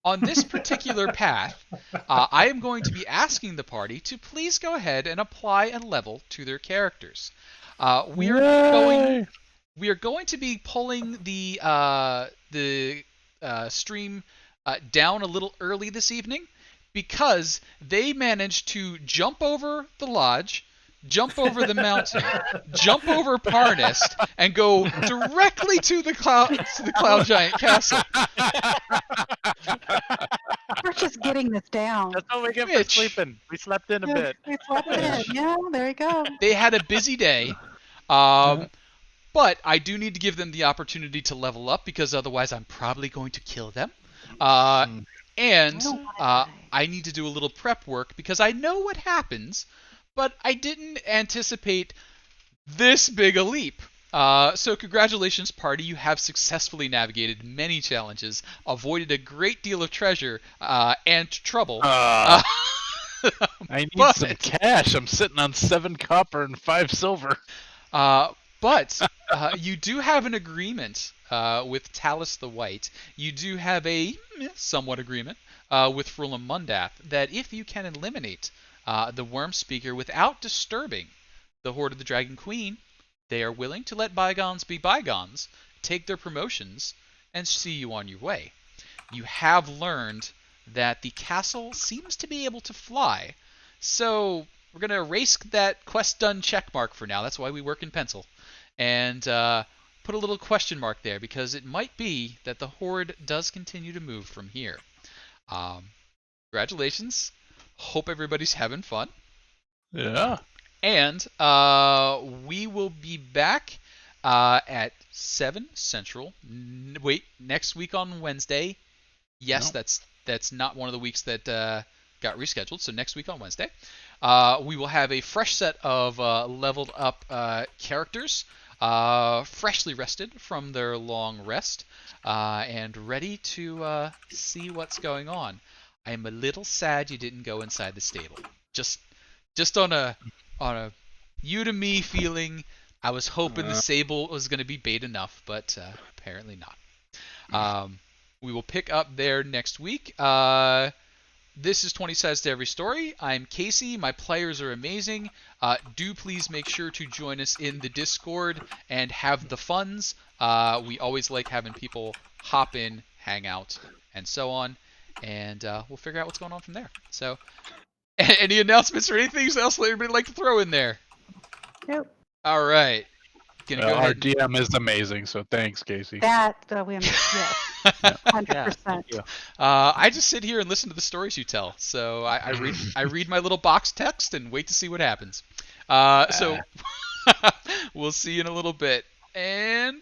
On this particular path, I am going to be asking the party to please go ahead and apply a level to their characters. We are going to be pulling the stream down a little early this evening because they managed to jump over the lodge, jump over the mountain, jump over Parnist, and go directly to the Cloud Giant Castle. We're just getting this down. That's what we get for Mitch. sleeping. We slept in a Yeah, bit. we slept in. Yeah, there you go. They had a busy day, but I do need to give them the opportunity to level up because otherwise I'm probably going to kill them. And don't wanna die. I need to do a little prep work because I know what happens, but I didn't anticipate this big a leap. So congratulations, party. You have successfully navigated many challenges, avoided a great deal of treasure and trouble. I need but- some cash. I'm sitting on 7 copper and 5 silver. But you do have an agreement with Talus the White. You do have a somewhat agreement with Frulam Mundath that if you can eliminate the Worm Speaker without disturbing the Horde of the Dragon Queen, they are willing to let bygones be bygones, take their promotions, and see you on your way. You have learned that the castle seems to be able to fly, so we're going to erase that quest done check mark for now. That's why we work in pencil. And put a little question mark there because it might be that the Horde does continue to move from here. Congratulations. Hope everybody's having fun. Yeah. And we will be back at 7 Central. Next week on Wednesday. Yes, No. that's not one of the weeks that got rescheduled. So next week on Wednesday, we will have a fresh set of leveled up characters, freshly rested from their long rest, and ready to see what's going on. I am a little sad you didn't go inside the stable. Just on a you to me feeling. I was hoping the Sable was going to be bait enough, but apparently not. We will pick up there next week. This is 20 Sides to Every Story. I'm Casey. My players are amazing. Do please make sure to join us in the Discord and have the funs. We always like having people hop in, hang out, and so on. And we'll figure out what's going on from there. So, any announcements or anything else that everybody like to throw in there? Nope. All right. Gonna go Our ahead. DM is amazing, so thanks, Casey. That we yes, 100%. you. I just sit here and listen to the stories you tell. So I read my little box text and wait to see what happens. So we'll see you in a little bit. And